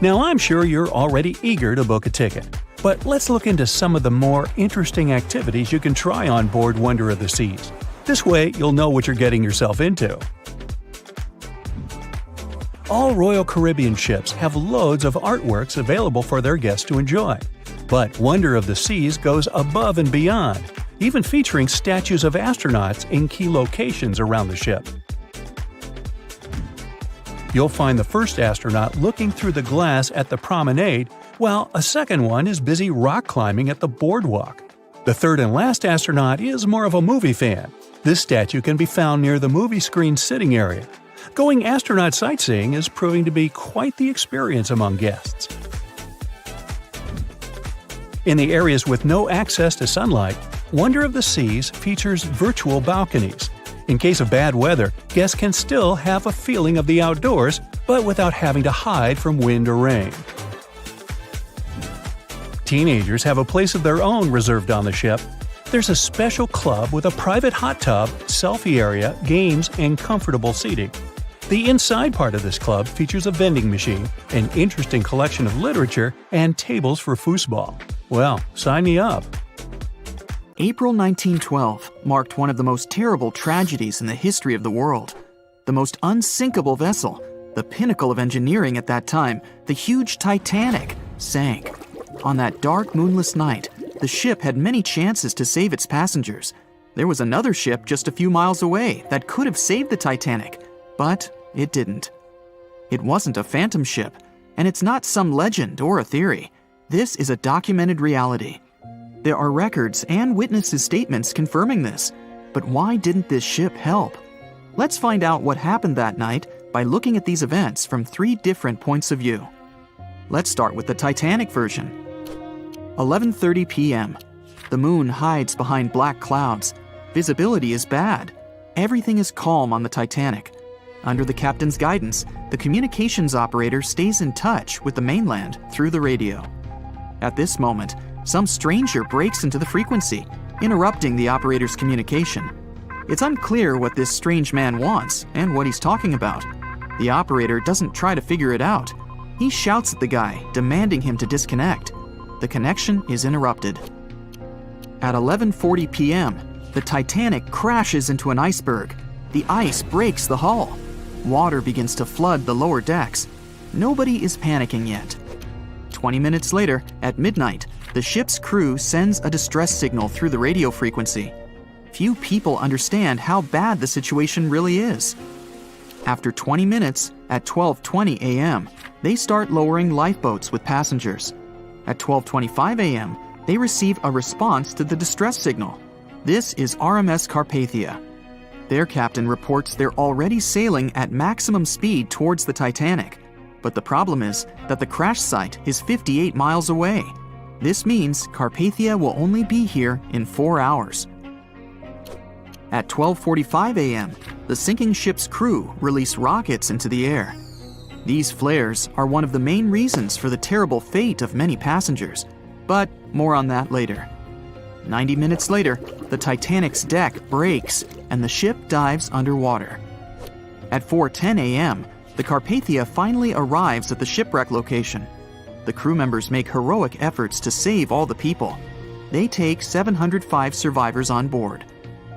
Now, I'm sure you're already eager to book a ticket, but let's look into some of the more interesting activities you can try on board Wonder of the Seas. This way, you'll know what you're getting yourself into. All Royal Caribbean ships have loads of artworks available for their guests to enjoy. But Wonder of the Seas goes above and beyond, even featuring statues of astronauts in key locations around the ship. You'll find the first astronaut looking through the glass at the promenade, while a second one is busy rock climbing at the boardwalk. The third and last astronaut is more of a movie fan. This statue can be found near the movie screen sitting area. Going astronaut sightseeing is proving to be quite the experience among guests. In the areas with no access to sunlight, Wonder of the Seas features virtual balconies. In case of bad weather, guests can still have a feeling of the outdoors, but without having to hide from wind or rain. Teenagers have a place of their own reserved on the ship. There's a special club with a private hot tub, selfie area, games, and comfortable seating. The inside part of this club features a vending machine, an interesting collection of literature, and tables for foosball. Well, sign me up. April 1912 marked one of the most terrible tragedies in the history of the world. The most unsinkable vessel, the pinnacle of engineering at that time, the huge Titanic, sank. On that dark, moonless night, the ship had many chances to save its passengers. There was another ship just a few miles away that could have saved the Titanic, but it didn't. It wasn't a phantom ship, and it's not some legend or a theory. This is a documented reality. There are records and witnesses' statements confirming this. But why didn't this ship help? Let's find out what happened that night by looking at these events from 3 different points of view. Let's start with the Titanic version. 11:30 p.m. The moon hides behind black clouds. Visibility is bad. Everything is calm on the Titanic. Under the captain's guidance, the communications operator stays in touch with the mainland through the radio. At this moment, some stranger breaks into the frequency, interrupting the operator's communication. It's unclear what this strange man wants and what he's talking about. The operator doesn't try to figure it out. He shouts at the guy, demanding him to disconnect. The connection is interrupted. At 11:40 p.m., the Titanic crashes into an iceberg. The ice breaks the hull. Water begins to flood the lower decks. Nobody is panicking yet. 20 minutes later, at midnight, the ship's crew sends a distress signal through the radio frequency. Few people understand how bad the situation really is. After 20 minutes, at 12:20 a.m., they start lowering lifeboats with passengers. At 12:25 a.m., they receive a response to the distress signal. This is RMS Carpathia. Their captain reports they're already sailing at maximum speed towards the Titanic. But the problem is that the crash site is 58 miles away. This means Carpathia will only be here in 4 hours. At 12:45 a.m., the sinking ship's crew release rockets into the air. These flares are one of the main reasons for the terrible fate of many passengers, but more on that later. 90 minutes later, the Titanic's deck breaks and the ship dives underwater. At 4:10 a.m., the Carpathia finally arrives at the shipwreck location. The crew members make heroic efforts to save all the people. They take 705 survivors on board.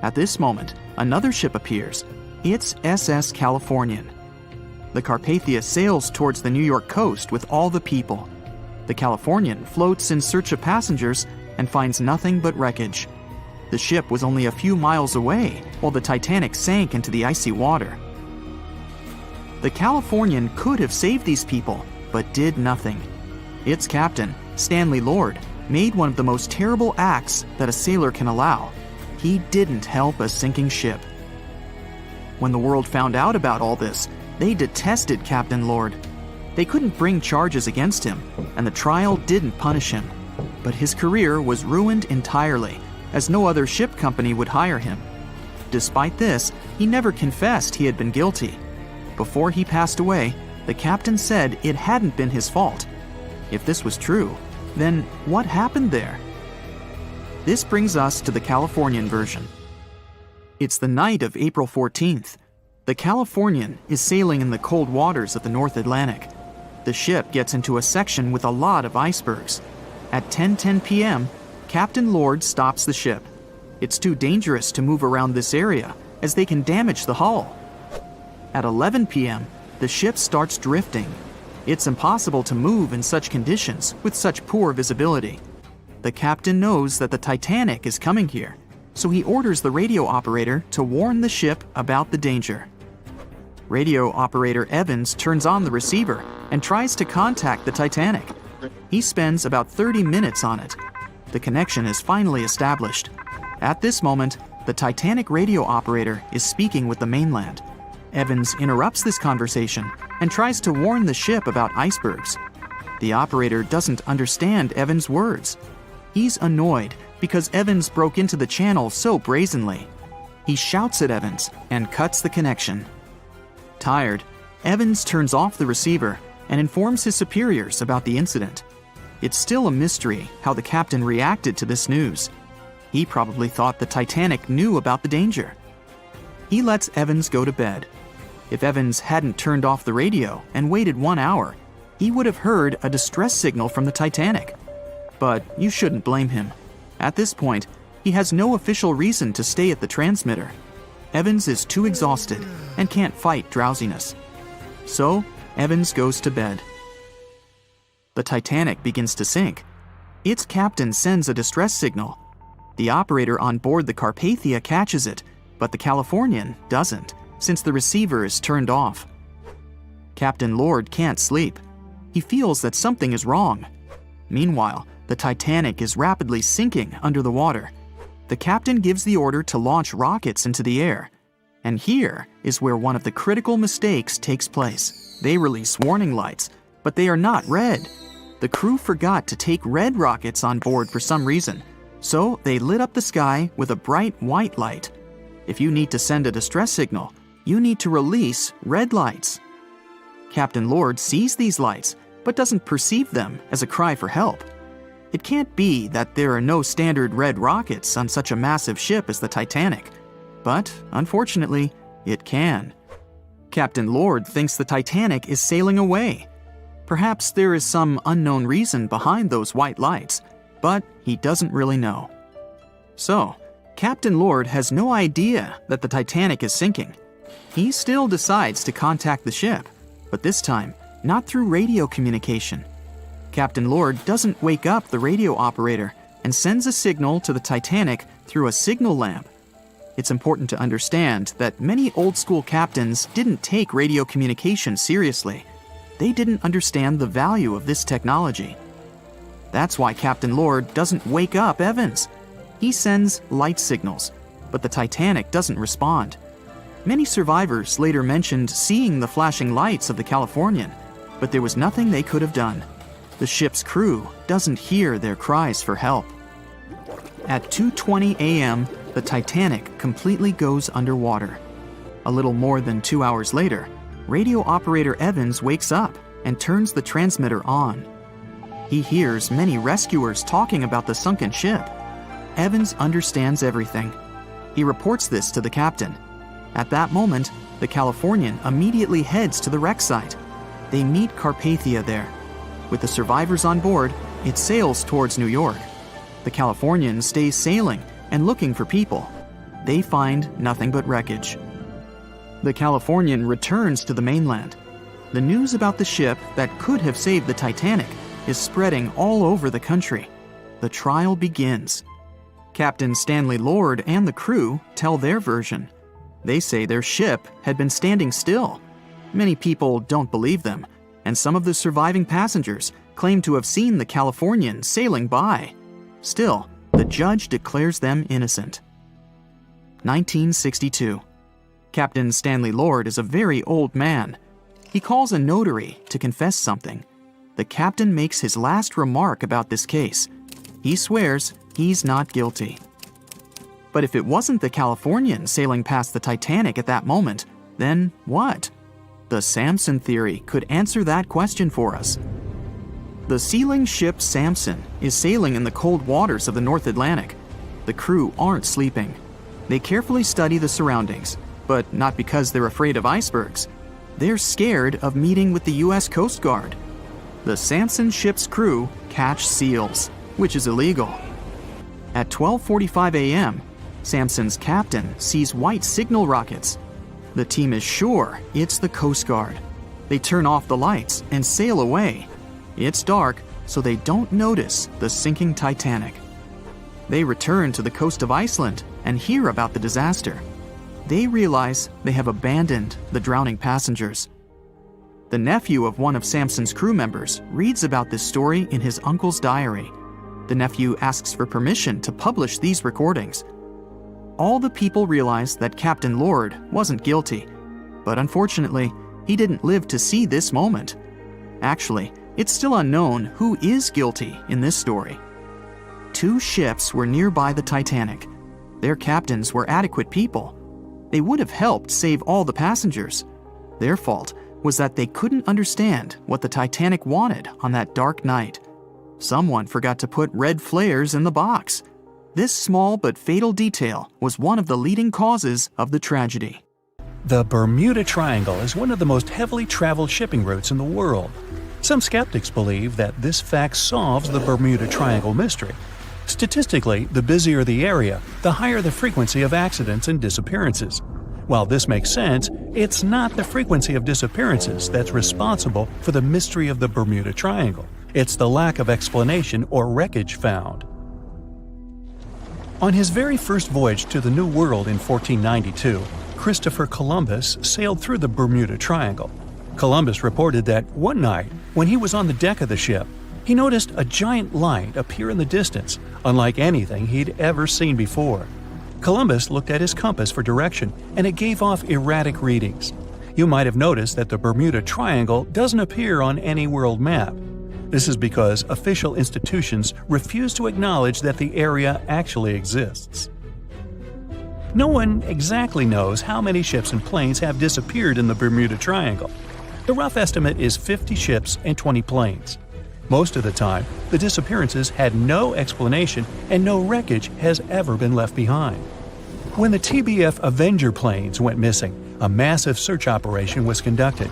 At this moment, another ship appears. It's SS Californian. The Carpathia sails towards the New York coast with all the people. The Californian floats in search of passengers and finds nothing but wreckage. The ship was only a few miles away while the Titanic sank into the icy water. The Californian could have saved these people, but did nothing. Its captain, Stanley Lord, made one of the most terrible acts that a sailor can allow. He didn't help a sinking ship. When the world found out about all this, they detested Captain Lord. They couldn't bring charges against him, and the trial didn't punish him. But his career was ruined entirely, as no other ship company would hire him. Despite this, he never confessed he had been guilty. Before he passed away, the captain said it hadn't been his fault. If this was true, then what happened there? This brings us to the Californian version. It's the night of April 14th. The Californian is sailing in the cold waters of the North Atlantic. The ship gets into a section with a lot of icebergs. At 10:10 p.m., Captain Lord stops the ship. It's too dangerous to move around this area, as they can damage the hull. At 11 p.m., the ship starts drifting. It's impossible to move in such conditions with such poor visibility. The captain knows that the Titanic is coming here, so he orders the radio operator to warn the ship about the danger. Radio operator Evans turns on the receiver and tries to contact the Titanic. He spends about 30 minutes on it. The connection is finally established. At this moment, the Titanic radio operator is speaking with the mainland. Evans interrupts this conversation and tries to warn the ship about icebergs. The operator doesn't understand Evans' words. He's annoyed because Evans broke into the channel so brazenly. He shouts at Evans and cuts the connection. Tired, Evans turns off the receiver and informs his superiors about the incident. It's still a mystery how the captain reacted to this news. He probably thought the Titanic knew about the danger. He lets Evans go to bed. If Evans hadn't turned off the radio and waited 1 hour, he would have heard a distress signal from the Titanic. But you shouldn't blame him. At this point, he has no official reason to stay at the transmitter. Evans is too exhausted and can't fight drowsiness. So, Evans goes to bed. The Titanic begins to sink. Its captain sends a distress signal. The operator on board the Carpathia catches it, but the Californian doesn't, since the receiver is turned off. Captain Lord can't sleep. He feels that something is wrong. Meanwhile, the Titanic is rapidly sinking under the water. The captain gives the order to launch rockets into the air. And here is where one of the critical mistakes takes place. They release warning lights, but they are not red. The crew forgot to take red rockets on board for some reason, so they lit up the sky with a bright white light. If you need to send a distress signal, you need to release red lights. Captain Lord sees these lights, but doesn't perceive them as a cry for help. It can't be that there are no standard red rockets on such a massive ship as the Titanic. But, unfortunately, it can. Captain Lord thinks the Titanic is sailing away. Perhaps there is some unknown reason behind those white lights, but he doesn't really know. So, Captain Lord has no idea that the Titanic is sinking. He still decides to contact the ship, but this time, not through radio communication. Captain Lord doesn't wake up the radio operator and sends a signal to the Titanic through a signal lamp. It's important to understand that many old-school captains didn't take radio communication seriously. They didn't understand the value of this technology. That's why Captain Lord doesn't wake up Evans. He sends light signals, but the Titanic doesn't respond. Many survivors later mentioned seeing the flashing lights of the Californian, but there was nothing they could have done. The ship's crew doesn't hear their cries for help. At 2:20 a.m., the Titanic completely goes underwater. A little more than 2 hours later, radio operator Evans wakes up and turns the transmitter on. He hears many rescuers talking about the sunken ship. Evans understands everything. He reports this to the captain. At that moment, the Californian immediately heads to the wreck site. They meet Carpathia there. With the survivors on board, it sails towards New York. The Californian stays sailing and looking for people. They find nothing but wreckage. The Californian returns to the mainland. The news about the ship that could have saved the Titanic is spreading all over the country. The trial begins. Captain Stanley Lord and the crew tell their version. They say their ship had been standing still. Many people don't believe them, and some of the surviving passengers claim to have seen the Californian sailing by. Still, the judge declares them innocent. 1962. Captain Stanley Lord is a very old man. He calls a notary to confess something. The captain makes his last remark about this case. He swears he's not guilty. But if it wasn't the Californian sailing past the Titanic at that moment, then what? The Samson theory could answer that question for us. The sealing ship Samson is sailing in the cold waters of the North Atlantic. The crew aren't sleeping. They carefully study the surroundings, but not because they're afraid of icebergs. They're scared of meeting with the U.S. Coast Guard. The Samson ship's crew catch seals, which is illegal. At 12:45 a.m., Samson's captain sees white signal rockets. The team is sure it's the Coast Guard. They turn off the lights and sail away. It's dark, so they don't notice the sinking Titanic. They return to the coast of Iceland and hear about the disaster. They realize they have abandoned the drowning passengers. The nephew of one of Samson's crew members reads about this story in his uncle's diary. The nephew asks for permission to publish these recordings. All the people realize that Captain Lord wasn't guilty, but unfortunately, he didn't live to see this moment. Actually, it's still unknown who is guilty in this story. 2 ships were nearby the Titanic. Their captains were adequate people. They would have helped save all the passengers. Their fault was that they couldn't understand what the Titanic wanted on that dark night. Someone forgot to put red flares in the box. This small but fatal detail was one of the leading causes of the tragedy. The Bermuda Triangle is one of the most heavily traveled shipping routes in the world. Some skeptics believe that this fact solves the Bermuda Triangle mystery. Statistically, the busier the area, the higher the frequency of accidents and disappearances. While this makes sense, it's not the frequency of disappearances that's responsible for the mystery of the Bermuda Triangle. It's the lack of explanation or wreckage found. On his very first voyage to the New World in 1492, Christopher Columbus sailed through the Bermuda Triangle. Columbus reported that one night, when he was on the deck of the ship, he noticed a giant light appear in the distance, unlike anything he'd ever seen before. Columbus looked at his compass for direction, and it gave off erratic readings. You might have noticed that the Bermuda Triangle doesn't appear on any world map. This is because official institutions refuse to acknowledge that the area actually exists. No one exactly knows how many ships and planes have disappeared in the Bermuda Triangle. The rough estimate is 50 ships and 20 planes. Most of the time, the disappearances had no explanation and no wreckage has ever been left behind. When the TBF Avenger planes went missing, a massive search operation was conducted.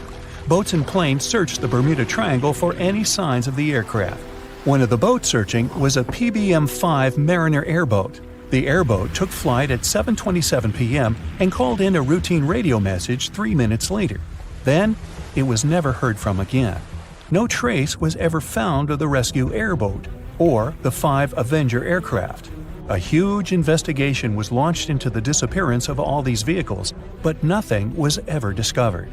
Boats and planes searched the Bermuda Triangle for any signs of the aircraft. One of the boats searching was a PBM-5 Mariner airboat. The airboat took flight at 7:27 p.m. and called in a routine radio message 3 minutes later. Then, it was never heard from again. No trace was ever found of the rescue airboat or the 5 Avenger aircraft. A huge investigation was launched into the disappearance of all these vehicles, but nothing was ever discovered.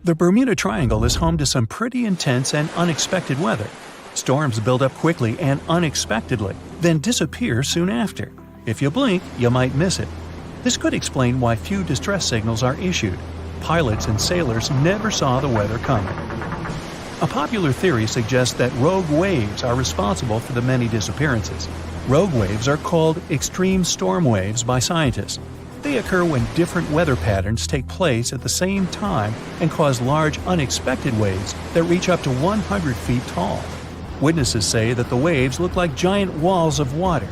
The Bermuda Triangle is home to some pretty intense and unexpected weather. Storms build up quickly and unexpectedly, then disappear soon after. If you blink, you might miss it. This could explain why few distress signals are issued. Pilots and sailors never saw the weather coming. A popular theory suggests that rogue waves are responsible for the many disappearances. Rogue waves are called extreme storm waves by scientists. They occur when different weather patterns take place at the same time and cause large, unexpected waves that reach up to 100 feet tall. Witnesses say that the waves look like giant walls of water.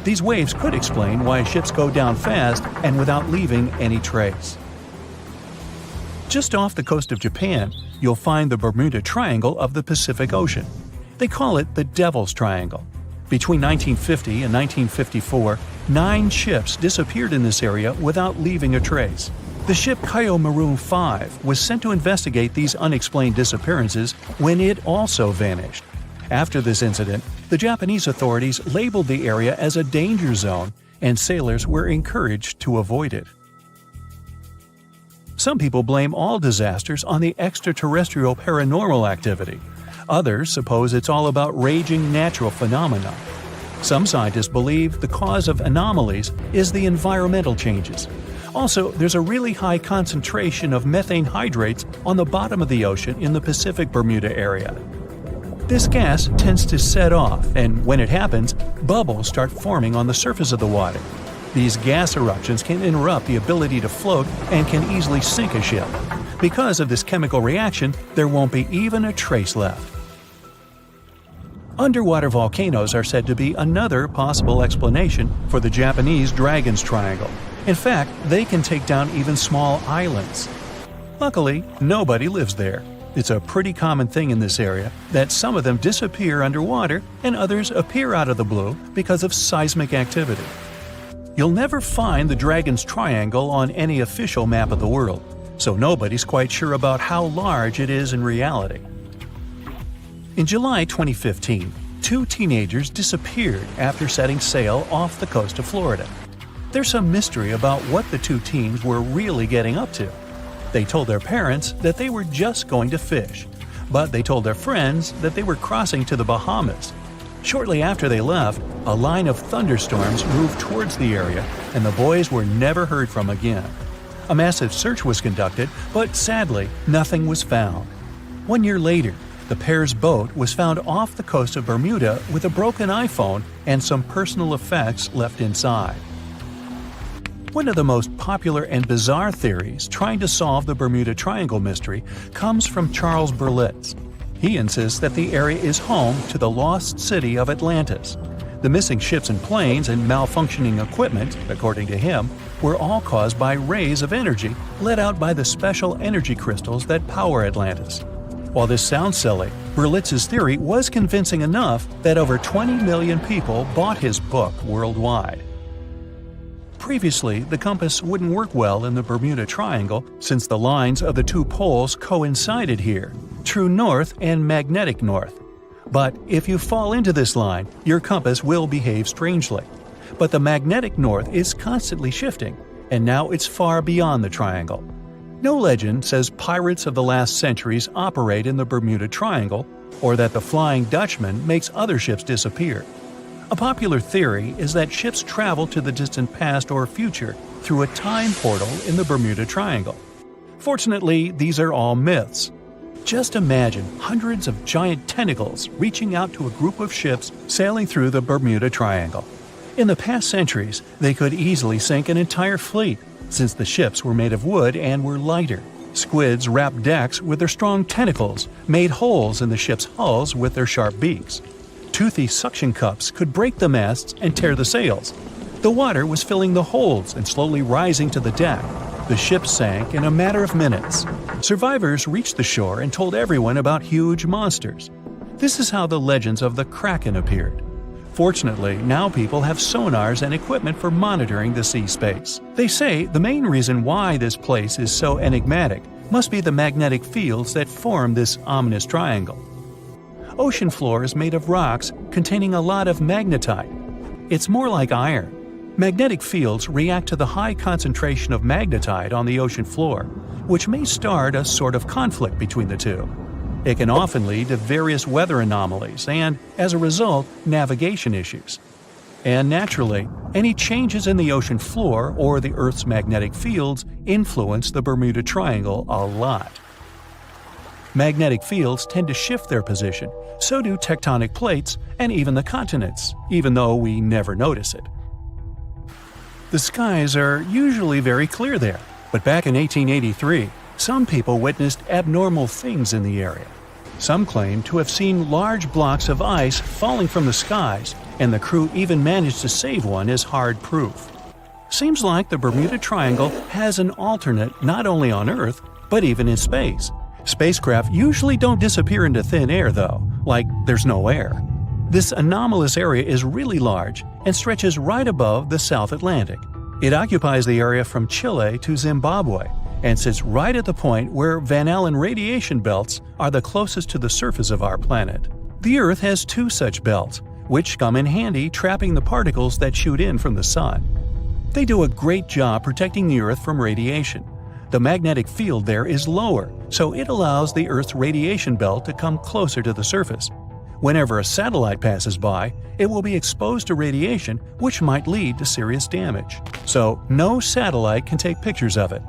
These waves could explain why ships go down fast and without leaving any trace. Just off the coast of Japan, you'll find the Bermuda Triangle of the Pacific Ocean. They call it the Devil's Triangle. Between 1950 and 1954, 9 ships disappeared in this area without leaving a trace. The ship Kaio Maroon 5 was sent to investigate these unexplained disappearances when it also vanished. After this incident, the Japanese authorities labeled the area as a danger zone, and sailors were encouraged to avoid it. Some people blame all disasters on the extraterrestrial paranormal activity. Others suppose it's all about raging natural phenomena. Some scientists believe the cause of anomalies is the environmental changes. Also, there's a really high concentration of methane hydrates on the bottom of the ocean in the Pacific Bermuda area. This gas tends to set off, and when it happens, bubbles start forming on the surface of the water. These gas eruptions can interrupt the ability to float and can easily sink a ship. Because of this chemical reaction, there won't be even a trace left. Underwater volcanoes are said to be another possible explanation for the Japanese Dragon's Triangle. In fact, they can take down even small islands. Luckily, nobody lives there. It's a pretty common thing in this area that some of them disappear underwater and others appear out of the blue because of seismic activity. You'll never find the Dragon's Triangle on any official map of the world, so nobody's quite sure about how large it is in reality. In July 2015, 2 teenagers disappeared after setting sail off the coast of Florida. There's some mystery about what the 2 teens were really getting up to. They told their parents that they were just going to fish, but they told their friends that they were crossing to the Bahamas. Shortly after they left, a line of thunderstorms moved towards the area, and the boys were never heard from again. A massive search was conducted, but sadly, nothing was found. 1 year later, the pair's boat was found off the coast of Bermuda with a broken iPhone and some personal effects left inside. One of the most popular and bizarre theories trying to solve the Bermuda Triangle mystery comes from Charles Berlitz. He insists that the area is home to the lost city of Atlantis. The missing ships and planes and malfunctioning equipment, according to him, were all caused by rays of energy let out by the special energy crystals that power Atlantis. While this sounds silly, Berlitz's theory was convincing enough that over 20 million people bought his book worldwide. Previously, the compass wouldn't work well in the Bermuda Triangle since the lines of the 2 poles coincided here. true north and magnetic north. But if you fall into this line, your compass will behave strangely. But the magnetic north is constantly shifting, and now it's far beyond the triangle. No legend says pirates of the last centuries operate in the Bermuda Triangle, or that the Flying Dutchman makes other ships disappear. A popular theory is that ships travel to the distant past or future through a time portal in the Bermuda Triangle. Fortunately, these are all myths. Just imagine hundreds of giant tentacles reaching out to a group of ships sailing through the Bermuda Triangle. In the past centuries, they could easily sink an entire fleet, since the ships were made of wood and were lighter. Squids wrapped decks with their strong tentacles, made holes in the ship's hulls with their sharp beaks. Toothy suction cups could break the masts and tear the sails. The water was filling the holds and slowly rising to the deck. The ship sank in a matter of minutes. Survivors reached the shore and told everyone about huge monsters. This is how the legends of the Kraken appeared. Fortunately, now people have sonars and equipment for monitoring the sea space. They say the main reason why this place is so enigmatic must be the magnetic fields that form this ominous triangle. Ocean floor is made of rocks containing a lot of magnetite. It's more like iron. Magnetic fields react to the high concentration of magnetite on the ocean floor, which may start a sort of conflict between the two. It can often lead to various weather anomalies and, as a result, navigation issues. And naturally, any changes in the ocean floor or the Earth's magnetic fields influence the Bermuda Triangle a lot. Magnetic fields tend to shift their position, so do tectonic plates and even the continents, even though we never notice it. The skies are usually very clear there, but back in 1883, some people witnessed abnormal things in the area. Some claim to have seen large blocks of ice falling from the skies, and the crew even managed to save one as hard proof. Seems like the Bermuda Triangle has an alternate not only on Earth, but even in space. Spacecraft usually don't disappear into thin air though, like there's no air. This anomalous area is really large and stretches right above the South Atlantic. It occupies the area from Chile to Zimbabwe and sits right at the point where Van Allen radiation belts are the closest to the surface of our planet. The Earth has two such belts, which come in handy trapping the particles that shoot in from the Sun. They do a great job protecting the Earth from radiation. The magnetic field there is lower, so it allows the Earth's radiation belt to come closer to the surface. Whenever a satellite passes by, it will be exposed to radiation, which might lead to serious damage. So, no satellite can take pictures of it.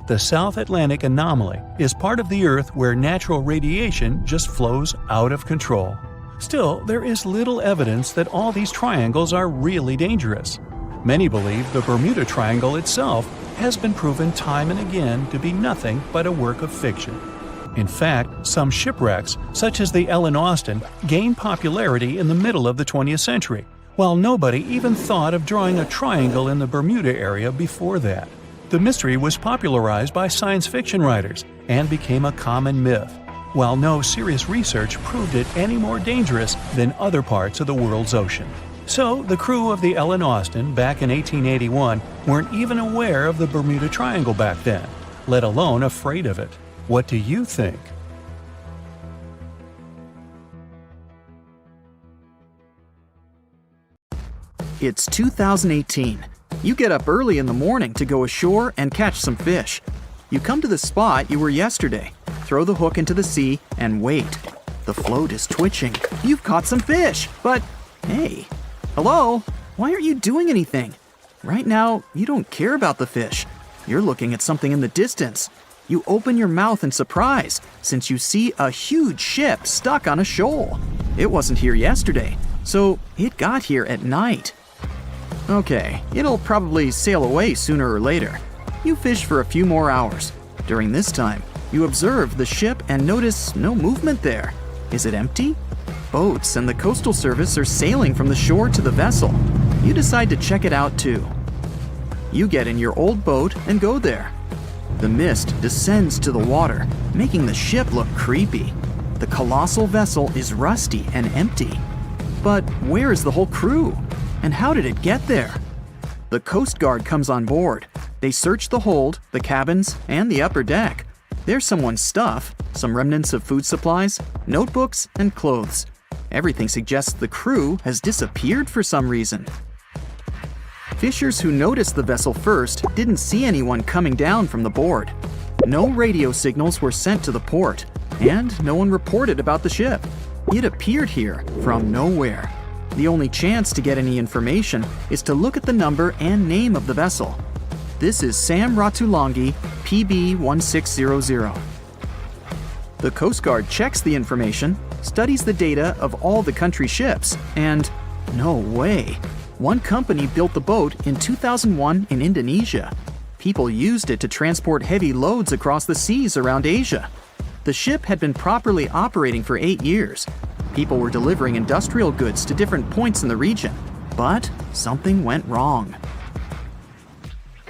The South Atlantic anomaly is part of the Earth where natural radiation just flows out of control. Still, there is little evidence that all these triangles are really dangerous. Many believe the Bermuda Triangle itself has been proven time and again to be nothing but a work of fiction. In fact, some shipwrecks, such as the Ellen Austin, gained popularity in the middle of the 20th century, while nobody even thought of drawing a triangle in the Bermuda area before that. The mystery was popularized by science fiction writers and became a common myth, while no serious research proved it any more dangerous than other parts of the world's ocean. So, the crew of the Ellen Austin back in 1881 weren't even aware of the Bermuda Triangle back then, let alone afraid of it. What do you think? It's 2018. You get up early in the morning to go ashore and catch some fish. You come to the spot you were yesterday, throw the hook into the sea, and wait. The float is twitching. You've caught some fish, but hey, hello? Why aren't you doing anything? Right now, you don't care about the fish. You're looking at something in the distance. You open your mouth in surprise, since you see a huge ship stuck on a shoal. It wasn't here yesterday, so it got here at night. Okay, it'll probably sail away sooner or later. You fish for a few more hours. During this time, you observe the ship and notice no movement there. Is it empty? Boats and the Coastal Service are sailing from the shore to the vessel. You decide to check it out too. You get in your old boat and go there. The mist descends to the water, making the ship look creepy. The colossal vessel is rusty and empty. But where is the whole crew? And how did it get there? The Coast Guard comes on board. They search the hold, the cabins, and the upper deck. There's someone's stuff, some remnants of food supplies, notebooks, and clothes. Everything suggests the crew has disappeared for some reason. Fishers who noticed the vessel first didn't see anyone coming down from the board. No radio signals were sent to the port, and no one reported about the ship. It appeared here from nowhere. The only chance to get any information is to look at the number and name of the vessel. This is Sam Ratulangi, PB 1600. The Coast Guard checks the information, studies the data of all the country's ships, and no way. One company built the boat in 2001 in Indonesia. People used it to transport heavy loads across the seas around Asia. The ship had been properly operating for 8 years. People were delivering industrial goods to different points in the region, but something went wrong.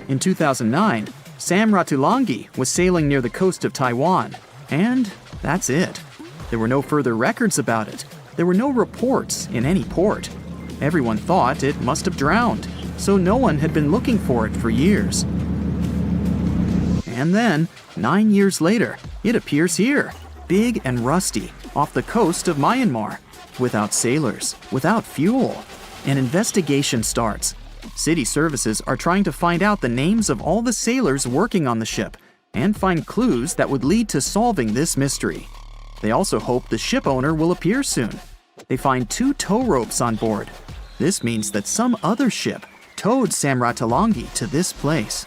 In 2009, Sam Ratulangi was sailing near the coast of Taiwan, and that's it. There were no further records about it. There were no reports in any port. Everyone thought it must have drowned, so no one had been looking for it for years. And then, 9 years later, it appears here, big and rusty, off the coast of Myanmar, without sailors, without fuel. An investigation starts. City services are trying to find out the names of all the sailors working on the ship and find clues that would lead to solving this mystery. They also hope the ship owner will appear soon. They find 2 tow ropes on board. This means that some other ship towed Sam Ratulangi to this place.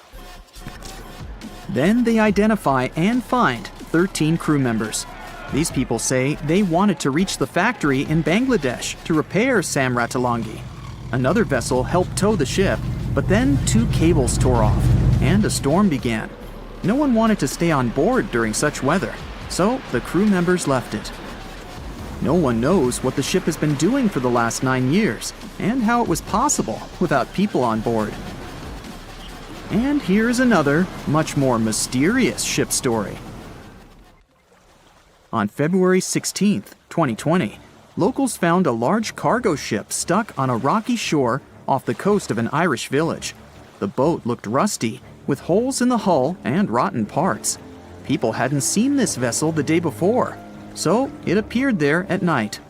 Then they identify and find 13 crew members. These people say they wanted to reach the factory in Bangladesh to repair Sam Ratulangi. Another vessel helped tow the ship, but then 2 cables tore off, and a storm began. No one wanted to stay on board during such weather, so the crew members left it. No one knows what the ship has been doing for the last 9 years, and how it was possible without people on board. And here's another, much more mysterious ship story. On February 16, 2020, locals found a large cargo ship stuck on a rocky shore off the coast of an Irish village. The boat looked rusty, with holes in the hull and rotten parts. People hadn't seen this vessel the day before, so it appeared there at night.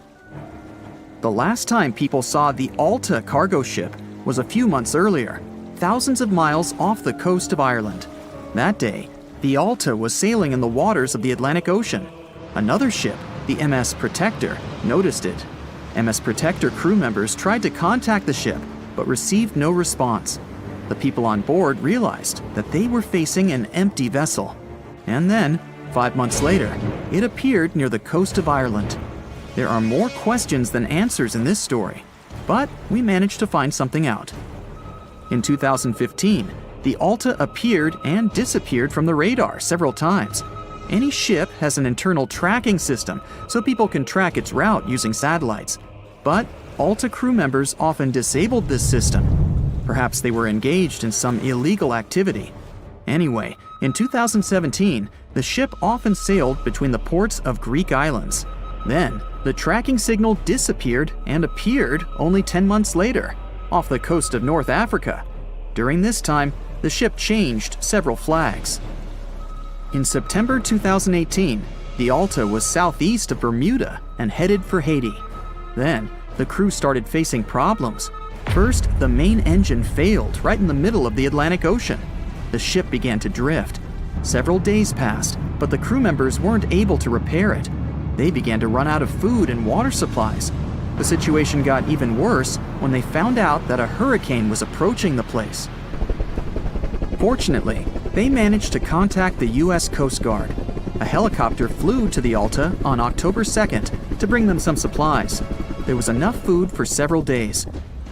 The last time people saw the Alta cargo ship was a few months earlier, thousands of miles off the coast of Ireland. That day, the Alta was sailing in the waters of the Atlantic Ocean. Another ship, the MS Protector, noticed it. MS Protector crew members tried to contact the ship, but received no response. The people on board realized that they were facing an empty vessel. And then, 5 months later, it appeared near the coast of Ireland. There are more questions than answers in this story, but we managed to find something out. In 2015, the Alta appeared and disappeared from the radar several times. Any ship has an internal tracking system, so people can track its route using satellites. But Alta crew members often disabled this system. Perhaps they were engaged in some illegal activity. Anyway, in 2017, the ship often sailed between the ports of Greek islands. Then, the tracking signal disappeared and appeared only 10 months later, off the coast of North Africa. During this time, the ship changed several flags. In September 2018, the Alta was southeast of Bermuda and headed for Haiti. Then, the crew started facing problems. First, the main engine failed right in the middle of the Atlantic Ocean. The ship began to drift. Several days passed, but the crew members weren't able to repair it. They began to run out of food and water supplies. The situation got even worse when they found out that a hurricane was approaching the place. Fortunately, they managed to contact the U.S. Coast Guard. A helicopter flew to the Alta on October 2nd to bring them some supplies. There was enough food for several days.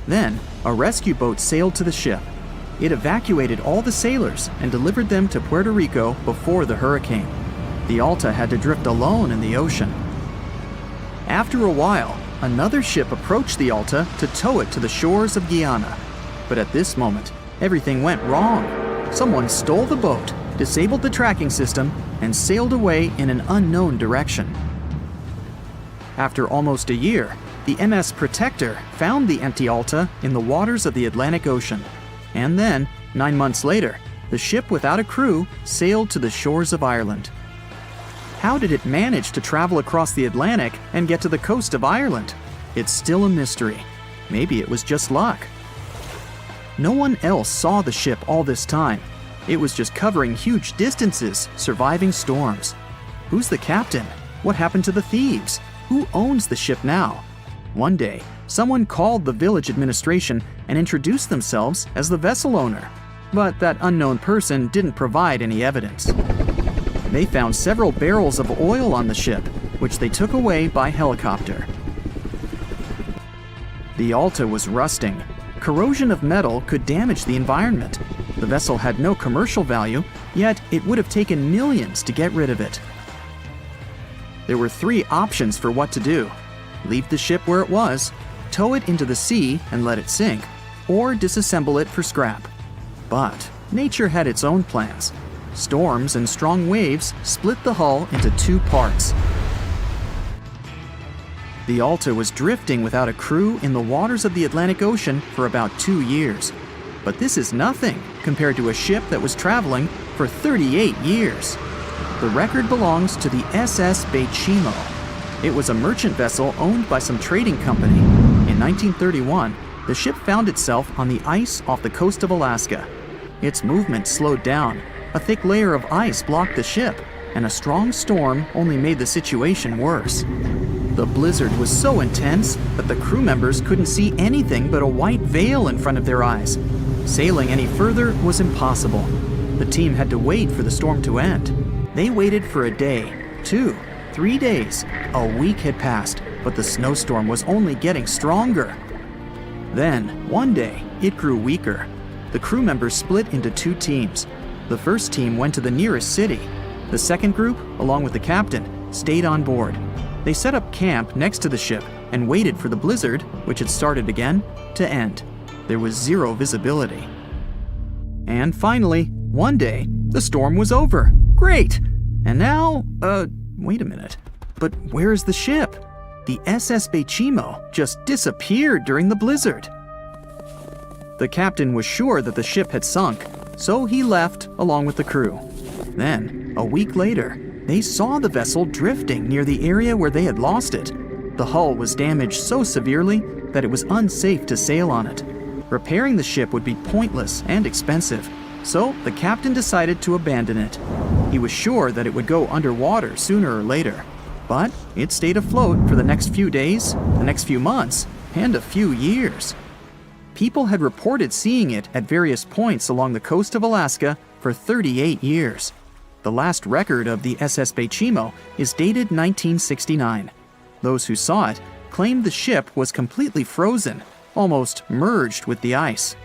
Then, a rescue boat sailed to the ship. It evacuated all the sailors and delivered them to Puerto Rico before the hurricane. The Alta had to drift alone in the ocean. After a while, another ship approached the Alta to tow it to the shores of Guyana. But at this moment, everything went wrong. Someone stole the boat, disabled the tracking system, and sailed away in an unknown direction. After almost a year, the MS Protector found the empty Alta in the waters of the Atlantic Ocean. And then, 9 months later, the ship without a crew sailed to the shores of Ireland. how did it manage to travel across the Atlantic and get to the coast of Ireland? It's still a mystery. Maybe it was just luck. No one else saw the ship all this time. It was just covering huge distances, surviving storms. Who's the captain? What happened to the thieves? Who owns the ship now? One day, someone called the village administration and introduced themselves as the vessel owner. But that unknown person didn't provide any evidence. They found several barrels of oil on the ship, which they took away by helicopter. The Alta was rusting. Corrosion of metal could damage the environment. The vessel had no commercial value, yet it would have taken millions to get rid of it. There were 3 options for what to do: leave the ship where it was, tow it into the sea and let it sink, or disassemble it for scrap. But nature had its own plans. Storms and strong waves split the hull into 2 parts. The Alta was drifting without a crew in the waters of the Atlantic Ocean for about 2 years. But this is nothing compared to a ship that was traveling for 38 years. The record belongs to the SS Bechimo. It was a merchant vessel owned by some trading company. In 1931, the ship found itself on the ice off the coast of Alaska. Its movement slowed down. A thick layer of ice blocked the ship, and a strong storm only made the situation worse. The blizzard was so intense that the crew members couldn't see anything but a white veil in front of their eyes. Sailing any further was impossible. The team had to wait for the storm to end. They waited for a day, 2, 3 days. A week had passed, but the snowstorm was only getting stronger. Then, one day, it grew weaker. The crew members split into 2 teams. The first team went to the nearest city. The second group, along with the captain, stayed on board. They set up camp next to the ship and waited for the blizzard, which had started again, to end. There was 0 visibility. And finally, one day, the storm was over. Great! And now, wait a minute. But where is the ship? The SS Bechimo just disappeared during the blizzard. The captain was sure that the ship had sunk, so he left along with the crew. Then, a week later, they saw the vessel drifting near the area where they had lost it. The hull was damaged so severely that it was unsafe to sail on it. Repairing the ship would be pointless and expensive, so the captain decided to abandon it. He was sure that it would go underwater sooner or later, but it stayed afloat for the next few days, the next few months, and a few years. People had reported seeing it at various points along the coast of Alaska for 38 years. The last record of the SS Bechimo is dated 1969. Those who saw it claimed the ship was completely frozen, almost merged with the ice.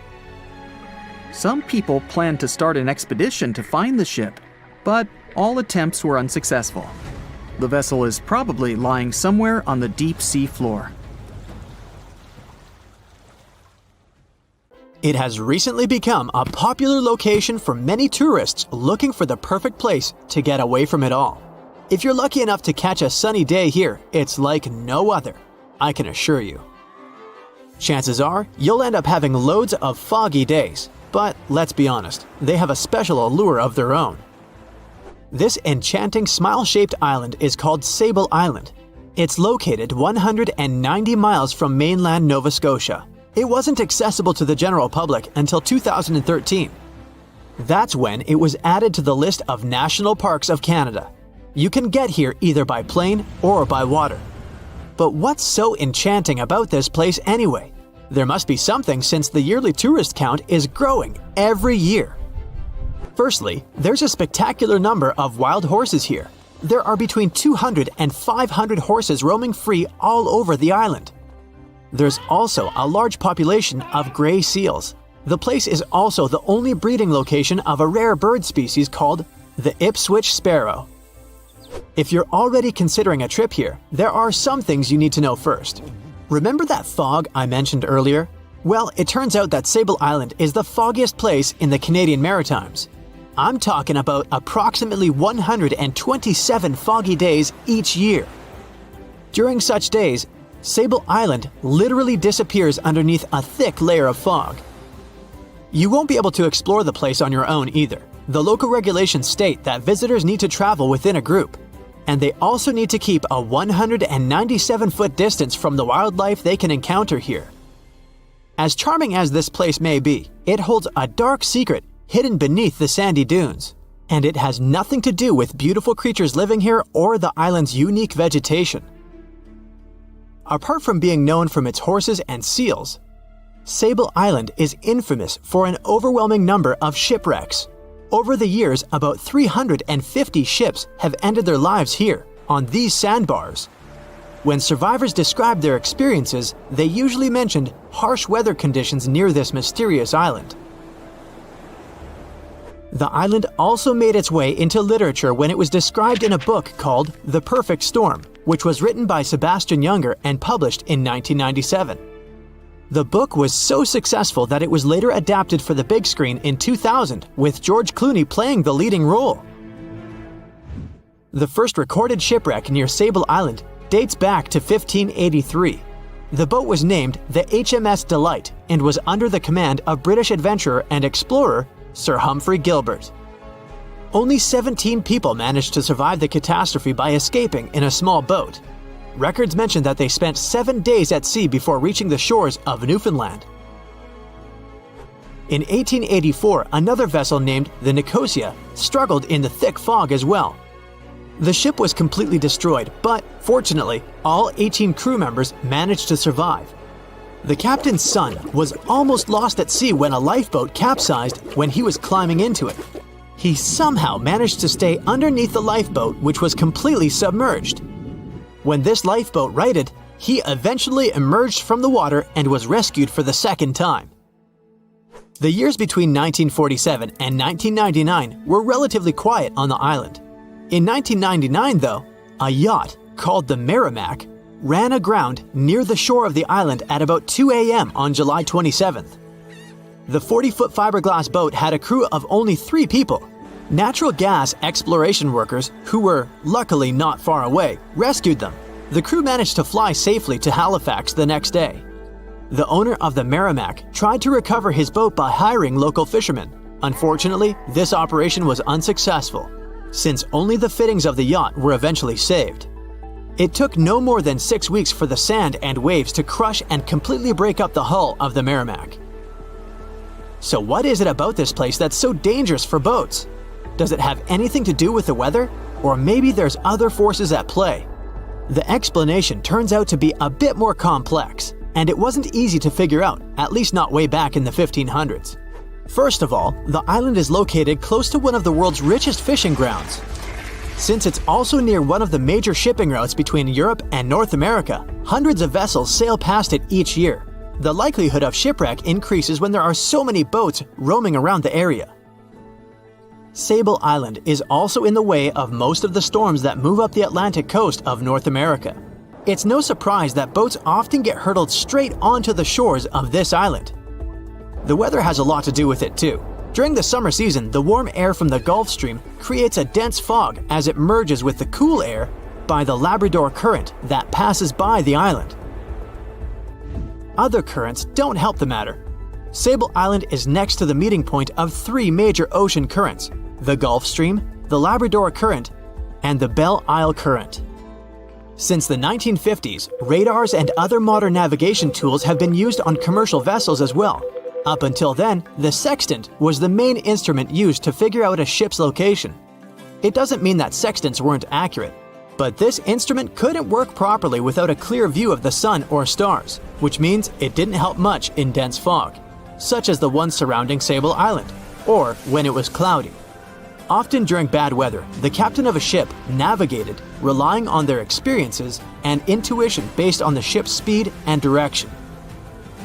Some people planned to start an expedition to find the ship, but all attempts were unsuccessful. The vessel is probably lying somewhere on the deep sea floor. It has recently become a popular location for many tourists looking for the perfect place to get away from it all. If you're lucky enough to catch a sunny day here, it's like no other, I can assure you. Chances are, you'll end up having loads of foggy days, but let's be honest, they have a special allure of their own. This enchanting smile-shaped island is called Sable Island. It's located 190 miles from mainland Nova Scotia. It wasn't accessible to the general public until 2013. That's when it was added to the list of National Parks of Canada. You can get here either by plane or by water. But what's so enchanting about this place anyway? There must be something since the yearly tourist count is growing every year. Firstly, there's a spectacular number of wild horses here. There are between 200 and 500 horses roaming free all over the island. There's also a large population of gray seals. The place is also the only breeding location of a rare bird species called the Ipswich sparrow. If you're already considering a trip here, there are some things you need to know first. Remember that fog I mentioned earlier? Well, it turns out that Sable Island is the foggiest place in the Canadian Maritimes. I'm talking about approximately 127 foggy days each year. During such days, Sable Island literally disappears underneath a thick layer of fog. You won't be able to explore the place on your own either. The local regulations state that visitors need to travel within a group. And they also need to keep a 197-foot distance from the wildlife they can encounter here. As charming as this place may be, it holds a dark secret hidden beneath the sandy dunes. And it has nothing to do with beautiful creatures living here or the island's unique vegetation. Apart from being known from its horses and seals, Sable Island is infamous for an overwhelming number of shipwrecks. Over the years, about 350 ships have ended their lives here, on these sandbars. When survivors described their experiences, they usually mentioned harsh weather conditions near this mysterious island. The island also made its way into literature when it was described in a book called The Perfect Storm, which was written by Sebastian Junger and published in 1997. The book was so successful that it was later adapted for the big screen in 2000, with George Clooney playing the leading role. The first recorded shipwreck near Sable Island dates back to 1583. The boat was named the HMS Delight and was under the command of British adventurer and explorer Sir Humphrey Gilbert. Only 17 people managed to survive the catastrophe by escaping in a small boat. Records mention that they spent 7 days at sea before reaching the shores of Newfoundland. In 1884, another vessel named the Nicosia struggled in the thick fog as well. The ship was completely destroyed, but fortunately, all 18 crew members managed to survive. The captain's son was almost lost at sea when a lifeboat capsized when he was climbing into it. He somehow managed to stay underneath the lifeboat, which was completely submerged. When this lifeboat righted, he eventually emerged from the water and was rescued for the second time. The years between 1947 and 1999 were relatively quiet on the island. In 1999, though, a yacht called the Merrimack ran aground near the shore of the island at about 2 a.m. on July 27th. The 40-foot fiberglass boat had a crew of only 3 people. Natural gas exploration workers, who were luckily not far away, rescued them. The crew managed to fly safely to Halifax the next day. The owner of the Merrimack tried to recover his boat by hiring local fishermen. Unfortunately, this operation was unsuccessful, since only the fittings of the yacht were eventually saved. It took no more than 6 weeks for the sand and waves to crush and completely break up the hull of the Merrimack. So what is it about this place that's so dangerous for boats? Does it have anything to do with the weather? Or maybe there's other forces at play? The explanation turns out to be a bit more complex, and it wasn't easy to figure out, at least not way back in the 1500s. First of all, the island is located close to one of the world's richest fishing grounds. Since it's also near one of the major shipping routes between Europe and North America, hundreds of vessels sail past it each year. The likelihood of shipwreck increases when there are so many boats roaming around the area. Sable Island is also in the way of most of the storms that move up the Atlantic coast of North America. It's no surprise that boats often get hurtled straight onto the shores of this island. The weather has a lot to do with it too. During the summer season, the warm air from the Gulf Stream creates a dense fog as it merges with the cool air by the Labrador Current that passes by the island. Other currents don't help the matter. Sable Island is next to the meeting point of 3 major ocean currents: the Gulf Stream, the Labrador Current, and the Belle Isle Current. Since the 1950s, radars and other modern navigation tools have been used on commercial vessels as well. Up until then, the sextant was the main instrument used to figure out a ship's location. It doesn't mean that sextants weren't accurate, but this instrument couldn't work properly without a clear view of the sun or stars, which means it didn't help much in dense fog, such as the one surrounding Sable Island, or when it was cloudy. Often during bad weather, the captain of a ship navigated, relying on their experiences and intuition based on the ship's speed and direction.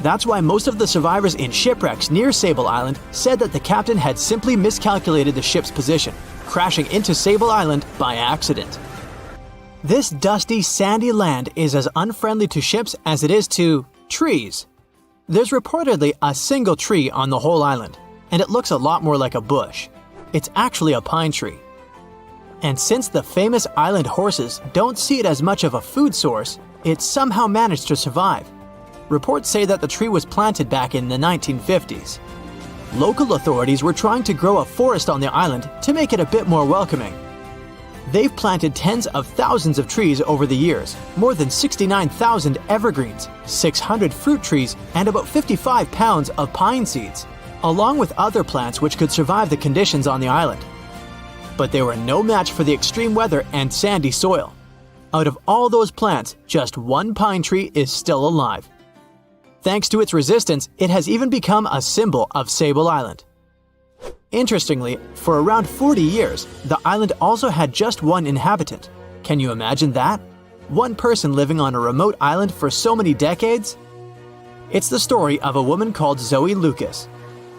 That's why most of the survivors in shipwrecks near Sable Island said that the captain had simply miscalculated the ship's position, crashing into Sable Island by accident. This dusty, sandy land is as unfriendly to ships as it is to trees. There's reportedly a single tree on the whole island, and it looks a lot more like a bush. It's actually a pine tree. And since the famous island horses don't see it as much of a food source, it somehow managed to survive. Reports say that the tree was planted back in the 1950s. Local authorities were trying to grow a forest on the island to make it a bit more welcoming. They've planted tens of thousands of trees over the years, more than 69,000 evergreens, 600 fruit trees, and about 55 pounds of pine seeds, along with other plants which could survive the conditions on the island. But they were no match for the extreme weather and sandy soil. Out of all those plants, just one pine tree is still alive. Thanks to its resistance, it has even become a symbol of Sable Island. Interestingly, for around 40 years, the island also had just one inhabitant. Can you imagine that? One person living on a remote island for so many decades? It's the story of a woman called Zoe Lucas.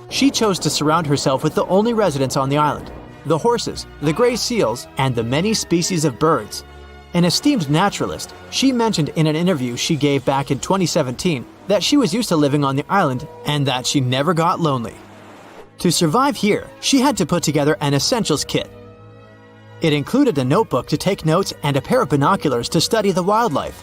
She chose to surround herself with the only residents on the island: the horses, the gray seals, and the many species of birds. An esteemed naturalist, she mentioned in an interview she gave back in 2017 that she was used to living on the island and that she never got lonely. To survive here, she had to put together an essentials kit. It included a notebook to take notes and a pair of binoculars to study the wildlife.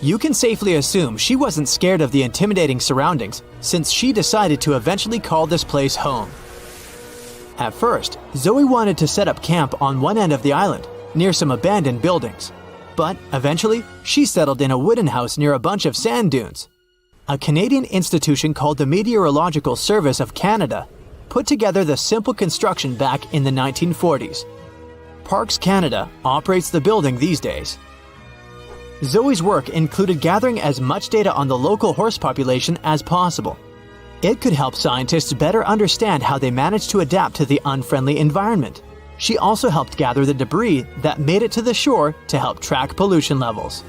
You can safely assume she wasn't scared of the intimidating surroundings, since she decided to eventually call this place home. At first, Zoe wanted to set up camp on one end of the island, near some abandoned buildings. But eventually, she settled in a wooden house near a bunch of sand dunes. A Canadian institution called the Meteorological Service of Canada put together the simple construction back in the 1940s. Parks Canada operates the building these days. Zoe's work included gathering as much data on the local horse population as possible. It could help scientists better understand how they managed to adapt to the unfriendly environment. She also helped gather the debris that made it to the shore to help track pollution levels.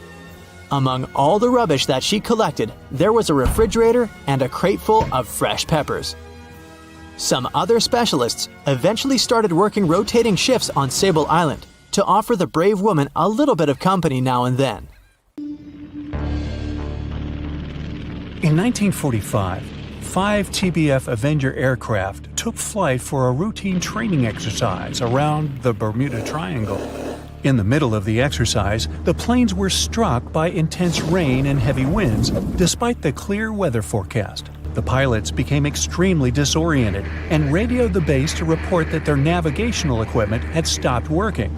Among all the rubbish that she collected, there was a refrigerator and a crate full of fresh peppers. Some other specialists eventually started working rotating shifts on Sable Island to offer the brave woman a little bit of company now and then. In 1945, 5 TBF Avenger aircraft took flight for a routine training exercise around the Bermuda Triangle. In the middle of the exercise, the planes were struck by intense rain and heavy winds, despite the clear weather forecast. The pilots became extremely disoriented and radioed the base to report that their navigational equipment had stopped working.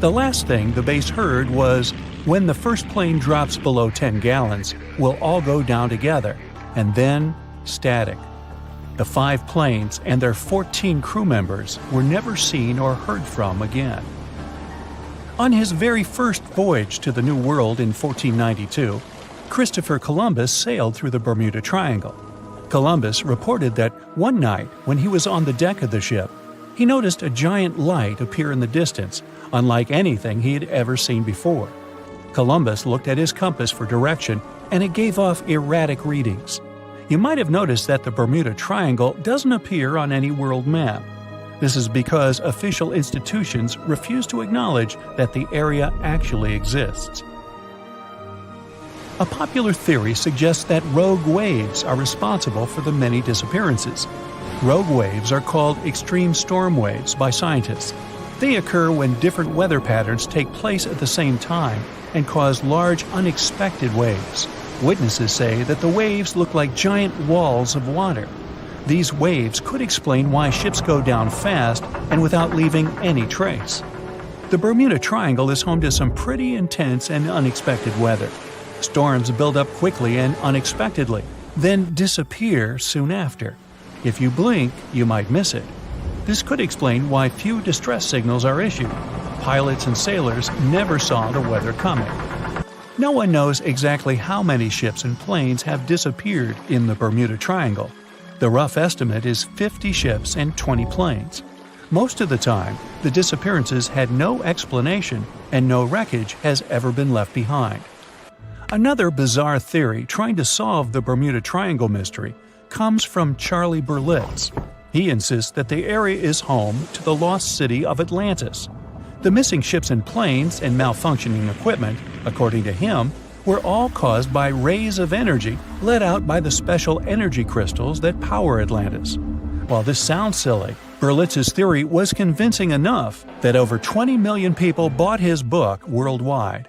The last thing the base heard was, "When the first plane drops below 10 gallons, we'll all go down together," and then static. The 5 planes and their 14 crew members were never seen or heard from again. On his very first voyage to the New World in 1492, Christopher Columbus sailed through the Bermuda Triangle. Columbus reported that one night when he was on the deck of the ship, he noticed a giant light appear in the distance, unlike anything he had ever seen before. Columbus looked at his compass for direction, and it gave off erratic readings. You might have noticed that the Bermuda Triangle doesn't appear on any world map. This is because official institutions refuse to acknowledge that the area actually exists. A popular theory suggests that rogue waves are responsible for the many disappearances. Rogue waves are called extreme storm waves by scientists. They occur when different weather patterns take place at the same time and cause large, unexpected waves. Witnesses say that the waves look like giant walls of water. These waves could explain why ships go down fast and without leaving any trace. The Bermuda Triangle is home to some pretty intense and unexpected weather. Storms build up quickly and unexpectedly, then disappear soon after. If you blink, you might miss it. This could explain why few distress signals are issued. Pilots and sailors never saw the weather coming. No one knows exactly how many ships and planes have disappeared in the Bermuda Triangle. The rough estimate is 50 ships and 20 planes. Most of the time, the disappearances had no explanation and no wreckage has ever been left behind. Another bizarre theory trying to solve the Bermuda Triangle mystery comes from Charlie Berlitz. He insists that the area is home to the lost city of Atlantis. The missing ships and planes and malfunctioning equipment, according to him, were all caused by rays of energy let out by the special energy crystals that power Atlantis. While this sounds silly, Berlitz's theory was convincing enough that over 20 million people bought his book worldwide.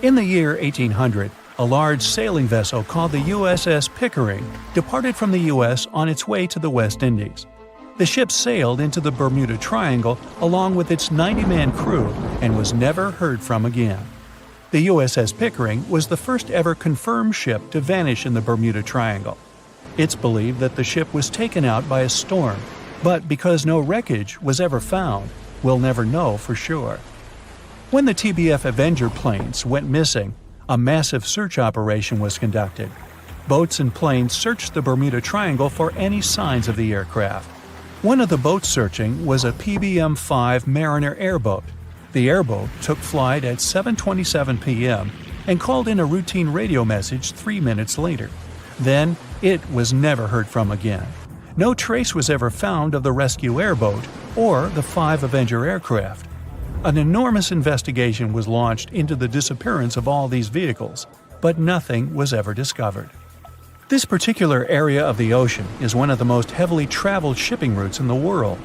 In the year 1800, a large sailing vessel called the USS Pickering departed from the U.S. on its way to the West Indies. The ship sailed into the Bermuda Triangle along with its 90-man crew and was never heard from again. The USS Pickering was the first ever confirmed ship to vanish in the Bermuda Triangle. It's believed that the ship was taken out by a storm, but because no wreckage was ever found, we'll never know for sure. When the TBF Avenger planes went missing, a massive search operation was conducted. Boats and planes searched the Bermuda Triangle for any signs of the aircraft. One of the boats searching was a PBM-5 Mariner airboat. The airboat took flight at 7:27 p.m. and called in a routine radio message 3 minutes later. Then, it was never heard from again. No trace was ever found of the rescue airboat or the 5 Avenger aircraft. An enormous investigation was launched into the disappearance of all these vehicles, but nothing was ever discovered. This particular area of the ocean is one of the most heavily traveled shipping routes in the world.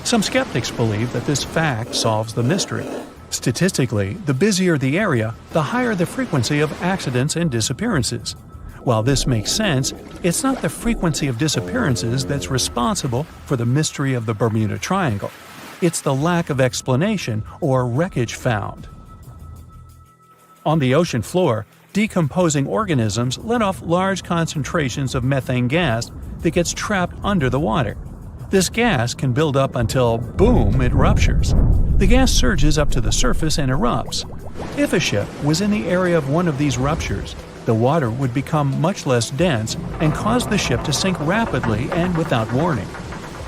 Some skeptics believe that this fact solves the mystery. Statistically, the busier the area, the higher the frequency of accidents and disappearances. While this makes sense, it's not the frequency of disappearances that's responsible for the mystery of the Bermuda Triangle. It's the lack of explanation or wreckage found. On the ocean floor, decomposing organisms let off large concentrations of methane gas that gets trapped under the water. This gas can build up until, boom, it ruptures. The gas surges up to the surface and erupts. If a ship was in the area of one of these ruptures, the water would become much less dense and cause the ship to sink rapidly and without warning.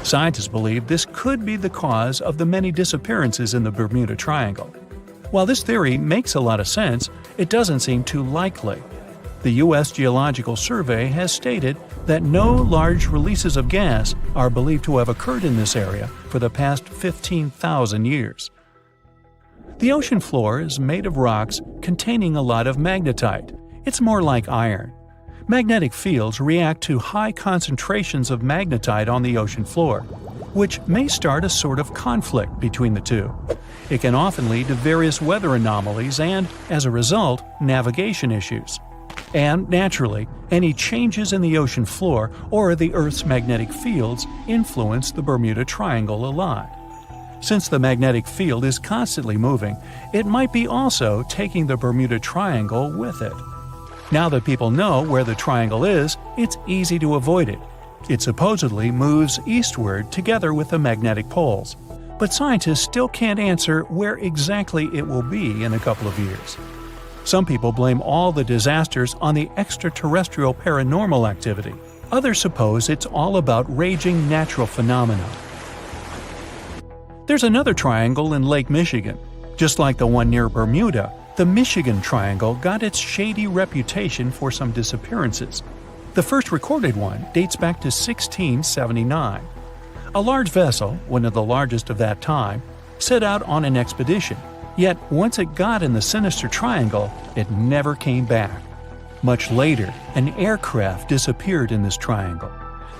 Scientists believe this could be the cause of the many disappearances in the Bermuda Triangle. While this theory makes a lot of sense, it doesn't seem too likely. The U.S. Geological Survey has stated that no large releases of gas are believed to have occurred in this area for the past 15,000 years. The ocean floor is made of rocks containing a lot of magnetite. It's more like iron. Magnetic fields react to high concentrations of magnetite on the ocean floor, which may start a sort of conflict between the two. It can often lead to various weather anomalies and, as a result, navigation issues. And, naturally, any changes in the ocean floor or the Earth's magnetic fields influence the Bermuda Triangle a lot. Since the magnetic field is constantly moving, it might be also taking the Bermuda Triangle with it. Now that people know where the triangle is, it's easy to avoid it. It supposedly moves eastward together with the magnetic poles, but scientists still can't answer where exactly it will be in a couple of years. Some people blame all the disasters on the extraterrestrial paranormal activity. Others suppose it's all about raging natural phenomena. There's another triangle in Lake Michigan. Just like the one near Bermuda, the Michigan Triangle got its shady reputation for some disappearances. The first recorded one dates back to 1679. A large vessel, one of the largest of that time, set out on an expedition. Yet once it got in the sinister triangle, it never came back. Much later, an aircraft disappeared in this triangle.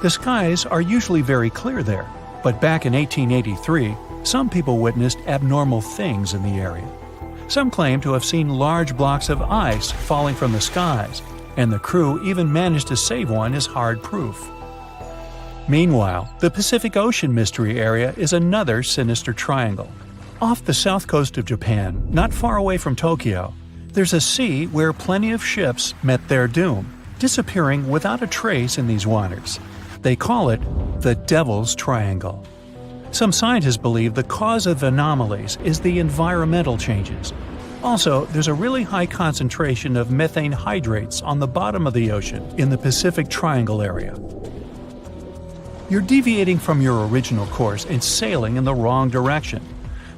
The skies are usually very clear there, but back in 1883, some people witnessed abnormal things in the area. Some claim to have seen large blocks of ice falling from the skies, and the crew even managed to save one as hard proof. Meanwhile, the Pacific Ocean Mystery Area is another sinister triangle. Off the south coast of Japan, not far away from Tokyo, there's a sea where plenty of ships met their doom, disappearing without a trace in these waters. They call it the Devil's Triangle. Some scientists believe the cause of anomalies is the environmental changes. Also, there's a really high concentration of methane hydrates on the bottom of the ocean in the Pacific Triangle area. You're deviating from your original course and sailing in the wrong direction.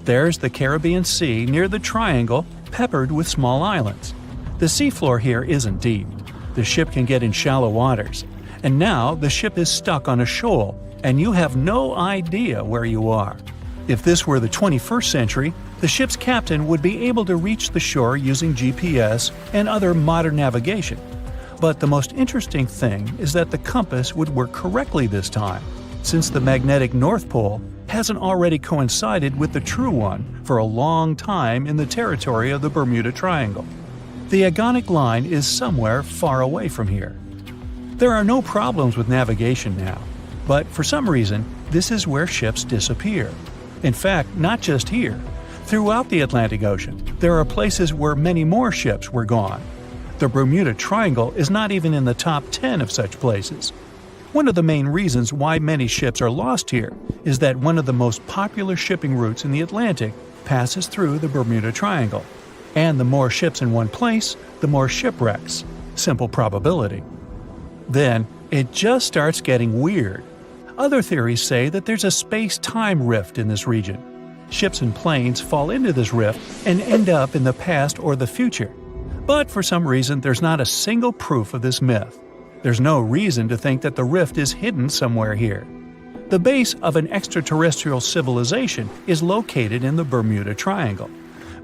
There's the Caribbean Sea near the triangle, peppered with small islands. The seafloor here isn't deep. The ship can get in shallow waters. And now the ship is stuck on a shoal, and you have no idea where you are. If this were the 21st century, the ship's captain would be able to reach the shore using GPS and other modern navigation. But the most interesting thing is that the compass would work correctly this time, since the magnetic North Pole hasn't already coincided with the true one for a long time in the territory of the Bermuda Triangle. The agonic line is somewhere far away from here. There are no problems with navigation now, but for some reason, this is where ships disappear. In fact, not just here. Throughout the Atlantic Ocean, there are places where many more ships were gone. The Bermuda Triangle is not even in the top 10 of such places. One of the main reasons why many ships are lost here is that one of the most popular shipping routes in the Atlantic passes through the Bermuda Triangle. And the more ships in one place, the more shipwrecks. Simple probability. Then, it just starts getting weird. Other theories say that there's a space-time rift in this region. Ships and planes fall into this rift and end up in the past or the future. But for some reason, there's not a single proof of this myth. There's no reason to think that the rift is hidden somewhere here. The base of an extraterrestrial civilization is located in the Bermuda Triangle.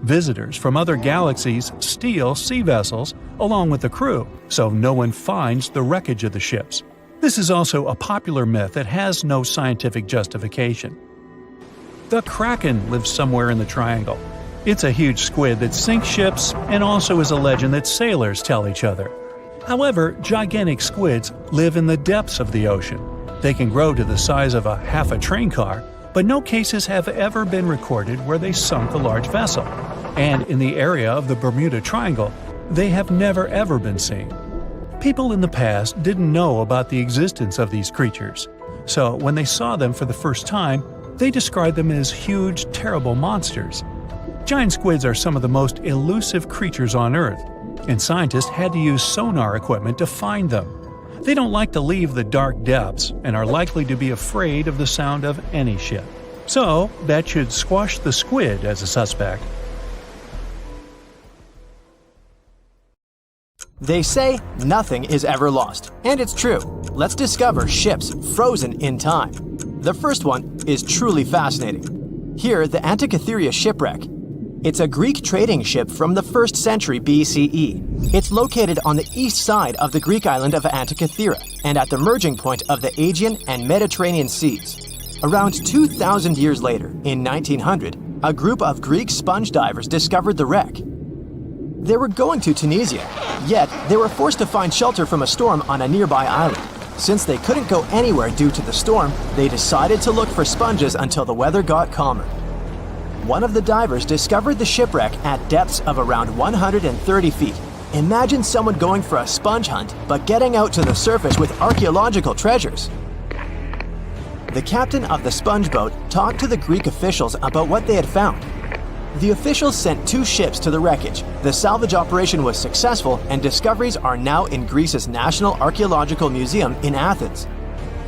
Visitors from other galaxies steal sea vessels along with the crew, so no one finds the wreckage of the ships. This is also a popular myth that has no scientific justification. The Kraken lives somewhere in the triangle. It's a huge squid that sinks ships and also is a legend that sailors tell each other. However, gigantic squids live in the depths of the ocean. They can grow to the size of half a train car, but no cases have ever been recorded where they sunk a large vessel. And in the area of the Bermuda Triangle, they have never ever been seen. People in the past didn't know about the existence of these creatures, so when they saw them for the first time, they described them as huge, terrible monsters. Giant squids are some of the most elusive creatures on Earth, and scientists had to use sonar equipment to find them. They don't like to leave the dark depths and are likely to be afraid of the sound of any ship. So, that should squash the squid as a suspect. They say nothing is ever lost, and it's true. Let's discover ships frozen in time. The first one is truly fascinating. Here, the Antikythera shipwreck. It's a Greek trading ship from the 1st century BCE. It's located on the east side of the Greek island of Antikythera and at the merging point of the Aegean and Mediterranean seas. Around 2,000 years later, in 1900, a group of Greek sponge divers discovered the wreck. They were going to Tunisia, yet they were forced to find shelter from a storm on a nearby island. Since they couldn't go anywhere due to the storm, they decided to look for sponges until the weather got calmer. One of the divers discovered the shipwreck at depths of around 130 feet. Imagine someone going for a sponge hunt, but getting out to the surface with archaeological treasures. The captain of the sponge boat talked to the Greek officials about what they had found. The officials sent 2 ships to the wreckage. The salvage operation was successful, and discoveries are now in Greece's National Archaeological Museum in Athens.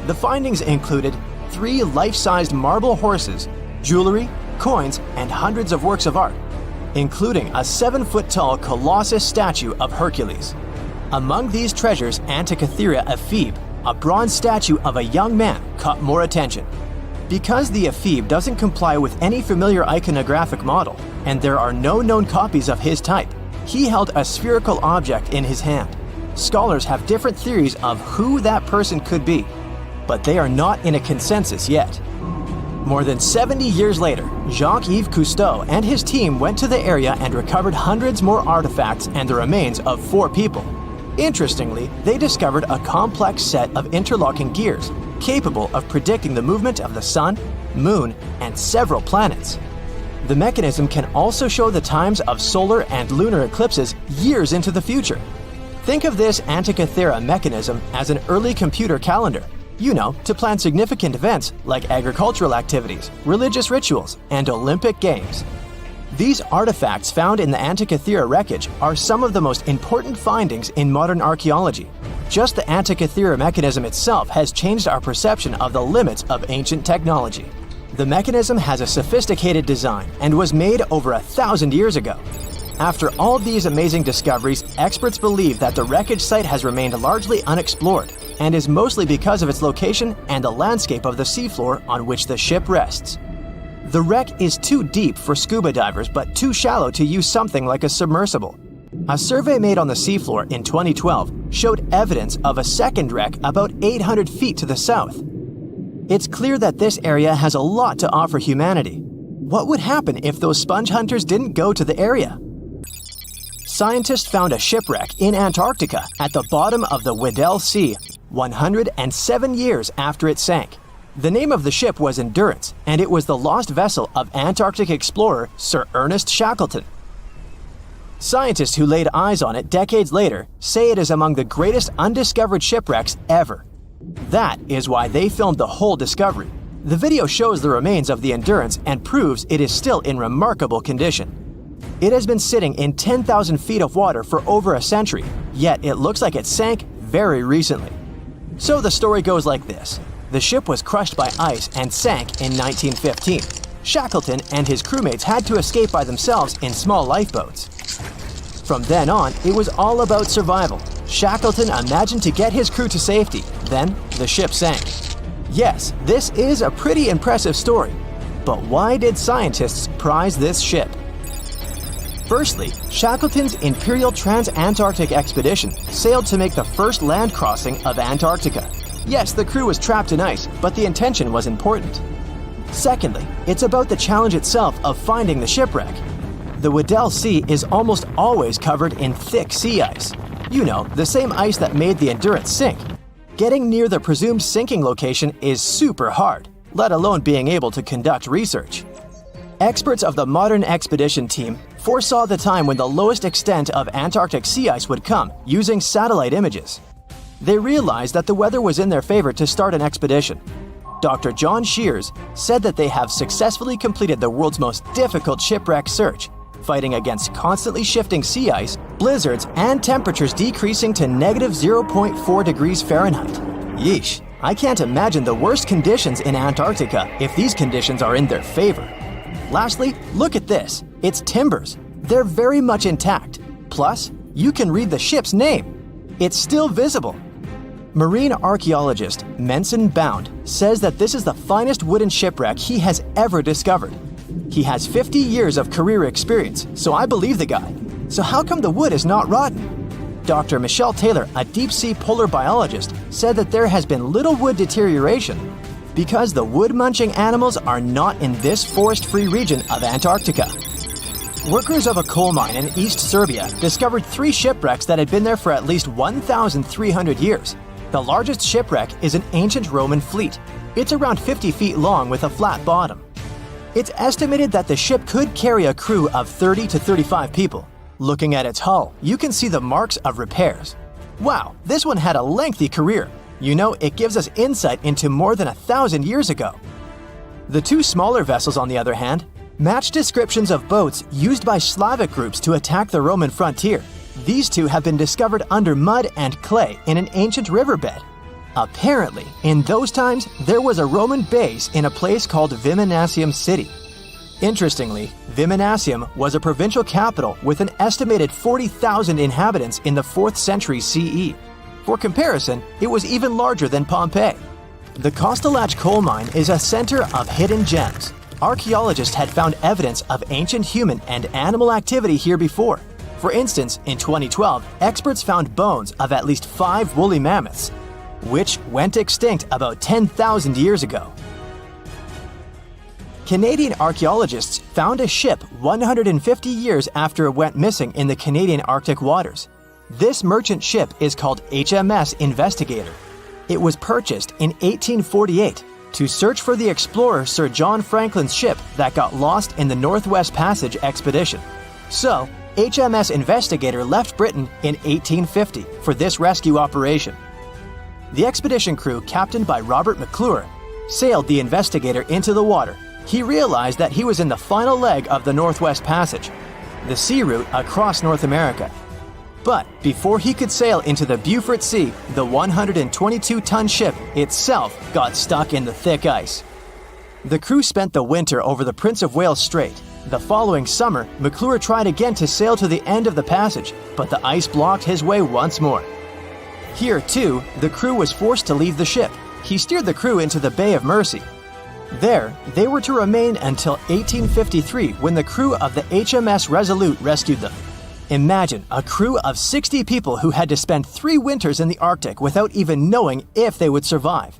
The findings included 3 life-sized marble horses, jewelry, coins, and hundreds of works of art, including a 7-foot-tall Colossus statue of Hercules. Among these treasures, Antikythera ephebe, a bronze statue of a young man, caught more attention. Because the ephebe doesn't comply with any familiar iconographic model, and there are no known copies of his type, he held a spherical object in his hand. Scholars have different theories of who that person could be, but they are not in a consensus yet. More than 70 years later, Jacques-Yves Cousteau and his team went to the area and recovered hundreds more artifacts and the remains of 4 people. Interestingly, they discovered a complex set of interlocking gears, capable of predicting the movement of the sun, moon, and several planets. The mechanism can also show the times of solar and lunar eclipses years into the future. Think of this Antikythera mechanism as an early computer calendar, to plan significant events like agricultural activities, religious rituals, and Olympic Games. These artifacts found in the Antikythera wreckage are some of the most important findings in modern archaeology. Just the Antikythera mechanism itself has changed our perception of the limits of ancient technology. The mechanism has a sophisticated design and was made over 1,000 years ago. After all these amazing discoveries, experts believe that the wreckage site has remained largely unexplored and is mostly because of its location and the landscape of the seafloor on which the ship rests. The wreck is too deep for scuba divers but too shallow to use something like a submersible. A survey made on the seafloor in 2012 showed evidence of a second wreck about 800 feet to the south. It's clear that this area has a lot to offer humanity. What would happen if those sponge hunters didn't go to the area? Scientists found a shipwreck in Antarctica at the bottom of the Weddell Sea 107 years after it sank. The name of the ship was Endurance, and it was the lost vessel of Antarctic explorer Sir Ernest Shackleton. Scientists who laid eyes on it decades later say it is among the greatest undiscovered shipwrecks ever. That is why they filmed the whole discovery. The video shows the remains of the Endurance and proves it is still in remarkable condition. It has been sitting in 10,000 feet of water for over a century, yet it looks like it sank very recently. So the story goes like this. The ship was crushed by ice and sank in 1915. Shackleton and his crewmates had to escape by themselves in small lifeboats. From then on, it was all about survival. Shackleton imagined to get his crew to safety, then the ship sank. Yes, this is a pretty impressive story, but why did scientists prize this ship? Firstly, Shackleton's Imperial Trans-Antarctic Expedition sailed to make the first land crossing of Antarctica. Yes, the crew was trapped in ice, but the intention was important. Secondly, it's about the challenge itself of finding the shipwreck. The Weddell Sea is almost always covered in thick sea ice. You know, the same ice that made the Endurance sink. Getting near the presumed sinking location is super hard, let alone being able to conduct research. Experts of the modern expedition team foresaw the time when the lowest extent of Antarctic sea ice would come using satellite images. They realized that the weather was in their favor to start an expedition. Dr. John Shears said that they have successfully completed the world's most difficult shipwreck search, fighting against constantly shifting sea ice, blizzards, and temperatures decreasing to negative 0.4 degrees Fahrenheit. Yeesh, I can't imagine the worst conditions in Antarctica if these conditions are in their favor. Lastly, look at this. It's timbers. They're very much intact. Plus, you can read the ship's name. It's still visible. Marine archaeologist Menson Bound says that this is the finest wooden shipwreck he has ever discovered. He has 50 years of career experience, so I believe the guy. So how come the wood is not rotten? Dr. Michelle Taylor, a deep-sea polar biologist, said that there has been little wood deterioration because the wood-munching animals are not in this forest-free region of Antarctica. Workers of a coal mine in East Serbia discovered 3 shipwrecks that had been there for at least 1,300 years. The largest shipwreck is an ancient Roman fleet. It's around 50 feet long with a flat bottom. It's estimated that the ship could carry a crew of 30 to 35 people. Looking at its hull, you can see the marks of repairs. Wow, this one had a lengthy career. You know, it gives us insight into more than 1,000 years ago. The 2 smaller vessels, on the other hand, match descriptions of boats used by Slavic groups to attack the Roman frontier. These 2 have been discovered under mud and clay in an ancient riverbed. Apparently, in those times, there was a Roman base in a place called Viminacium City. Interestingly, Viminacium was a provincial capital with an estimated 40,000 inhabitants in the 4th century CE. For comparison, it was even larger than Pompeii. The Kostelach coal mine is a center of hidden gems. Archaeologists had found evidence of ancient human and animal activity here before. For instance, in 2012, experts found bones of at least 5 woolly mammoths, which went extinct about 10,000 years ago. Canadian archaeologists found a ship 150 years after it went missing in the Canadian Arctic waters. This merchant ship is called HMS Investigator. It was purchased in 1848 to search for the explorer Sir John Franklin's ship that got lost in the Northwest Passage expedition. So, HMS Investigator left Britain in 1850 for this rescue operation. The expedition crew, captained by Robert McClure, sailed the Investigator into the water. He realized that he was in the final leg of the Northwest Passage, the sea route across North America. But before he could sail into the Beaufort Sea, the 122-ton ship itself got stuck in the thick ice. The crew spent the winter over the Prince of Wales Strait. The following summer, McClure tried again to sail to the end of the passage, but the ice blocked his way once more. Here, too, the crew was forced to leave the ship. He steered the crew into the Bay of Mercy. There, they were to remain until 1853 when the crew of the HMS Resolute rescued them. Imagine a crew of 60 people who had to spend 3 winters in the Arctic without even knowing if they would survive.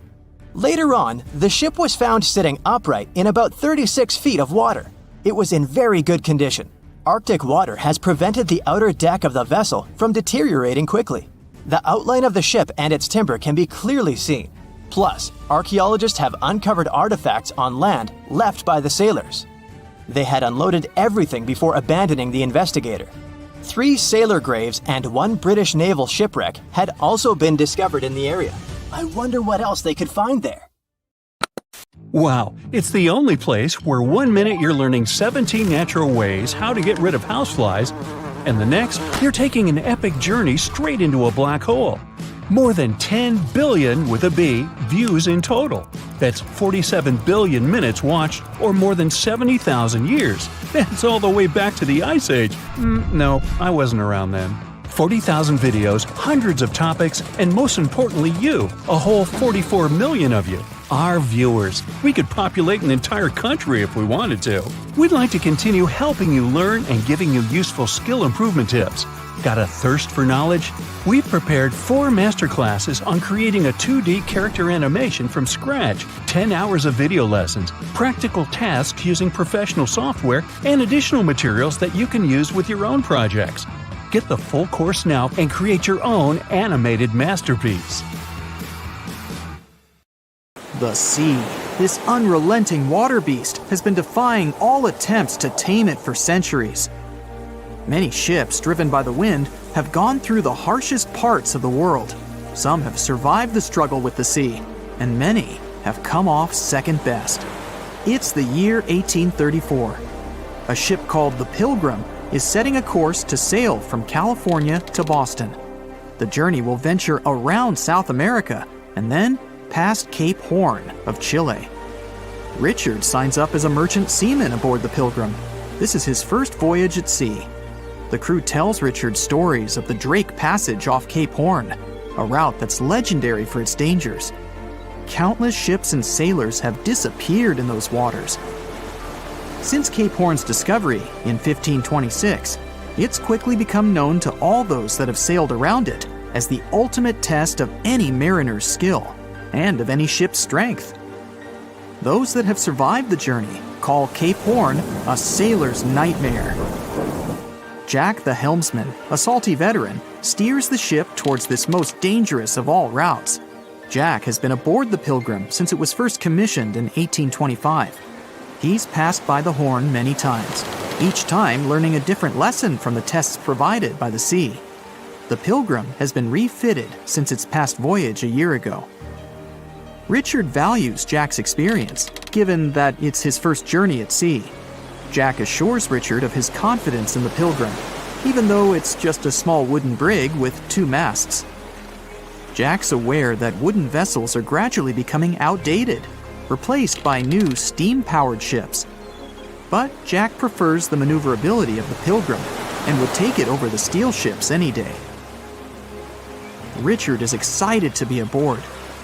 Later on, the ship was found sitting upright in about 36 feet of water. It was in very good condition. Arctic water has prevented the outer deck of the vessel from deteriorating quickly. The outline of the ship and its timber can be clearly seen. Plus, archaeologists have uncovered artifacts on land left by the sailors. They had unloaded everything before abandoning the Investigator. 3 sailor graves and 1 British naval shipwreck had also been discovered in the area. I wonder what else they could find there. Wow, it's the only place where 1 minute you're learning 17 natural ways how to get rid of houseflies, and the next, you're taking an epic journey straight into a black hole. More than 10 billion, with a B, views in total. That's 47 billion minutes watched, or more than 70,000 years. That's all the way back to the Ice Age. No, I wasn't around then. 40,000 videos, hundreds of topics, and most importantly you, a whole 44 million of you. Our viewers. We could populate an entire country if we wanted to. We'd like to continue helping you learn and giving you useful skill improvement tips. Got a thirst for knowledge? We've prepared 4 masterclasses on creating a 2D character animation from scratch, 10 hours of video lessons, practical tasks using professional software, and additional materials that you can use with your own projects. Get the full course now and create your own animated masterpiece. The sea, this unrelenting water beast, has been defying all attempts to tame it for centuries. Many ships driven by the wind have gone through the harshest parts of the world. Some have survived the struggle with the sea, and many have come off second best. It's the year 1834. A ship called the Pilgrim is setting a course to sail from California to Boston. The journey will venture around South America and then past Cape Horn of Chile. Richard signs up as a merchant seaman aboard the Pilgrim. This is his first voyage at sea. The crew tells Richard stories of the Drake Passage off Cape Horn, a route that's legendary for its dangers. Countless ships and sailors have disappeared in those waters. Since Cape Horn's discovery in 1526, it's quickly become known to all those that have sailed around it as the ultimate test of any mariner's skill and of any ship's strength. Those that have survived the journey call Cape Horn a sailor's nightmare. Jack the helmsman, a salty veteran, steers the ship towards this most dangerous of all routes. Jack has been aboard the Pilgrim since it was first commissioned in 1825. He's passed by the Horn many times, each time learning a different lesson from the tests provided by the sea. The Pilgrim has been refitted since its past voyage a year ago. Richard values Jack's experience, given that it's his first journey at sea. Jack assures Richard of his confidence in the Pilgrim, even though it's just a small wooden brig with 2 masts. Jack's aware that wooden vessels are gradually becoming outdated, replaced by new steam-powered ships. But Jack prefers the maneuverability of the Pilgrim and would take it over the steel ships any day. Richard is excited to be aboard.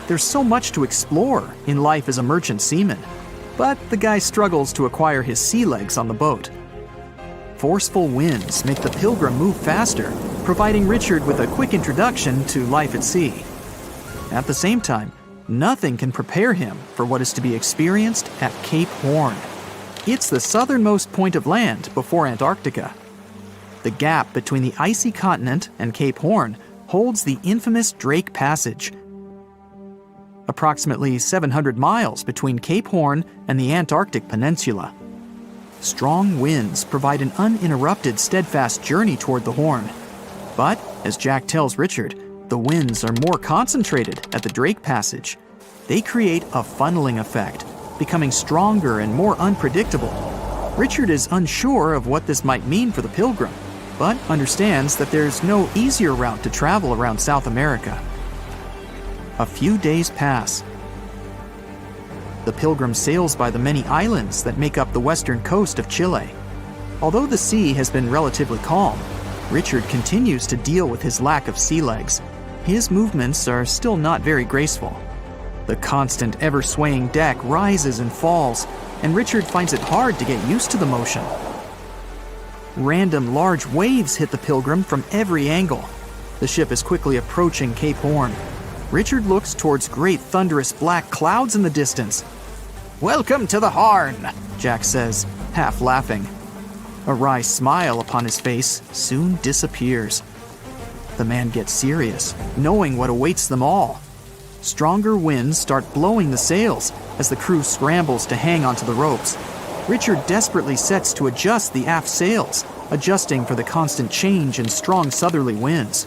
There's so much to explore in life as a merchant seaman, but the guy struggles to acquire his sea legs on the boat. Forceful winds make the Pilgrim move faster, providing Richard with a quick introduction to life at sea. At the same time, nothing can prepare him for what is to be experienced at Cape Horn. It's the southernmost point of land before Antarctica. The gap between the icy continent and Cape Horn holds the infamous Drake Passage. Approximately 700 miles between Cape Horn and the Antarctic Peninsula. Strong winds provide an uninterrupted, steadfast journey toward the Horn. But, as Jack tells Richard, the winds are more concentrated at the Drake Passage. They create a funneling effect, becoming stronger and more unpredictable. Richard is unsure of what this might mean for the Pilgrim, but understands that there's no easier route to travel around South America. A few days pass. The Pilgrim sails by the many islands that make up the western coast of Chile. Although the sea has been relatively calm, Richard continues to deal with his lack of sea legs. His movements are still not very graceful. The constant, ever-swaying deck rises and falls, and Richard finds it hard to get used to the motion. Random large waves hit the Pilgrim from every angle. The ship is quickly approaching Cape Horn. Richard looks towards great thunderous black clouds in the distance. "Welcome to the Horn," Jack says, half laughing. A wry smile upon his face soon disappears. The man gets serious, knowing what awaits them all. Stronger winds start blowing the sails as the crew scrambles to hang onto the ropes. Richard desperately sets to adjust the aft sails, adjusting for the constant change in strong southerly winds.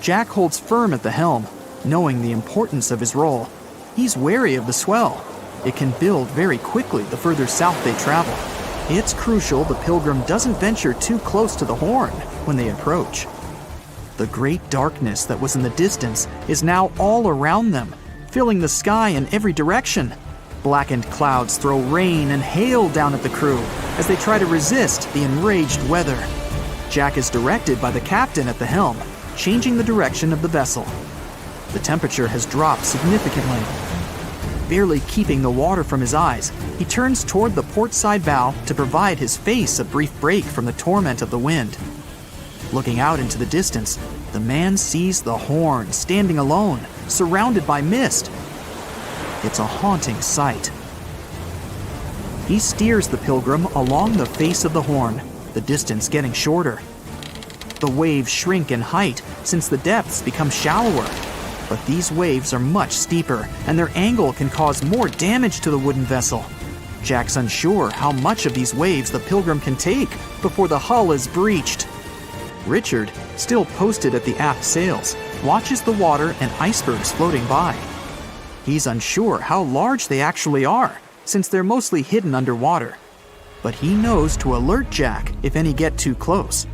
Jack holds firm at the helm, knowing the importance of his role. He's wary of the swell. It can build very quickly the further south they travel. It's crucial the Pilgrim doesn't venture too close to the Horn when they approach. The great darkness that was in the distance is now all around them, filling the sky in every direction. Blackened clouds throw rain and hail down at the crew as they try to resist the enraged weather. Jack is directed by the captain at the helm, changing the direction of the vessel. The temperature has dropped significantly. Barely keeping the water from his eyes, he turns toward the port side bow to provide his face a brief break from the torment of the wind. Looking out into the distance, the man sees the Horn standing alone, surrounded by mist. It's a haunting sight. He steers the Pilgrim along the face of the Horn, the distance getting shorter. The waves shrink in height since the depths become shallower. But these waves are much steeper, and their angle can cause more damage to the wooden vessel. Jack's unsure how much of these waves the Pilgrim can take before the hull is breached. Richard, still posted at the aft sails, watches the water and icebergs floating by. He's unsure how large they actually are, since they're mostly hidden underwater. But he knows to alert Jack if any get too close.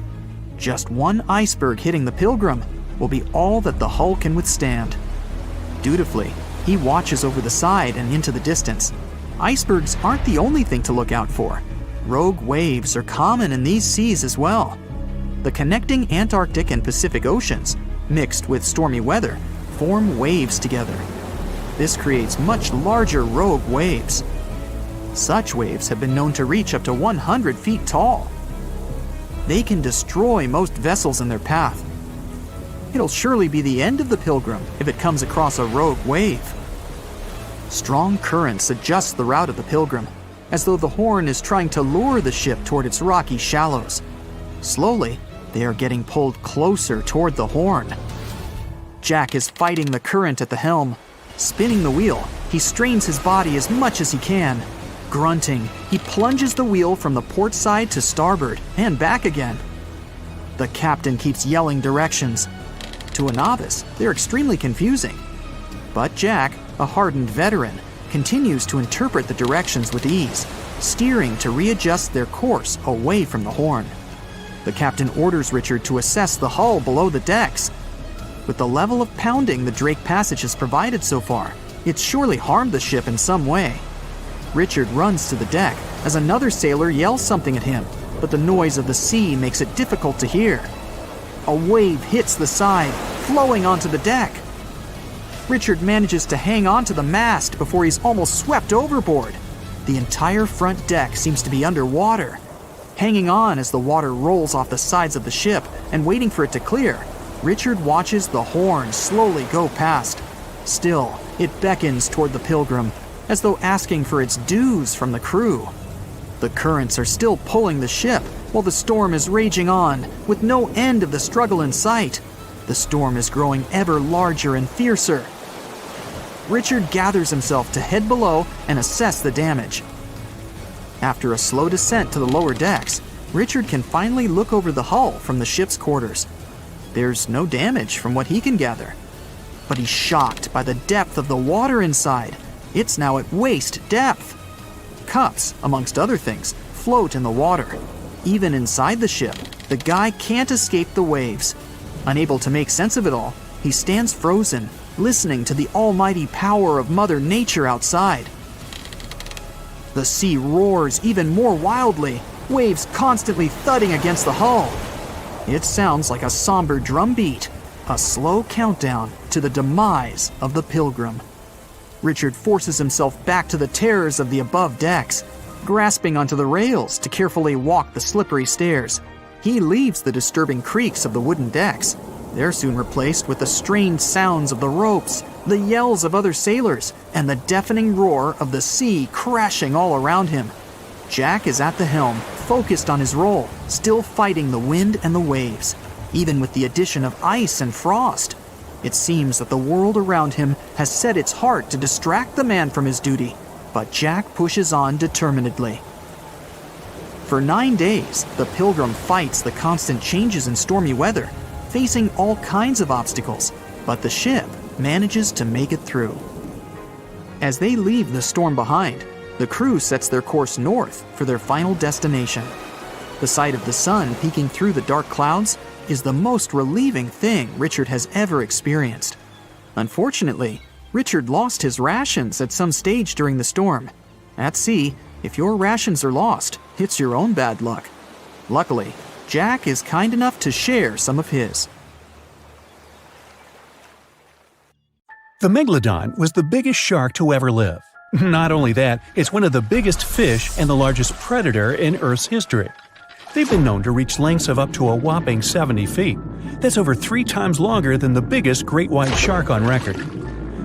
Just one iceberg hitting the Pilgrim will be all that the hull can withstand. Dutifully, he watches over the side and into the distance. Icebergs aren't the only thing to look out for. Rogue waves are common in these seas as well. The connecting Antarctic and Pacific Oceans, mixed with stormy weather, form waves together. This creates much larger rogue waves. Such waves have been known to reach up to 100 feet tall. They can destroy most vessels in their path. It'll surely be the end of the Pilgrim if it comes across a rogue wave. Strong currents adjust the route of the Pilgrim, as though the Horn is trying to lure the ship toward its rocky shallows. Slowly, they are getting pulled closer toward the Horn. Jack is fighting the current at the helm. Spinning the wheel, he strains his body as much as he can. Grunting, he plunges the wheel from the port side to starboard and back again. The captain keeps yelling directions. To a novice, they're extremely confusing. But Jack, a hardened veteran, continues to interpret the directions with ease, steering to readjust their course away from the Horn. The captain orders Richard to assess the hull below the decks. With the level of pounding the Drake Passage has provided so far, it's surely harmed the ship in some way. Richard runs to the deck as another sailor yells something at him, but the noise of the sea makes it difficult to hear. A wave hits the side, flowing onto the deck. Richard manages to hang onto the mast before he's almost swept overboard. The entire front deck seems to be underwater. Hanging on as the water rolls off the sides of the ship and waiting for it to clear, Richard watches the Horn slowly go past. Still, it beckons toward the Pilgrim, as though asking for its dues from the crew. The currents are still pulling the ship, while the storm is raging on, with no end of the struggle in sight. The storm is growing ever larger and fiercer. Richard gathers himself to head below and assess the damage. After a slow descent to the lower decks, Richard can finally look over the hull from the ship's quarters. There's no damage from what he can gather. But he's shocked by the depth of the water inside. It's now at waist depth. Cups, amongst other things, float in the water. Even inside the ship, the guy can't escape the waves. Unable to make sense of it all, he stands frozen, listening to the almighty power of Mother Nature outside. The sea roars even more wildly, waves constantly thudding against the hull. It sounds like a somber drumbeat, a slow countdown to the demise of the Pilgrim. Richard forces himself back to the terrors of the above decks, grasping onto the rails to carefully walk the slippery stairs. He leaves the disturbing creaks of the wooden decks. They're soon replaced with the strained sounds of the ropes, the yells of other sailors, and the deafening roar of the sea crashing all around him. Jack is at the helm, focused on his role, still fighting the wind and the waves, even with the addition of ice and frost. It seems that the world around him has set its heart to distract the man from his duty, but Jack pushes on determinedly. For 9 days, the Pilgrim fights the constant changes in stormy weather, facing all kinds of obstacles, but the ship manages to make it through. As they leave the storm behind, the crew sets their course north for their final destination. The sight of the sun peeking through the dark clouds is the most relieving thing Richard has ever experienced. Unfortunately, Richard lost his rations at some stage during the storm. At sea, if your rations are lost, it's your own bad luck. Luckily, Jack is kind enough to share some of his. The Megalodon was the biggest shark to ever live. Not only that, it's one of the biggest fish and the largest predator in Earth's history. They've been known to reach lengths of up to a whopping 70 feet. That's over 3 times longer than the biggest great white shark on record.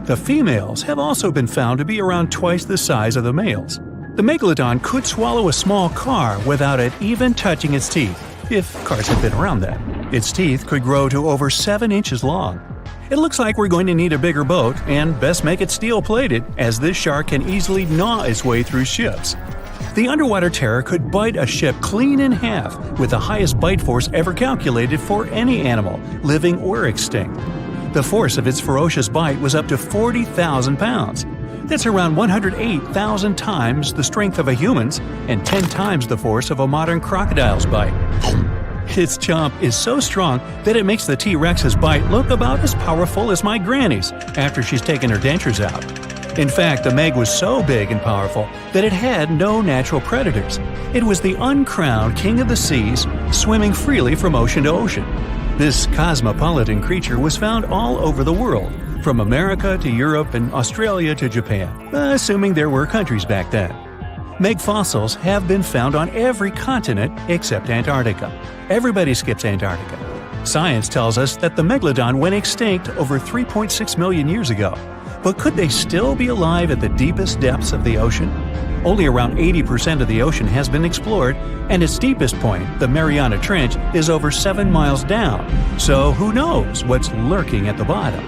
The females have also been found to be around twice the size of the males. The Megalodon could swallow a small car without it even touching its teeth, if cars had been around then. Its teeth could grow to over 7 inches long. It looks like we're going to need a bigger boat, and best make it steel-plated, as this shark can easily gnaw its way through ships. The underwater terror could bite a ship clean in half, with the highest bite force ever calculated for any animal, living or extinct. The force of its ferocious bite was up to 40,000 pounds. That's around 108,000 times the strength of a human's and 10 times the force of a modern crocodile's bite. Its chomp is so strong that it makes the T-Rex's bite look about as powerful as my granny's after she's taken her dentures out. In fact, the Meg was so big and powerful that it had no natural predators. It was the uncrowned king of the seas, swimming freely from ocean to ocean. This cosmopolitan creature was found all over the world, from America to Europe and Australia to Japan, assuming there were countries back then. Meg fossils have been found on every continent except Antarctica. Everybody skips Antarctica. Science tells us that the Megalodon went extinct over 3.6 million years ago. But could they still be alive at the deepest depths of the ocean? Only around 80% of the ocean has been explored, and its deepest point, the Mariana Trench, is over 7 miles down. So who knows what's lurking at the bottom?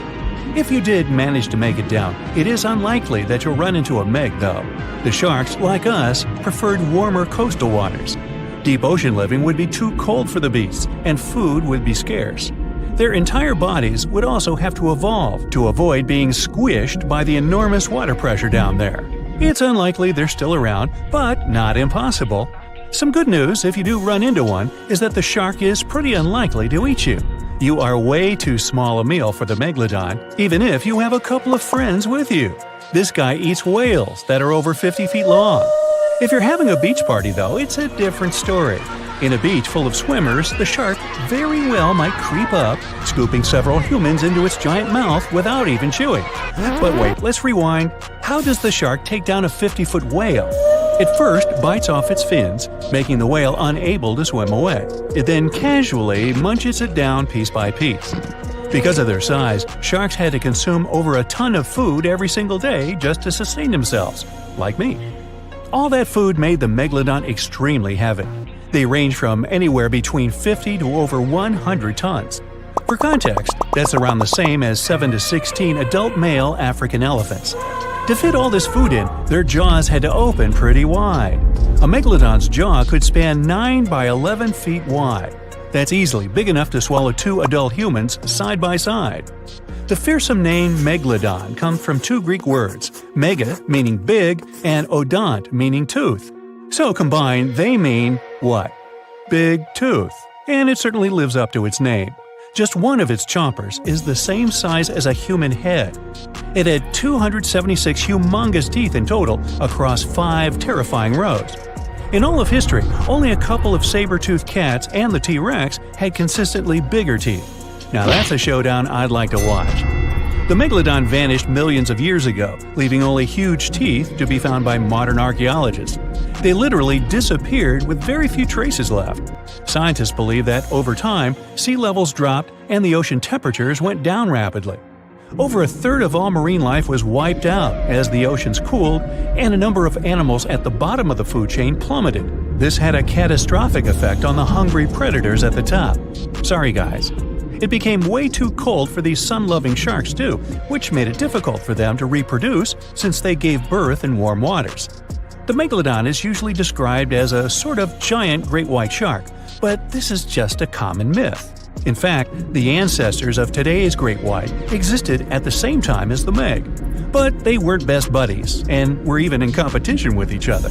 If you did manage to make it down, it is unlikely that you'll run into a Meg, though. The sharks, like us, preferred warmer coastal waters. Deep ocean living would be too cold for the beasts, and food would be scarce. Their entire bodies would also have to evolve to avoid being squished by the enormous water pressure down there. It's unlikely they're still around, but not impossible. Some good news, if you do run into one, is that the shark is pretty unlikely to eat you. You are way too small a meal for the Megalodon, even if you have a couple of friends with you. This guy eats whales that are over 50 feet long. If you're having a beach party, though, it's a different story. In a beach full of swimmers, the shark very well might creep up, scooping several humans into its giant mouth without even chewing. But wait, let's rewind. How does the shark take down a 50-foot whale? It first bites off its fins, making the whale unable to swim away. It then casually munches it down piece by piece. Because of their size, sharks had to consume over a ton of food every single day just to sustain themselves, like me. All that food made the Megalodon extremely heavy. They range from anywhere between 50 to over 100 tons. For context, that's around the same as 7 to 16 adult male African elephants. To fit all this food in, their jaws had to open pretty wide. A Megalodon's jaw could span 9 by 11 feet wide. That's easily big enough to swallow 2 adult humans side by side. The fearsome name Megalodon comes from 2 Greek words, mega meaning big and odont meaning tooth. So combined, they mean what? Big tooth. And it certainly lives up to its name. Just one of its chompers is the same size as a human head. It had 276 humongous teeth in total across 5 terrifying rows. In all of history, only a couple of saber-toothed cats and the T-Rex had consistently bigger teeth. Now that's a showdown I'd like to watch. The Megalodon vanished millions of years ago, leaving only huge teeth to be found by modern archaeologists. They literally disappeared with very few traces left. Scientists believe that, over time, sea levels dropped and the ocean temperatures went down rapidly. Over a third of all marine life was wiped out as the oceans cooled, and a number of animals at the bottom of the food chain plummeted. This had a catastrophic effect on the hungry predators at the top. Sorry guys. It became way too cold for these sun-loving sharks too, which made it difficult for them to reproduce since they gave birth in warm waters. The megalodon is usually described as a sort of giant great white shark, but this is just a common myth. In fact, the ancestors of today's great white existed at the same time as the Meg, but they weren't best buddies and were even in competition with each other.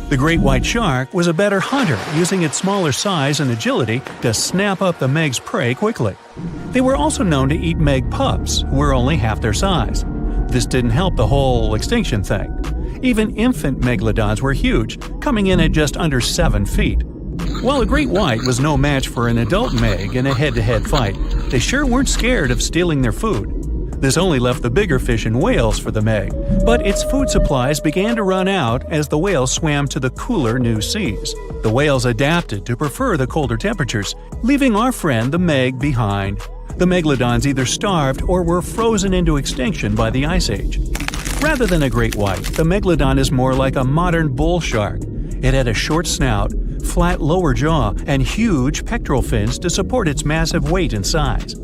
The great white shark was a better hunter, using its smaller size and agility to snap up the Meg's prey quickly. They were also known to eat Meg pups, who were only half their size. This didn't help the whole extinction thing. Even infant megalodons were huge, coming in at just under 7 feet. While a great white was no match for an adult Meg in a head-to-head fight, they sure weren't scared of stealing their food. This only left the bigger fish and whales for the Meg, but its food supplies began to run out as the whales swam to the cooler new seas. The whales adapted to prefer the colder temperatures, leaving our friend the Meg behind. The megalodons either starved or were frozen into extinction by the Ice Age. Rather than a great white, the megalodon is more like a modern bull shark. It had a short snout, flat lower jaw, and huge pectoral fins to support its massive weight and size.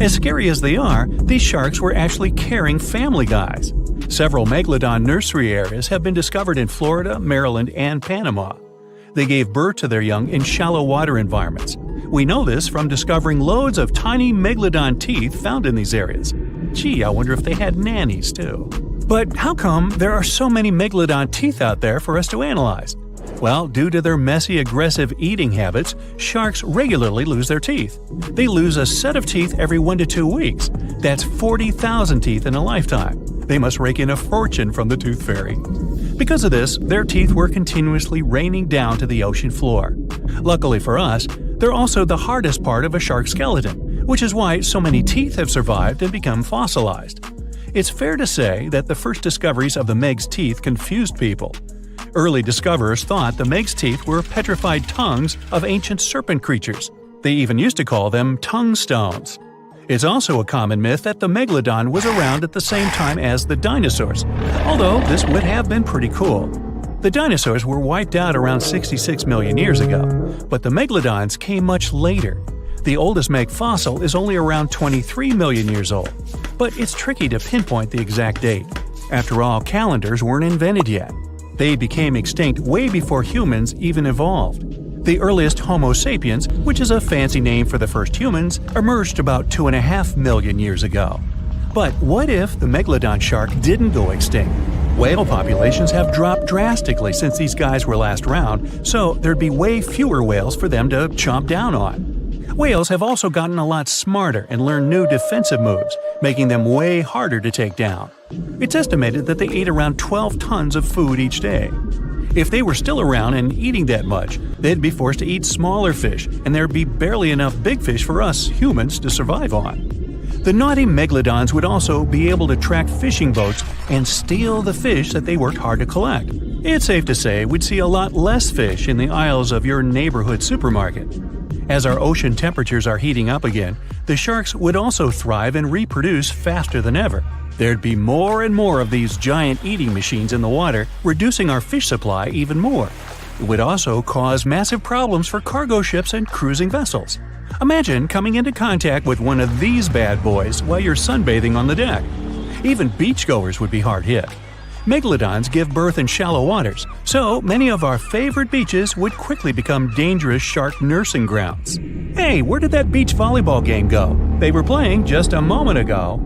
As scary as they are, these sharks were actually caring family guys. Several megalodon nursery areas have been discovered in Florida, Maryland, and Panama. They gave birth to their young in shallow water environments. We know this from discovering loads of tiny megalodon teeth found in these areas. Gee, I wonder if they had nannies too. But how come there are so many megalodon teeth out there for us to analyze? Well, due to their messy, aggressive eating habits, sharks regularly lose their teeth. They lose a set of teeth every 1 to 2 weeks. That's 40,000 teeth in a lifetime. They must rake in a fortune from the tooth fairy. Because of this, their teeth were continuously raining down to the ocean floor. Luckily for us, they're also the hardest part of a shark's skeleton, which is why so many teeth have survived and become fossilized. It's fair to say that the first discoveries of the Meg's teeth confused people. Early discoverers thought the Meg's teeth were petrified tongues of ancient serpent creatures. They even used to call them tongue stones. It's also a common myth that the megalodon was around at the same time as the dinosaurs, although this would have been pretty cool. The dinosaurs were wiped out around 66 million years ago, but the megalodons came much later. The oldest Meg fossil is only around 23 million years old, but it's tricky to pinpoint the exact date. After all, calendars weren't invented yet. They became extinct way before humans even evolved. The earliest Homo sapiens, which is a fancy name for the first humans, emerged about 2.5 million years ago. But what if the megalodon shark didn't go extinct? Whale populations have dropped drastically since these guys were last around, so there'd be way fewer whales for them to chomp down on. Whales have also gotten a lot smarter and learned new defensive moves, making them way harder to take down. It's estimated that they ate around 12 tons of food each day. If they were still around and eating that much, they'd be forced to eat smaller fish, and there'd be barely enough big fish for us humans to survive on. The naughty megalodons would also be able to track fishing boats and steal the fish that they worked hard to collect. It's safe to say we'd see a lot less fish in the aisles of your neighborhood supermarket. As our ocean temperatures are heating up again, the sharks would also thrive and reproduce faster than ever. There'd be more and more of these giant eating machines in the water, reducing our fish supply even more. It would also cause massive problems for cargo ships and cruising vessels. Imagine coming into contact with one of these bad boys while you're sunbathing on the deck. Even beachgoers would be hard hit. Megalodons give birth in shallow waters, so many of our favorite beaches would quickly become dangerous shark nursing grounds. Hey, where did that beach volleyball game go? They were playing just a moment ago.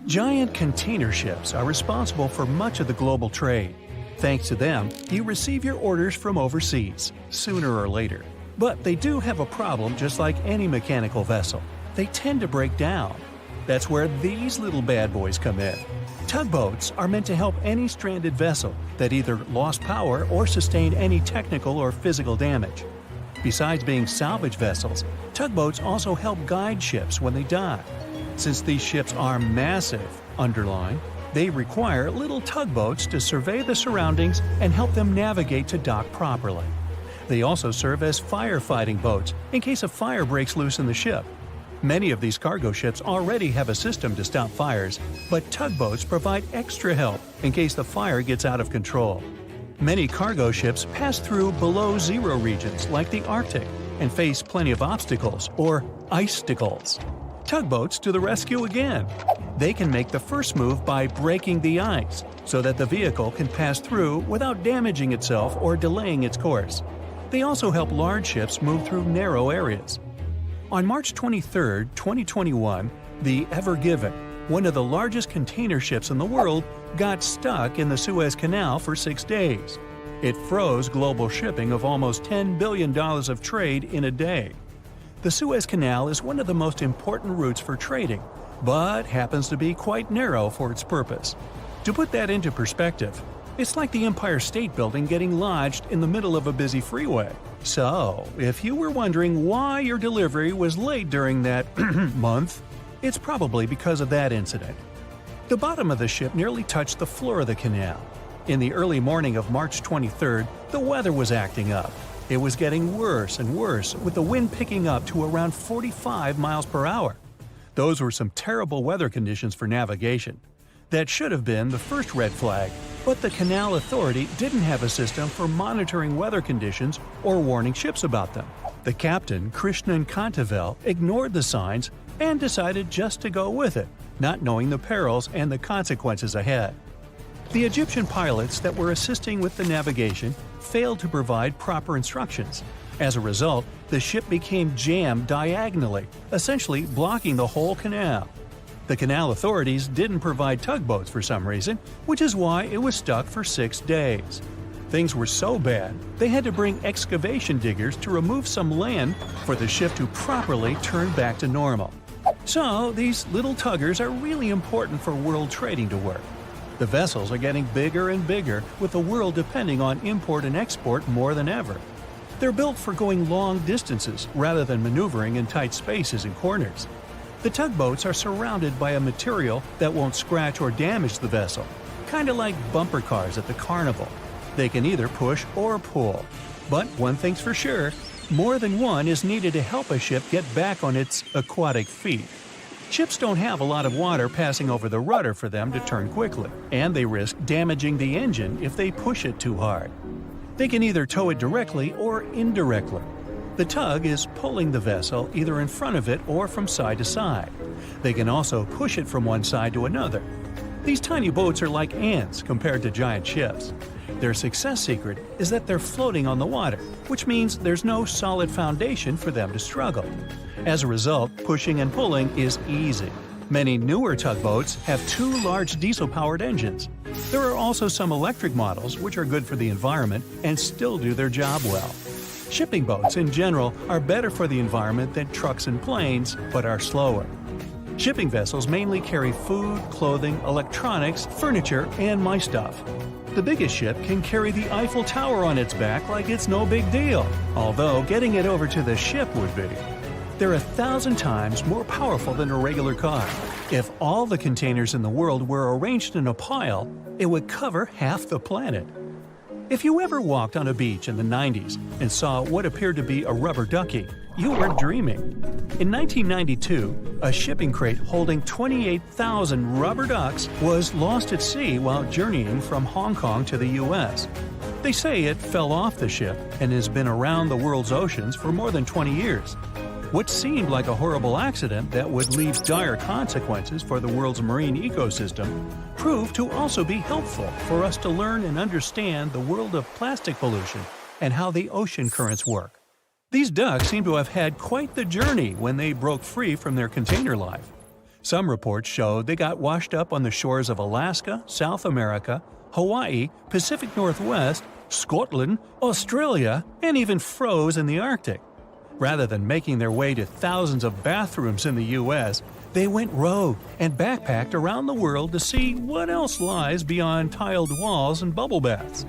Giant container ships are responsible for much of the global trade. Thanks to them, you receive your orders from overseas, sooner or later. But they do have a problem just like any mechanical vessel. They tend to break down. That's where these little bad boys come in. Tugboats are meant to help any stranded vessel that either lost power or sustained any technical or physical damage. Besides being salvage vessels, tugboats also help guide ships when they dock. Since these ships are massive, underline, they require little tugboats to survey the surroundings and help them navigate to dock properly. They also serve as firefighting boats in case a fire breaks loose in the ship. Many of these cargo ships already have a system to stop fires, but tugboats provide extra help in case the fire gets out of control. Many cargo ships pass through below zero regions like the Arctic, and face plenty of obstacles, or icicles. Tugboats to the rescue again! They can make the first move by breaking the ice, so that the vehicle can pass through without damaging itself or delaying its course. They also help large ships move through narrow areas. On March 23, 2021, the Ever Given, one of the largest container ships in the world, got stuck in the Suez Canal for 6 days. It froze global shipping of almost $10 billion of trade in a day. The Suez Canal is one of the most important routes for trading, but happens to be quite narrow for its purpose. To put that into perspective, it's like the Empire State Building getting lodged in the middle of a busy freeway. So, if you were wondering why your delivery was late during that month, it's probably because of that incident. The bottom of the ship nearly touched the floor of the canal. In the early morning of March 23rd, the weather was acting up. It was getting worse and worse, with the wind picking up to around 45 miles per hour. Those were some terrible weather conditions for navigation. That should have been the first red flag, but the Canal Authority didn't have a system for monitoring weather conditions or warning ships about them. The captain, Krishnan Kantavel, ignored the signs and decided just to go with it, not knowing the perils and the consequences ahead. The Egyptian pilots that were assisting with the navigation failed to provide proper instructions. As a result, the ship became jammed diagonally, essentially blocking the whole canal. The canal authorities didn't provide tugboats for some reason, which is why it was stuck for 6 days. Things were so bad, they had to bring excavation diggers to remove some land for the ship to properly turn back to normal. So, these little tuggers are really important for world trading to work. The vessels are getting bigger and bigger, with the world depending on import and export more than ever. They're built for going long distances rather than maneuvering in tight spaces and corners. The tugboats are surrounded by a material that won't scratch or damage the vessel, kind of like bumper cars at the carnival. They can either push or pull. But one thing's for sure, more than one is needed to help a ship get back on its aquatic feet. Ships don't have a lot of water passing over the rudder for them to turn quickly, and they risk damaging the engine if they push it too hard. They can either tow it directly or indirectly. The tug is pulling the vessel either in front of it or from side to side. They can also push it from one side to another. These tiny boats are like ants compared to giant ships. Their success secret is that they're floating on the water, which means there's no solid foundation for them to struggle. As a result, pushing and pulling is easy. Many newer tugboats have 2 large diesel-powered engines. There are also some electric models which are good for the environment and still do their job well. Shipping boats in general are better for the environment than trucks and planes, but are slower. Shipping vessels mainly carry food, clothing, electronics, furniture, and my stuff. The biggest ship can carry the Eiffel Tower on its back like it's no big deal, although getting it over to the ship would be. They're 1,000 times more powerful than a regular car. If all the containers in the world were arranged in a pile, it would cover half the planet. If you ever walked on a beach in the 90s and saw what appeared to be a rubber ducky, you weren't dreaming. In 1992, a shipping crate holding 28,000 rubber ducks was lost at sea while journeying from Hong Kong to the U.S. They say it fell off the ship and has been around the world's oceans for more than 20 years. What seemed like a horrible accident that would leave dire consequences for the world's marine ecosystem proved to also be helpful for us to learn and understand the world of plastic pollution and how the ocean currents work. These ducks seem to have had quite the journey when they broke free from their container life. Some reports show they got washed up on the shores of Alaska, South America, Hawaii, Pacific Northwest, Scotland, Australia, and even froze in the Arctic. Rather than making their way to thousands of bathrooms in the U.S., they went rogue and backpacked around the world to see what else lies beyond tiled walls and bubble baths.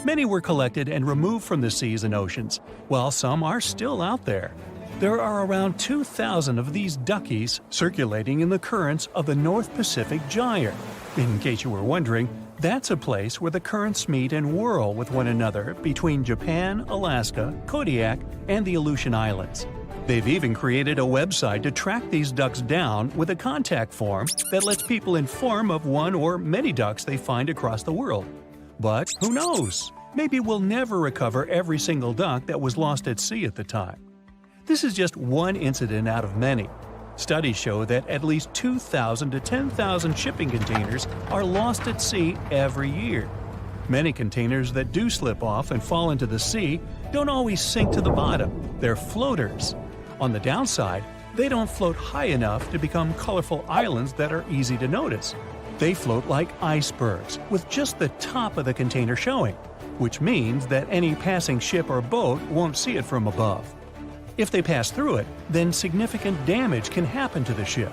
Many were collected and removed from the seas and oceans, while some are still out there. There are around 2,000 of these duckies circulating in the currents of the North Pacific Gyre. In case you were wondering, that's a place where the currents meet and whirl with one another between Japan, Alaska, Kodiak, and the Aleutian Islands. They've even created a website to track these ducks down with a contact form that lets people inform of one or many ducks they find across the world. But who knows? Maybe we'll never recover every single duck that was lost at sea at the time. This is just one incident out of many. Studies show that at least 2,000 to 10,000 shipping containers are lost at sea every year. Many containers that do slip off and fall into the sea don't always sink to the bottom. They're floaters. On the downside, they don't float high enough to become colorful islands that are easy to notice. They float like icebergs, with just the top of the container showing, which means that any passing ship or boat won't see it from above. If they pass through it, then significant damage can happen to the ship.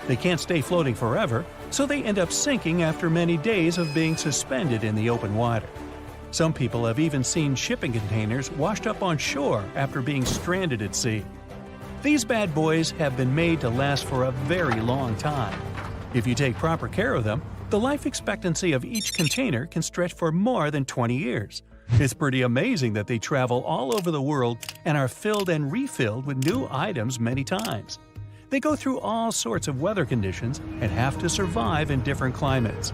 They can't stay floating forever, so they end up sinking after many days of being suspended in the open water. Some people have even seen shipping containers washed up on shore after being stranded at sea. These bad boys have been made to last for a very long time. If you take proper care of them, the life expectancy of each container can stretch for more than 20 years. It's pretty amazing that they travel all over the world and are filled and refilled with new items many times. They go through all sorts of weather conditions and have to survive in different climates.